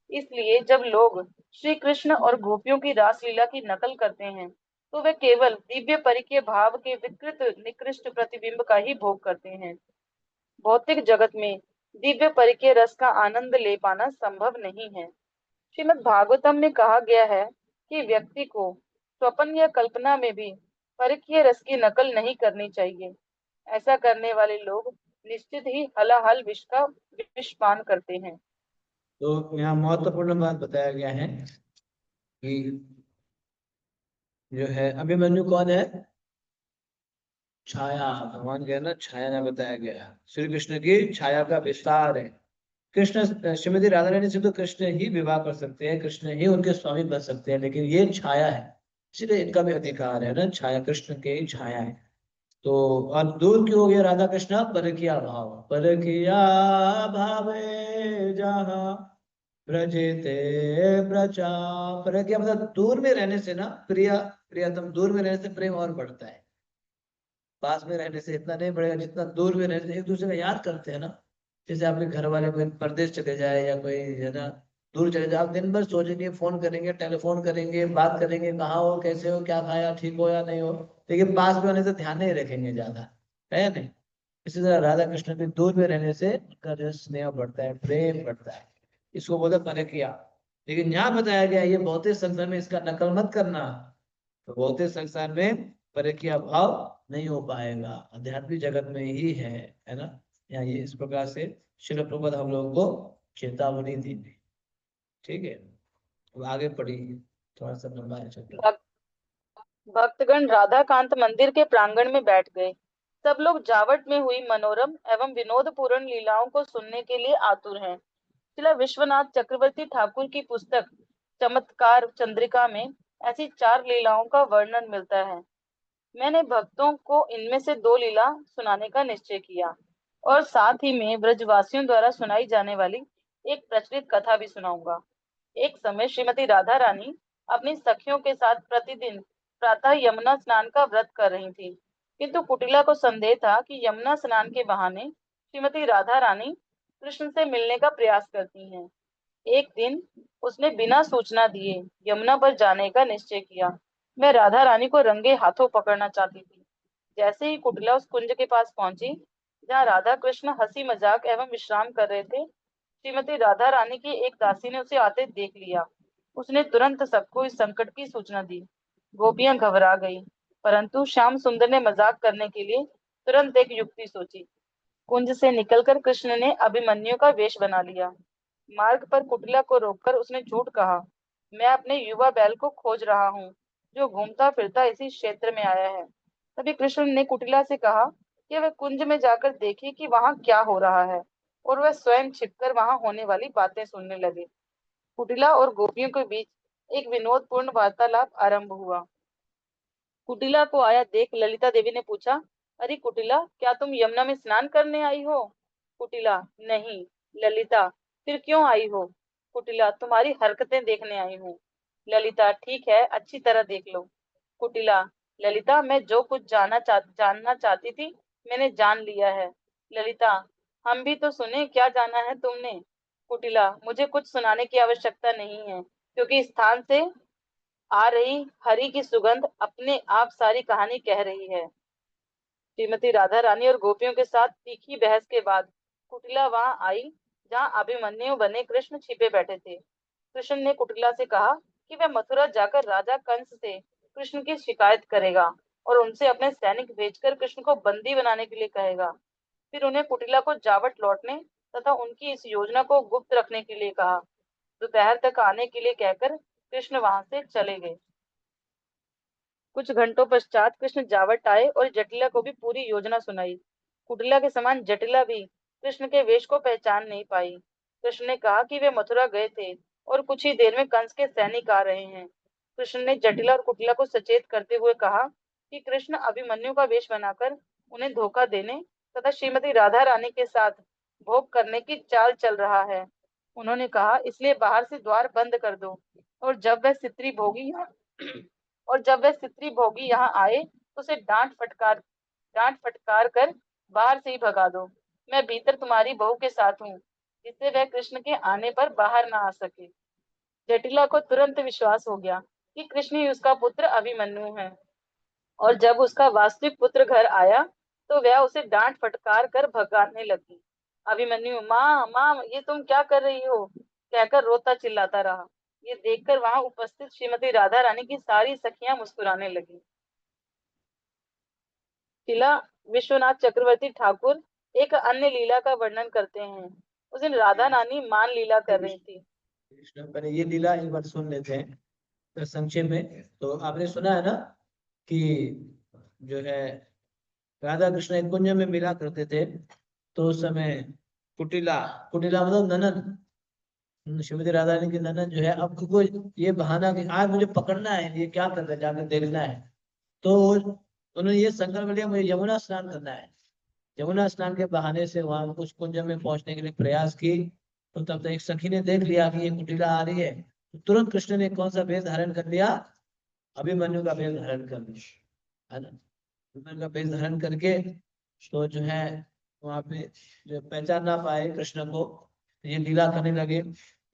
इसलिए जब लोग श्री कृष्ण और गोपियों की रासलीला की नकल करते हैं तो वे केवल दिव्य परिकीय भाव के विकृत निकृष्ट प्रतिबिंब का ही भोग करते हैं। भौतिक जगत में दिव्य परिकीय रस का आनंद ले पाना संभव नहीं है। श्रीमद् भागवतम में कहा गया है कि व्यक्ति को स्वप्न या कल्पना में भी परिकीय रस की नकल नहीं करनी चाहिए। ऐसा करने वाले लोग निश्चित ही हलाहल विष का विष पान करते हैं। तो यहाँ महत्वपूर्ण बात बताया गया है कि जो है अभिमन्यु कौन है? छाया, भगवान के ना छाया ने बताया गया, श्री कृष्ण की छाया का विस्तार है। कृष्ण श्रीमती राधा रानी से तो कृष्ण ही विवाह कर सकते हैं, कृष्ण ही उनके स्वामी बन सकते हैं, लेकिन ये छाया है इसलिए इनका भी अधिकार है ना, छाया कृष्ण के ही छाया है। तो और दूर क्यों हो गया राधा कृष्ण? परकिया भाव, परकिया भावे जहाँ ब्रजेते ब्रजा। परकिया मतलब दूर में रहने से ना, प्रिया प्रियतम, दूर में रहने से प्रेम और बढ़ता है। पास में रहने से इतना नहीं बढ़ेगा जितना दूर में रहने से। एक दूसरे का याद करते हैं ना, जैसे आपके घर वाले कोई परदेश चले जाए या कोई है ना दूर चले जाए, आप दिन भर सोचेंगे, फोन करेंगे, टेलीफोन करेंगे, बात करेंगे, कहाँ हो, कैसे हो, क्या खाया, ठीक हो या नहीं हो, लेकिन पास में होने से ध्यान नहीं रखेंगे ज्यादा, है नहीं? इसी तरह राधा कृष्ण भी दूर में रहने से उनका जो स्नेह बढ़ता है, प्रेम बढ़ता है, इसको बोलते परकिया। लेकिन यहाँ बताया गया ये भौतिक संसार में इसका नकल मत करना। तो भौतिक संसार में परकीय भाव नहीं हो पाएगा, आध्यात्मिक जगत में ही है ना। यहाँ ये इस प्रकार से शिल प्रबोध हम लोगों को चेतावनी दी थी। ठीक है, अब आगे पढ़िए, थोड़ा सा लंबा है चैप्टर। भक्त भक्तगण राधा कांत मंदिर के प्रांगण में बैठ गए। सब लोग जावट में हुई मनोरम एवं विनोदपूर्ण लीलाओं को सुनने के लिए आतुर हैं। श्रील विश्वनाथ चक्रवर्ती ठाकुर की पुस्तक चमत्कार चंद्रिका में ऐसी 4 लीलाओं का वर्णन मिलता है। मैंने भक्तों को इनमें से 2 लीला सुनाने का निश्चय किया और साथ ही में ब्रजवासियों द्वारा सुनाई जाने वाली एक प्रचलित कथा भी सुनाऊंगा। एक समय श्रीमती राधा रानी अपनी सखियों के साथ प्रतिदिन प्रातः यमुना स्नान का व्रत कर रही थी, किंतु कुटिला को संदेह था कि यमुना स्नान के बहाने श्रीमती राधा रानी कृष्ण से मिलने का प्रयास करती हैं। एक दिन उसने बिना सूचना दिए यमुना पर जाने का निश्चय किया। मैं राधा रानी को रंगे हाथों पकड़ना चाहती थी। जैसे ही कुटिला उस कुंज के पास पहुंची जहाँ राधा कृष्ण हंसी मजाक एवं विश्राम कर रहे थे, श्रीमती राधा रानी की एक दासी ने उसे आते देख लिया। उसने तुरंत सबको इस संकट की सूचना दी। गोपियां घबरा गई, परंतु श्याम सुंदर ने मजाक करने के लिए तुरंत एक युक्ति सोची। कुंज से निकलकर कृष्ण ने अभिमन्यु का वेश बना लिया। मार्ग पर कुटिला को रोककर उसने झूठ कहा, मैं अपने युवा बैल को खोज रहा हूँ जो घूमता फिरता इसी क्षेत्र में आया है। तभी कृष्ण ने कुटिला से कहा कि वह कुंज में जाकर देखे कि वहां क्या हो रहा है, और वह स्वयं छिपकर वहां होने वाली बातें सुनने लगे। कुटिला और गोपियों के बीच एक विनोदपूर्ण वार्तालाप आरंभ हुआ। कुटिला को आया देख ललिता देवी ने पूछा, अरे कुटिला, क्या तुम यमुना में स्नान करने आई हो? कुटिला, नहीं। ललिता, फिर क्यों आई हो? कुटिला, तुम्हारी हरकतें देखने आई हूँ। ललिता, ठीक है, अच्छी तरह देख लो। कुटिला, ललिता, मैं जो कुछ जानना चाहती थी मैंने जान लिया है। ललिता, हम भी तो सुने, क्या जाना है तुमने? कुटिला, मुझे कुछ सुनाने की आवश्यकता नहीं है, क्योंकि इस स्थान से आ रही हरि की सुगंध अपने आप सारी कहानी कह रही है। श्रीमती राधा रानी और गोपियों के साथ तीखी बहस के बाद कुटिला वहां आई जहां अभिमन्यु बने कृष्ण छिपे बैठे थे। कृष्ण ने कुटिला से कहा कि वह मथुरा जाकर राजा कंस से कृष्ण की शिकायत करेगा और उनसे अपने सैनिक भेजकर कृष्ण को बंदी बनाने के लिए कहेगा। फिर उन्हें कुटिला को जावट लौटने तथा उनकी इस योजना को गुप्त रखने के लिए कहा। दोपहर तक आने के लिए कहकर कृष्ण वहां से चले गए। कुछ घंटों पश्चात कृष्ण जावट आए और जटिला को भी पूरी योजना सुनाई। कुटिला के समान जटिला भी कृष्ण के वेश को पहचान नहीं पाई। कृष्ण ने कहा कि वे मथुरा गए थे और कुछ ही देर में कंस के सैनिक आ रहे हैं। कृष्ण ने जटिला और कुटिला को सचेत करते हुए कहा कि कृष्ण अभिमन्यु का वेश बनाकर उन्हें धोखा देने तथा श्रीमती राधा रानी के साथ भोग करने की चाल चल रहा है। उन्होंने कहा, इसलिए बाहर से द्वार बंद कर दो और जब वह स्त्री भोगी यहाँ और जब वह स्त्री भोगी यहाँ आए तो उसे डांट फटकार कर बाहर से ही भगा दो। मैं भीतर तुम्हारी बहू के साथ हूँ, जिससे वह कृष्ण के आने पर बाहर ना आ सके। जटिला को तुरंत विश्वास हो गया कि कृष्ण ही उसका पुत्र अभिमन्यु है, और जब उसका वास्तविक पुत्र घर आया तो वह उसे डांट फटकार कर भगाने लगी। अभिमन्यु, माँ माँ, ये तुम क्या कर रही हो, कहकर रोता चिल्लाता रहा। ये देखकर वहां उपस्थित श्रीमती राधा रानी की सारी सखियां मुस्कुराने लगी। शिला विश्वनाथ चक्रवर्ती ठाकुर एक अन्य लीला का वर्णन करते हैं। उस दिन राधा रानी मान लीला कर रही थी। कृष्ण पहले ये लीला एक बार सुन लेते हैं तो संक्षेप में। तो आपने सुना है ना कि जो है राधा कृष्ण एक कुंज में मिला करते थे, तो उस समय कुटिला, कुटिला मतलब ननन, श्रीमती राधा रानी की ननन जो है, अब को ये बहाना कि आज मुझे पकड़ना है, ये क्या कर रहा है जाकर देखना है। तो उन्होंने ये संकल्प लिया, मुझे यमुना स्नान करना है। यमुना स्नान के बहाने से वहां उस कुंज में पहुंचने के लिए प्रयास की। तो तब तक एक सखी ने देख लिया कि ये कुटिला आ रही है, तो तुरंत कृष्ण ने कौन सा वेश धारण कर लिया, अभिमन्यु का वेश धारण कर लिया, है ना। अभिमन्यु का वेश धारण करके तो जो है वहां पे जो पहचान ना पाए कृष्ण को, तो ये लीला करने लगे।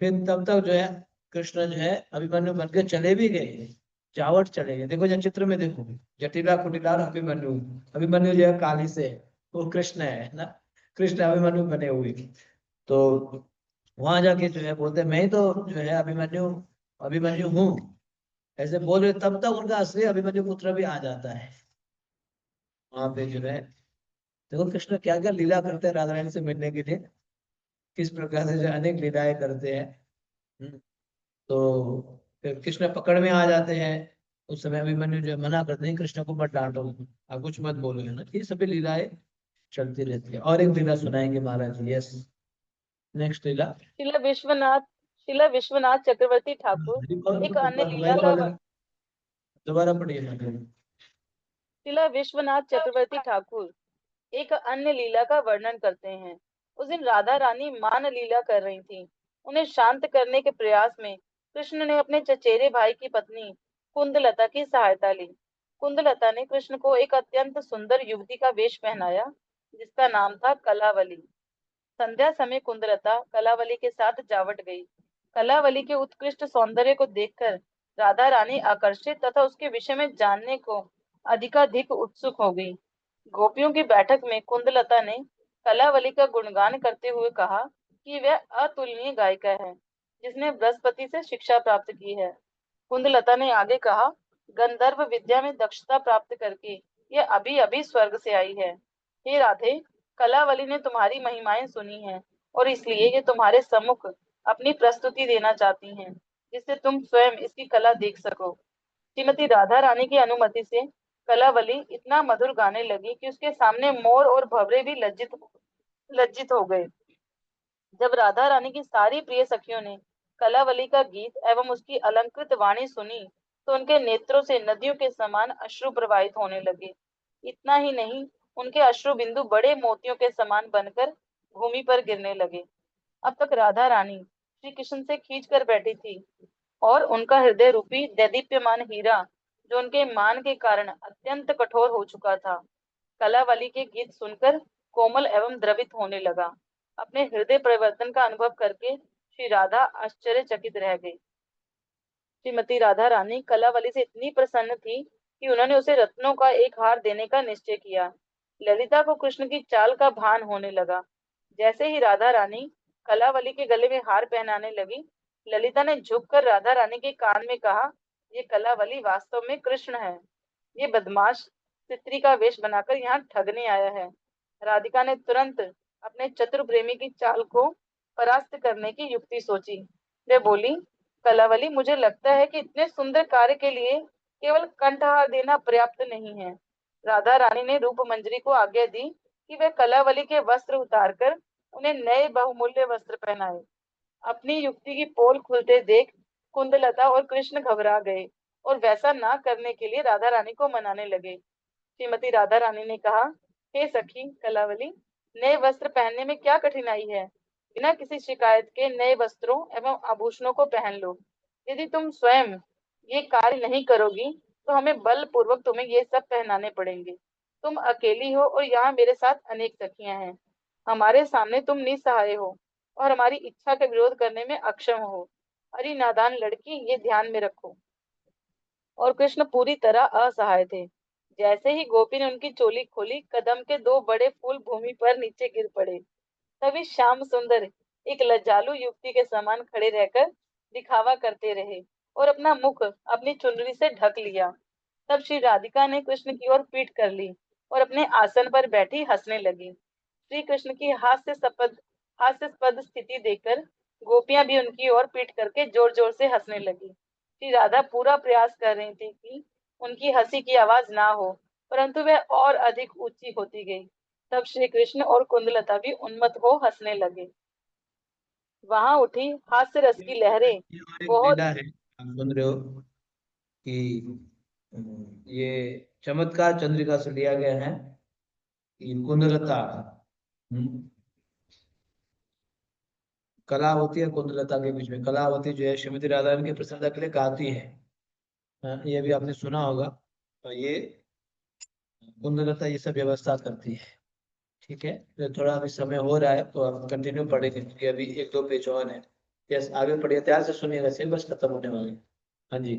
फिर तब तक जो है कृष्ण जो है अभिमन्यु बन के चले भी गए, जावट चले गए। देखो जो चित्र में देखो, जटिला कुटिला और अभिमन्यु, अभिमन्यु जो है काली से, वो कृष्ण है ना, कृष्ण अभिमन्यु बने हुए। तो वहां जाके जो है बोलते, मैं ही तो जो है अभिमन्यु, अभिमन्यु हूँ, ऐसे बोल रहे। तब तक उनका असली अभिमन्यु पुत्र भी आ जाता है वहां पे जो है। देखो कृष्ण क्या क्या लीला करते हैं राधा रानी से मिलने के लिए, किस प्रकार से जो अनेक लीलाएं करते हैं। हम्म, तो फिर कृष्ण पकड़ में आ जाते हैं। उस समय अभिमन्यु जो है मना करते हैं, कृष्ण को मत डांटो, आप कुछ मत बोलो, है ना। ये सभी लीलाएं चलती रहती है। और एक लीला सुनाएंगे महाराज जी, यस, नेक्स्ट लीला। शिला विश्वनाथ शिला विश्वनाथ चक्रवर्ती ठाकुर एक अन्य लीला का दोबारा पढ़िए मतलब। शिला विश्वनाथ चक्रवर्ती ठाकुर एक अन्य लीला का वर्णन करते हैं। उस दिन राधा रानी मान लीला कर रही थी। उन्हें शांत करने के प्रयास में कृष्ण ने अपने चचेरे भाई की पत्नी कुंदलता की सहायता ली। कुंदलता ने कृष्ण को एक अत्यंत सुंदर युवती का वेश पहनाया, जिसका नाम था कलावली। संध्या समय कुंदलता कलावली के साथ जावट गई। कलावली के उत्कृष्ट सौंदर्य को देखकर राधा रानी आकर्षित तथा उसके विषय में जानने को अधिकाधिक उत्सुक हो गई। गोपियों की बैठक में कुंदलता ने कलावली का गुणगान करते हुए कहा कि वह अतुलनीय गायिका है, जिसने बृहस्पति से शिक्षा प्राप्त की है। कुंदलता ने आगे कहा, गंधर्व विद्या में दक्षता प्राप्त करके यह अभी अभी स्वर्ग से आई है। हे राधे, कलावली ने तुम्हारी महिमाएं सुनी हैं और इसलिए ये तुम्हारे सम्मुख अपनी प्रस्तुति देना चाहती हैं, जिससे तुम स्वयं इसकी कला देख सको। श्रीमती राधा रानी की अनुमति से कलावली इतना मधुर गाने लगी कि उसके सामने मोर और भंवरे भी लज्जित हो गए। जब राधा रानी की सारी प्रिय सखियों ने कलावली का गीत एवं उसकी अलंकृत वाणी सुनी, तो उनके नेत्रों से नदियों के समान अश्रु प्रवाहित होने लगे। इतना ही नहीं, उनके अश्रु बिंदु बड़े मोतियों के समान बनकर भूमि पर गिरने लगे। अब तक राधा रानी श्री कृष्ण से खींच कर बैठी थी, और उनका हृदय रूपी दैदीप्यमान हीरा, जो उनके मान के कारण अत्यंत कठोर हो चुका था, कलावली के गीत सुनकर कोमल एवं द्रवित होने लगा। अपने हृदय परिवर्तन का अनुभव करके श्री राधा आश्चर्यचकित रह गई। श्रीमती राधा रानी कलावली से इतनी प्रसन्न थी कि उन्होंने उसे रत्नों का एक हार देने का निश्चय किया। ललिता को कृष्ण की चाल का भान होने लगा। जैसे ही राधा रानी कलावली के गले में हार पहनाने लगी, ललिता ने झुककर राधा रानी के कान में कहा, ये कलावली वास्तव में कृष्ण है। ये बदमाश स्त्री का वेश बनाकर यहाँ ठगने आया है। राधिका ने तुरंत अपने चतुर प्रेमी की चाल को परास्त करने की युक्ति सोची। वे बोली, कलावली, मुझे लगता है कि इतने सुंदर कार्य के लिए केवल कंठहार देना पर्याप्त नहीं है। राधा रानी ने रूप मंजरी को आज्ञा दी कि वे कलावली के वस्त्र उतारकर उन्हें नए बहुमूल्य वस्त्र पहनाए। अपनी युक्ति की पोल खुलते देख कुंदलता और कृष्ण घबरा गए और वैसा ना करने के लिए राधा रानी को मनाने लगे। श्रीमती राधा रानी ने कहा, हे सखी कलावली, नए वस्त्र पहनने में क्या कठिनाई है? बिना किसी शिकायत के नए वस्त्रों एवं आभूषणों को पहन लो। यदि तुम स्वयं ये कार्य नहीं करोगी तो हमें बलपूर्वक तुम्हें ये सब पहनाने पड़ेंगे। तुम अकेली हो और यहाँ मेरे साथ अनेक सखियां हैं। हमारे सामने तुम निसहाय हो और हमारी इच्छा का विरोध करने में अक्षम हो। अरे नादान लड़की, ये ध्यान में रखो। और कृष्ण पूरी तरह असहाय थे। जैसे ही गोपी ने उनकी चोली खोली, कदम के दो बड़े फूल भूमि पर नीचे गिर पड़े। तभी श्याम सुंदर एक लज्जालु युवती के समान खड़े रहकर दिखावा करते रहे और अपना मुख अपनी चुनरी से ढक लिया। तब श्री राधिका ने कृष्ण की ओर पीठ कर ली और अपने आसन पर बैठी हंसने लगी। श्री कृष्ण की हास्यास्पद स्थिति देखकर गोपियां भी उनकी ओर पीठ करके जोर जोर से हंसने लगी। श्री राधा पूरा प्रयास कर रही थी कि उनकी हंसी की आवाज ना हो, परंतु वह और अधिक ऊंची होती गई। तब श्री कृष्ण और कुंदलता भी उन्मत्त हो हंसने लगे। वहां उठी हास्य रस की लहरें ये और एक बहुत। लीला है, आप सुन रहे हो कि ये चमत्कार चंद्रिका से लिया गया है कि कुंदलता, हम्म, कलावती और कुंदलता के बीच में, कलावती जो है श्रीमती राधा रानी की प्रसन्नता के लिए गाती है। ये भी आपने सुना होगा। तो ये कुंदलता ये सब व्यवस्था करती है। ठीक है, तो थोड़ा अभी समय हो रहा है तो आप कंटिन्यू पढ़ेंगे क्योंकि अभी एक दो पेज और है। यस, आगे पढ़िए, ध्यान से सुनिएगा, सिलेबस खत्म होने वाले हैं। हाँ जी।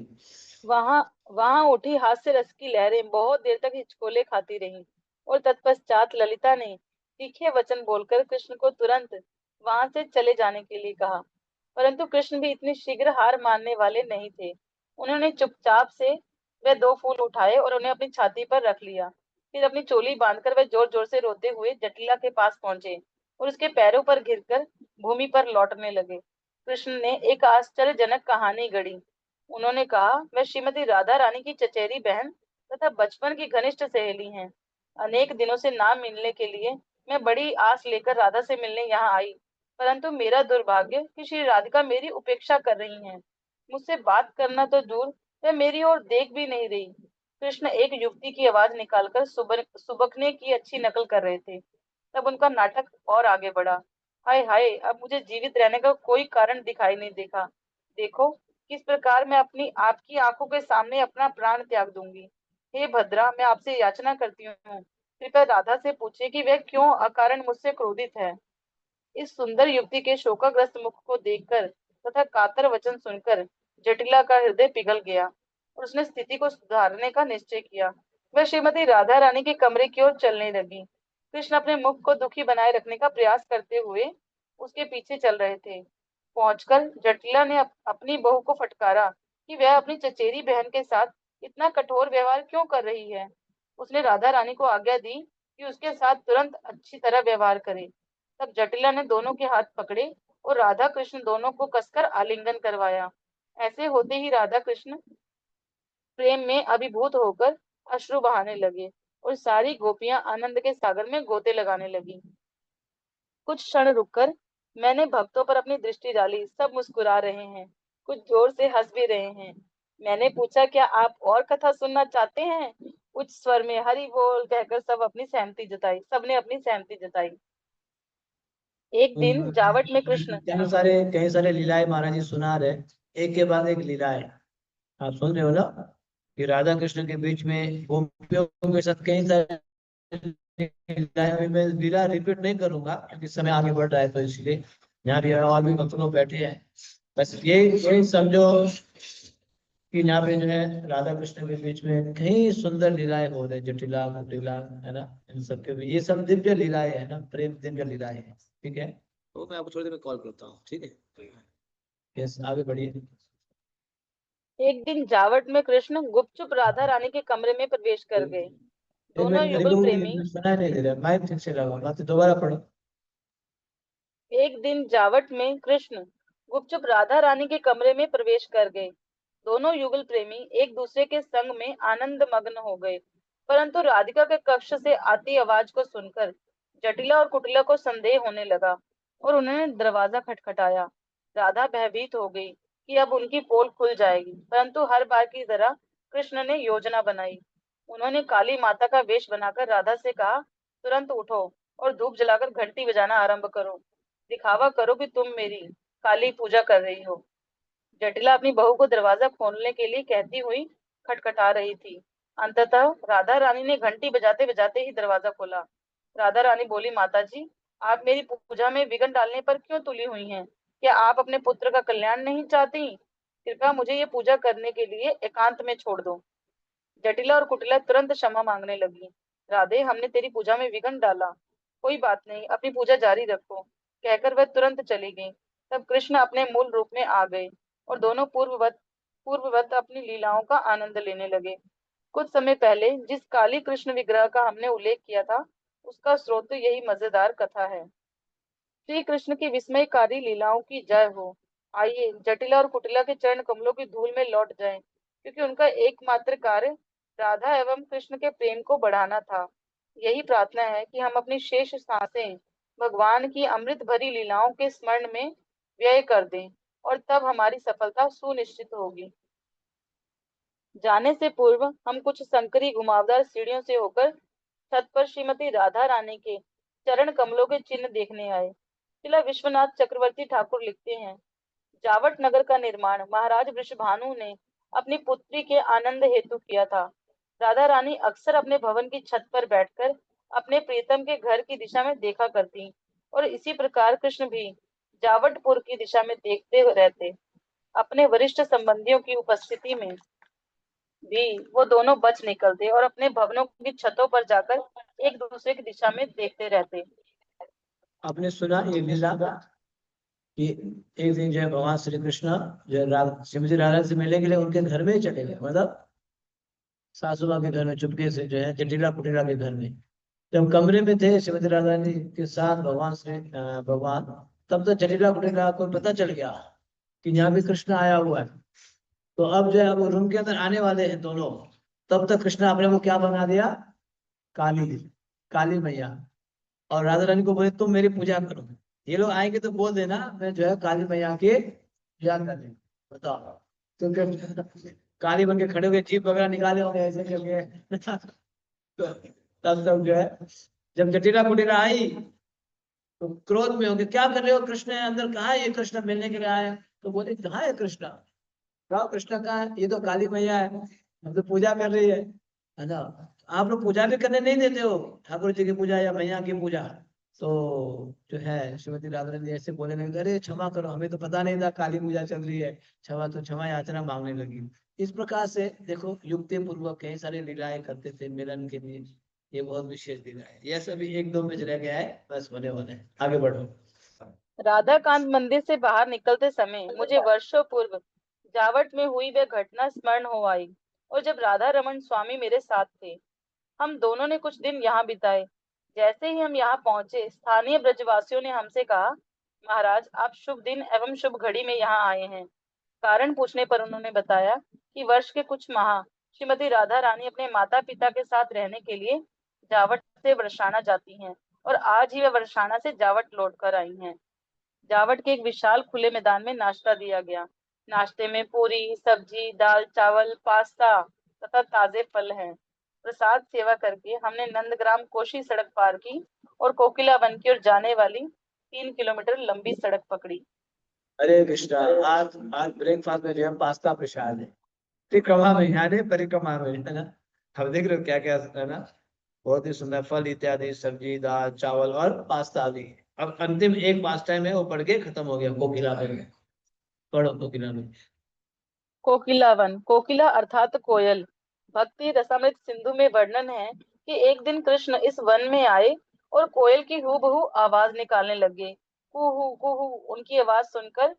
वहां वहां उठी हास्य रस की लहरें बहुत देर तक हिचकोले खाती रहीं और तत्पश्चात ललिता ने तीखे वचन बोलकर कृष्ण को तुरंत वहां से चले जाने के लिए कहा। परंतु कृष्ण भी इतनी शीघ्र हार मानने वाले नहीं थे। उन्होंने चुपचाप से वह दो फूल उठाए और उन्हें अपनी छाती पर रख लिया। फिर अपनी चोली बांधकर वह जोर जोर से रोते हुए जटिला के पास पहुंचे और उसके पैरों पर गिरकर भूमि पर लौटने लगे। कृष्ण ने एक आश्चर्यजनक कहानी गढ़ी। उन्होंने कहा, वह श्रीमती राधा रानी की चचेरी बहन तथा बचपन की घनिष्ठ सहेली हैं। अनेक दिनों से ना मिलने के लिए मैं बड़ी आस लेकर राधा से मिलने यहाँ आई, परंतु मेरा दुर्भाग्य कि श्री राधिका मेरी उपेक्षा कर रही हैं। मुझसे बात करना तो दूर, वह मेरी ओर देख भी नहीं रही। कृष्ण एक युवती की आवाज निकालकर सुबकने की अच्छी नकल कर रहे थे। तब उनका नाटक और आगे बढ़ा। हाय हाय, अब मुझे जीवित रहने का कोई कारण दिखाई नहीं देखा। देखो किस प्रकार मैं अपनी आपकी आंखों के सामने अपना प्राण त्याग दूंगी। हे भद्रा, मैं आपसे याचना करती हूँ, कृपया राधा से पूछे कि वह क्यों अकारण मुझसे क्रोधित है। इस सुंदर युवती के शोकाग्रस्त मुख को देखकर तथा कातर वचन सुनकर जटिला का हृदय पिघल गया और उसने स्थिति को सुधारने का निश्चय किया। वह श्रीमती राधा रानी के कमरे की ओर चलने लगी। कृष्ण अपने मुख को दुखी बनाए रखने का प्रयास करते हुए उसके पीछे चल रहे थे। पहुंचकर जटिला ने अपनी बहू को फटकारा कि वह अपनी चचेरी बहन के साथ इतना कठोर व्यवहार क्यों कर रही है। उसने राधा रानी को आज्ञा दी कि उसके साथ तुरंत अच्छी तरह व्यवहार करे। तब जटिला ने दोनों के हाथ पकड़े और राधा कृष्ण दोनों को कसकर आलिंगन करवाया। ऐसे होते ही राधा कृष्ण प्रेम में अभिभूत होकर अश्रु बहाने लगे और सारी गोपियां आनंद के सागर में गोते लगाने लगी। कुछ क्षण रुककर मैंने भक्तों पर अपनी दृष्टि डाली। सब मुस्कुरा रहे हैं, कुछ जोर से हंस भी रहे हैं। मैंने पूछा, क्या आप और कथा सुनना चाहते हैं? उच्च स्वर में हरि बोल कहकर सबने अपनी सहमति जताई। एक दिन जावट में कृष्ण। कई सारे लीलाएं महाराज जी सुना रहे, एक के बाद एक लीलाएं आप सुन रहे हो ना, कि राधा कृष्ण के बीच में गोपियों के साथ कई सारे लीलाएं। अभी मैं लीला रिपीट नहीं करूंगा क्योंकि समय आगे बढ़ रहा है, तो इसलिए यहाँ भी और भी भक्त लोग बैठे हैं। बस ये समझो कि यहाँ पे जो है राधा कृष्ण के बीच में कई सुंदर लीलाएं हो रही, जटिला कुटिला, है ना, इन सब के भी ये सब दिव्य लीलाएं है ना, प्रेम दिव्य लीलाएं है। ठीक है, तो मैं आपको थोड़ी देर में कॉल करता हूँ, ठीक है। यस, आगे बढ़िए। एक दिन जावट में कृष्ण गुपचुप राधा रानी के कमरे में प्रवेश कर गए। एक दोनों मिनट, युगल प्रेमी। सुनाई नहीं दे रहा, माइक ठीक से लगाओ, बात दोबारा पढ़ो। एक दिन जावट में कृष्ण गुपचुप राधा रानी के कमरे में प्रवेश कर गए। दोनों युगल प्रेमी एक दूसरे के संग में आनंद मग्न हो गए, परंतु राधिका के कक्ष से आती आवाज को सुनकर जटिला और कुटिला को संदेह होने लगा और उन्होंने दरवाजा खटखटाया। राधा भयभीत हो गई कि अब उनकी पोल खुल जाएगी, परंतु हर बार की तरह कृष्ण ने योजना बनाई। उन्होंने काली माता का वेश बनाकर राधा से कहा, तुरंत उठो और धूप जलाकर घंटी बजाना आरंभ करो, दिखावा करो कि तुम मेरी काली पूजा कर रही हो। जटिला अपनी बहू को दरवाजा खोलने के लिए कहती हुई खटखटा रही थी। अंततः राधा रानी ने घंटी बजाते बजाते ही दरवाजा खोला। राधा रानी बोली, माता जी, आप मेरी पूजा में विघ्न डालने पर क्यों तुली हुई हैं? क्या आप अपने पुत्र का कल्याण नहीं चाहती? कृपया मुझे ये पूजा करने के लिए एकांत में छोड़ दो। जटिला और कुटिला तुरंत क्षमा मांगने लगी। राधे, हमने तेरी पूजा में विघ्न डाला, कोई बात नहीं, अपनी पूजा जारी रखो, कहकर वह तुरंत चली गई। तब कृष्ण अपने मूल रूप में आ गए और दोनों पूर्ववत अपनी लीलाओं का आनंद लेने लगे। कुछ समय पहले जिस काली कृष्ण विग्रह का हमने उल्लेख किया था, उसका स्रोत तो यही मजेदार कथा है। श्री कृष्ण की विस्मयकारी लीलाओं की जय हो। आइए जटिला और कुटिला के चरण कमलों की धूल में लौट जाएं, क्योंकि उनका एकमात्र कार्य राधा एवं कृष्ण के प्रेम को बढ़ाना था। यही प्रार्थना है कि हम अपनी शेष सांसें भगवान की अमृत भरी लीलाओं के स्मरण में व्यय कर दें, और तब हमारी सफलता सुनिश्चित होगी। जाने से पूर्व हम कुछ संकरी घुमावदार सीढ़ियों से होकर छत पर श्रीमती राधा रानी के चरण कमलों के चिन्ह देखने आए। शिला विश्वनाथ चक्रवर्ती ठाकुर लिखते हैं, जावट नगर का निर्माण महाराज वृषभानु ने अपनी पुत्री के आनंद हेतु किया था। राधा रानी अक्सर अपने भवन की छत पर बैठकर अपने प्रियतम के घर की दिशा में देखा करती, और इसी प्रकार कृष्ण भी जावटपुर की दिशा में देखते रहते। अपने वरिष्ठ संबंधियों की उपस्थिति में भी वो दोनों बच निकलते और अपने भवनों की छतों पर जाकर एक दूसरे की दिशा में देखते रहते। आपने सुना ये लीला कि एक दिन जो है भगवान श्री कृष्ण जो है श्रीमती राधा से मिलने के लिए उनके घर में ही चले गए, मतलब सासू माँ के घर में चुपके से, जो है जटिला कुटिला के घर में। जब कमरे में थे श्रीमती राधा जी के साथ भगवान, तब तो जटिला कुटिला को पता चल गया कि यहाँ भी कृष्ण आया हुआ है। तो अब जो है वो रूम के अंदर आने वाले हैं दोनों, तब तक कृष्ण अपने को क्या बना दिया, काली काली मैया। और राधा रानी को बोले तुम मेरी पूजा करो, ये लोग आएंगे तो बोल देना मैं जो है काली मैया की पूजा कर रही हूँ। बताओ, क्योंकि काली बन के खड़े हो गए, जीप वगैरह निकाले होंगे ऐसे करके तो तब तक जो है जब जटिला कुटिला आई तो क्रोध में होंगे, क्या कर रहे हो, कृष्ण है अंदर, कहाँ है ये कृष्ण, मिलने के लिए आए हैं। तो बोले कहाँ है कृष्ण, कहा कृष्ण कहाँ है, ये तो काली मैया है, हम तो पूजा कर रही है ना। आप लोग पूजा भी करने नहीं देते हो, ठाकुर जी की पूजा या मैया की पूजा। तो जो है श्रीमती राधा रानी ऐसे बोलने लगे, अरे क्षमा करो, हमें तो पता नहीं था काली पूजा चल रही है, क्षमा, तो क्षमा याचना मांगने लगी। इस प्रकार से देखो युक्ति पूर्वक कई सारे लीलाएं करते थे मिलन के लिए। ये बहुत विशेष लीला है, यह सभी एक दो में रह गया है, बस होने वाले हैं, आगे बढ़ो। राधा कांत मंदिर से बाहर निकलते समय मुझे वर्षों पूर्व जावट में हुई वह घटना स्मरण हो आई, और जब राधा रमन स्वामी मेरे साथ थे, हम दोनों ने कुछ दिन यहाँ बिताए। जैसे ही हम यहाँ पहुंचे, स्थानीय ब्रजवासियों ने हमसे कहा, महाराज, आप शुभ दिन एवं शुभ घड़ी में यहाँ आए हैं। कारण पूछने पर उन्होंने बताया कि वर्ष के कुछ माह श्रीमती राधा रानी अपने माता पिता के साथ रहने के लिए जावट से बरसाना जाती हैं, और आज ही वह बरसाना से जावट लौट कर आई हैं। जावट के एक विशाल खुले मैदान में नाश्ता दिया गया। नाश्ते में पूरी, सब्जी, दाल, चावल, पास्ता तथा ताजे फल हैं। प्रसाद सेवा करके हमने नंदग्राम कोशी सड़क पार की और कोकिला वन की ओर जाने वाली 3 किलोमीटर लंबी सड़क पकड़ी। हरे कृष्णा। आज आज ब्रेकफास्ट में जो है पास्ता प्रसाद है, परिक्रमा में, यानी परिक्रमा में, है ना। अब देख रहे हो क्या क्या है ना, बहुत ही सुंदर फल इत्यादि, सब्जी, दाल, चावल और पास्ता आदि। अब अंतिम एक पास्ता में वो पढ़ के खत्म हो गया, कोकिला में। पढ़ो कोकिला में। कोकिला वन, कोकिला अर्थात कोयल। भक्ति रसामृत सिंधु में वर्णन है कि एक दिन कृष्ण इस वन में आए और कोयल की हूबहू आवाज निकालने लगे। कुहू कुहू। उनकी आवाज सुनकर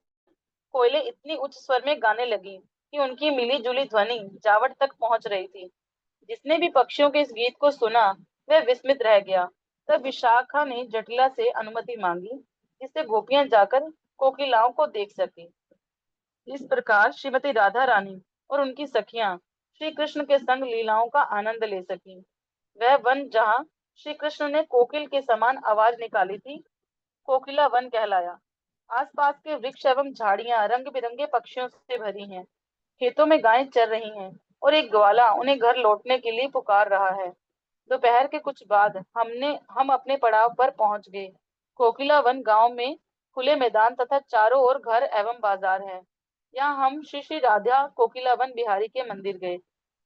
कोयलें इतनी उच्च स्वर में गाने लगी कि उनकी मिली जुली ध्वनि जावट तक पहुंच रही थी। जिसने भी पक्षियों के इस गीत को सुना, वह विस्मित रह गया। तब विशाखा ने जटिला से अनुमति मांगी, जिससे गोपियां जाकर कोकिलाओं को देख सके। इस प्रकार श्रीमती राधा रानी और उनकी सखियां श्री कृष्ण के संग लीलाओं का आनंद ले सकी। वह वन जहाँ श्री कृष्ण ने कोकिल के समान आवाज निकाली थी, कोकिला वन कहलाया। आसपास के वृक्ष एवं झाड़ियां रंग बिरंगे पक्षियों से भरी हैं। खेतों में गायें चर रही हैं और एक ग्वाला उन्हें घर लौटने के लिए पुकार रहा है। दोपहर के कुछ बाद हम अपने पड़ाव पर पहुंच गए। कोकिला वन गांव में खुले मैदान तथा चारों ओर घर एवं बाजार है। यहाँ हम श्री श्री राधा कोकिला वन बिहारी के मंदिर गए।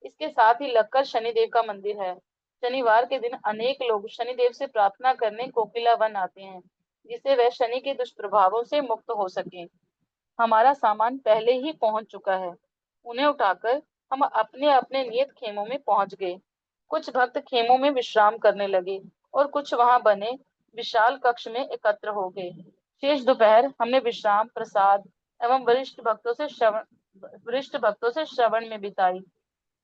इसके साथ ही लगकर शनिदेव का मंदिर है। शनिवार के दिन अनेक लोग शनिदेव से प्रार्थना करने कोकिला वन आते हैं, जिससे वह शनि के दुष्प्रभावों से मुक्त हो सके। हमारा सामान पहले ही पहुंच चुका है। उन्हें उठाकर हम अपने अपने नियत खेमों में पहुंच गए। कुछ भक्त खेमों में विश्राम करने लगे और कुछ वहां बने विशाल कक्ष में एकत्र हो गए। शेष दोपहर हमने विश्राम, प्रसाद एवं वरिष्ठ भक्तों से श्रवण में बिताई।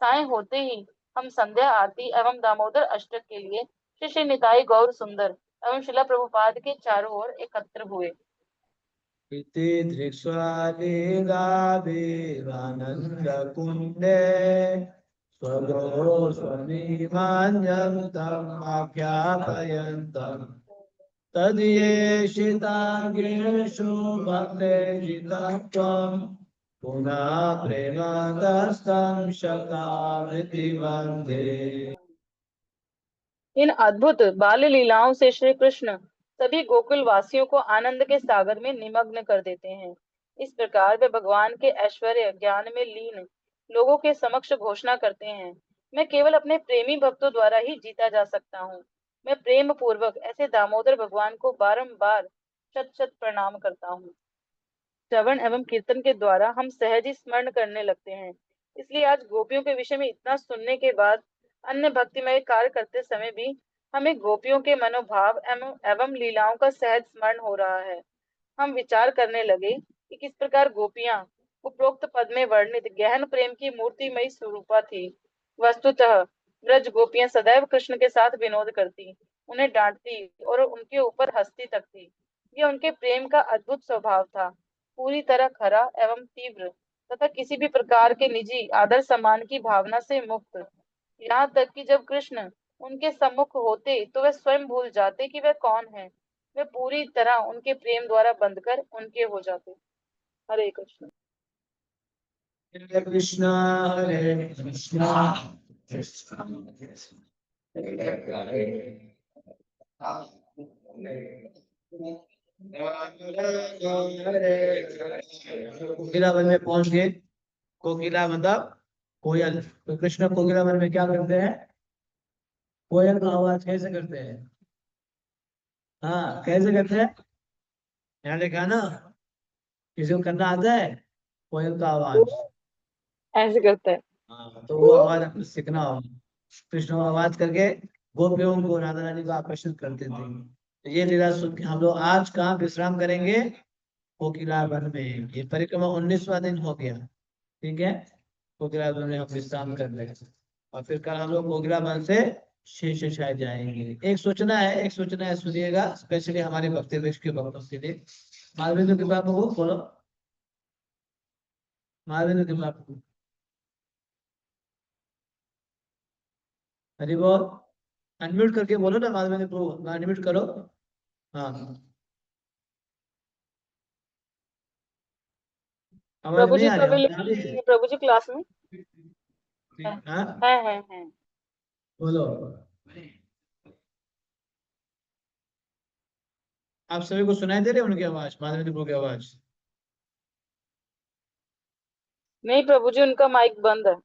साय होते ही हम संध्या आरती एवं दामोदर अष्टक के लिए श्री श्री निताई गौर सुंदर एवं शिला प्रभुपाद के चारों ओर एकत्र हुए। इति दृक्ष्वादिगाभिरानन्दकुण्डे स्वगो स्वनिमान्यं तम् आख्यापयन्तम् तद्येशिताङ्गेषु भक्तेर्जितं त्वं पुनः प्रेमतस्तं शतावृत्ति वन्दे। इन अद्भुत बाल लीलाओं से श्री कृष्ण सभी गोकुल वासियों को आनंद के सागर में निमग्न कर देते हैं। इस प्रकार वे भगवान के ऐश्वर्य ज्ञान में लीन लोगों के समक्ष घोषणा करते हैं, मैं केवल अपने प्रेमी भक्तों द्वारा ही जीता जा सकता हूँ। मैं प्रेम पूर्वक ऐसे दामोदर भगवान को बारंबार शत शत प्रणाम करता हूँ। श्रवण एवं कीर्तन के द्वारा हम सहज ही स्मरण करने लगते हैं। इसलिए आज गोपियों के विषय में इतना सुनने के बाद अन्य भक्तिमय कार्य करते समय भी हमें गोपियों के मनोभाव एवं लीलाओं का सहज स्मरण हो रहा है। हम विचार करने लगे कि किस प्रकार गोपियां उपरोक्त पद में वर्णित गहन प्रेम की मूर्तिमयी स्वरूपा थी। वस्तुतः ब्रज गोपियां सदैव कृष्ण के साथ विनोद करती, उन्हें डांटती और उनके ऊपर हंसती तक थी। यह उनके प्रेम का अद्भुत स्वभाव था, पूरी तरह खरा एवं तीव्र तथा किसी भी प्रकार के निजी आदर सम्मान की भावना से मुक्त। यहाँ तक कि जब कृष्ण उनके सम्मुख होते तो वे स्वयं भूल जाते कि वे कौन है। वे पूरी तरह उनके प्रेम द्वारा बंधकर उनके हो जाते। हरे कृष्ण। हरे कृष्णा हरे कृष्णा कृष्णा कोकिला वन में पहुंच गए। कोकिला मतलब कोयल। तो कृष्ण कोकिला वन में क्या करते हैं? कोयल का आवाज कैसे करते हैं? हाँ, कैसे करते हैं? यहाँ लिखा है ना, किसी को करना आता है कोयल का आवाज? ऐसे करता है। हाँ, तो वो आवाज आपको सीखना होगा। कृष्ण आवाज करके गोपियों को, राधा रानी को आकर्षित करते थे। तो ये लीला सुन के हम लोग आज कहाँ विश्राम करेंगे? कोकिला वन में। ये परिक्रमा 19वां दिन हो गया, ठीक है। कोकिला वन में हम विश्राम कर रहे हैं और फिर कल हम लोग कोकिला वन से शेषशायी जाएंगे। एक सूचना है, सुनिएगा, स्पेशली हमारे भक्ति वृक्ष के भक्तों के लिए। माधवेंद्र कृपा को बोलो, माधवेंद्र कृपा को हरि बोल। अनम्यूट करके बोलो ना माधवेंद्र को, अनम्यूट करो। हाँ, आवाज प्रभु नहीं जी आ तो रही? अभी आवाज आ रही है? प्रभु जी क्लास में है। हाँ, है। बोलो। आप सभी को सुनाई दे रहे हैं उनकी आवाज, माधवेंद्र प्रभु की आवाज? नहीं प्रभु जी, उनका माइक बंद है।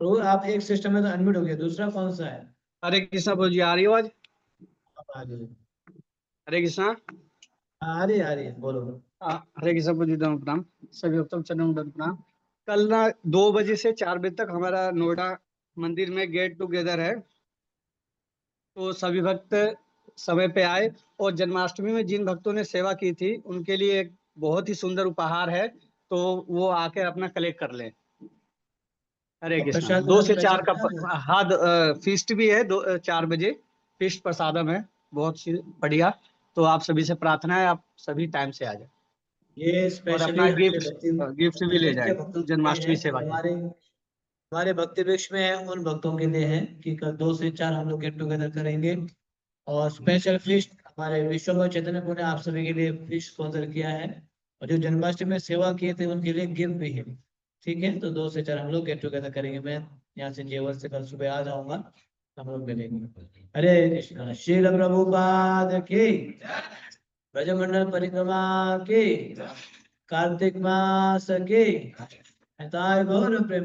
प्रभु आप एक सिस्टम में तो अनम्यूट हो गया, दूसरा कौन सा है? हरे कृष्णा बोल जी, आ रही आवाज? आवाज हरे कृष्णा। आ रही है, बोलो। हरे कृष्णा बोल जी, दंड प्रणाम। सभी भक्तों को चरण दंड प्रणाम। कल ना 2 बजे से 4 बजे तक हमारा नोएडा मंदिर में गेट टुगेदर है, तो सभी भक्त समय पे आए। और जन्माष्टमी में जिन भक्तों ने सेवा की थी उनके लिए एक बहुत ही सुंदर उपहार है, तो वो आके अपना कलेक्ट कर लें। हरे कृष्णा। प्रसाद 2 का से 4 का स्पेशल क्या है? हाँ, फीस्ट भी है। 4 बजे फीस्ट प्रसादम है, बहुत सी बढ़िया। तो आप सभी से प्रार्थना है, आप सभी टाइम से आ जाए ये और स्पेशली अपना हमारे गिफ्ट भी ले के जाए भक्तों के लिए है। जन्माष्टमी सेवा के। हमारे भक्ति वृक्ष में है, उन भक्तों के लिए है कि कल 2 से 4 हम लोग गेट टुगेदर करेंगे और स्पेशल फीस्ट हमारे विश्व चैतन्य प्रभु ने आप सभी के लिए फिश स्पॉन्सर किया है, और जो जन्माष्टमी में सेवा किए थे उनके लिए गिफ्ट भी है। ठीक है, तो 2 से 4 हम लोग गेट टुगेदर करेंगे। मैं यहाँ से जेवर से कल सुबह आ जाऊंगा, हम लोग मिलेंगे। हरे कृष्णा। श्रील प्रभुपाद की, ब्रजमंडल परिक्रमा की, कार्तिक मास की, गौर प्रेम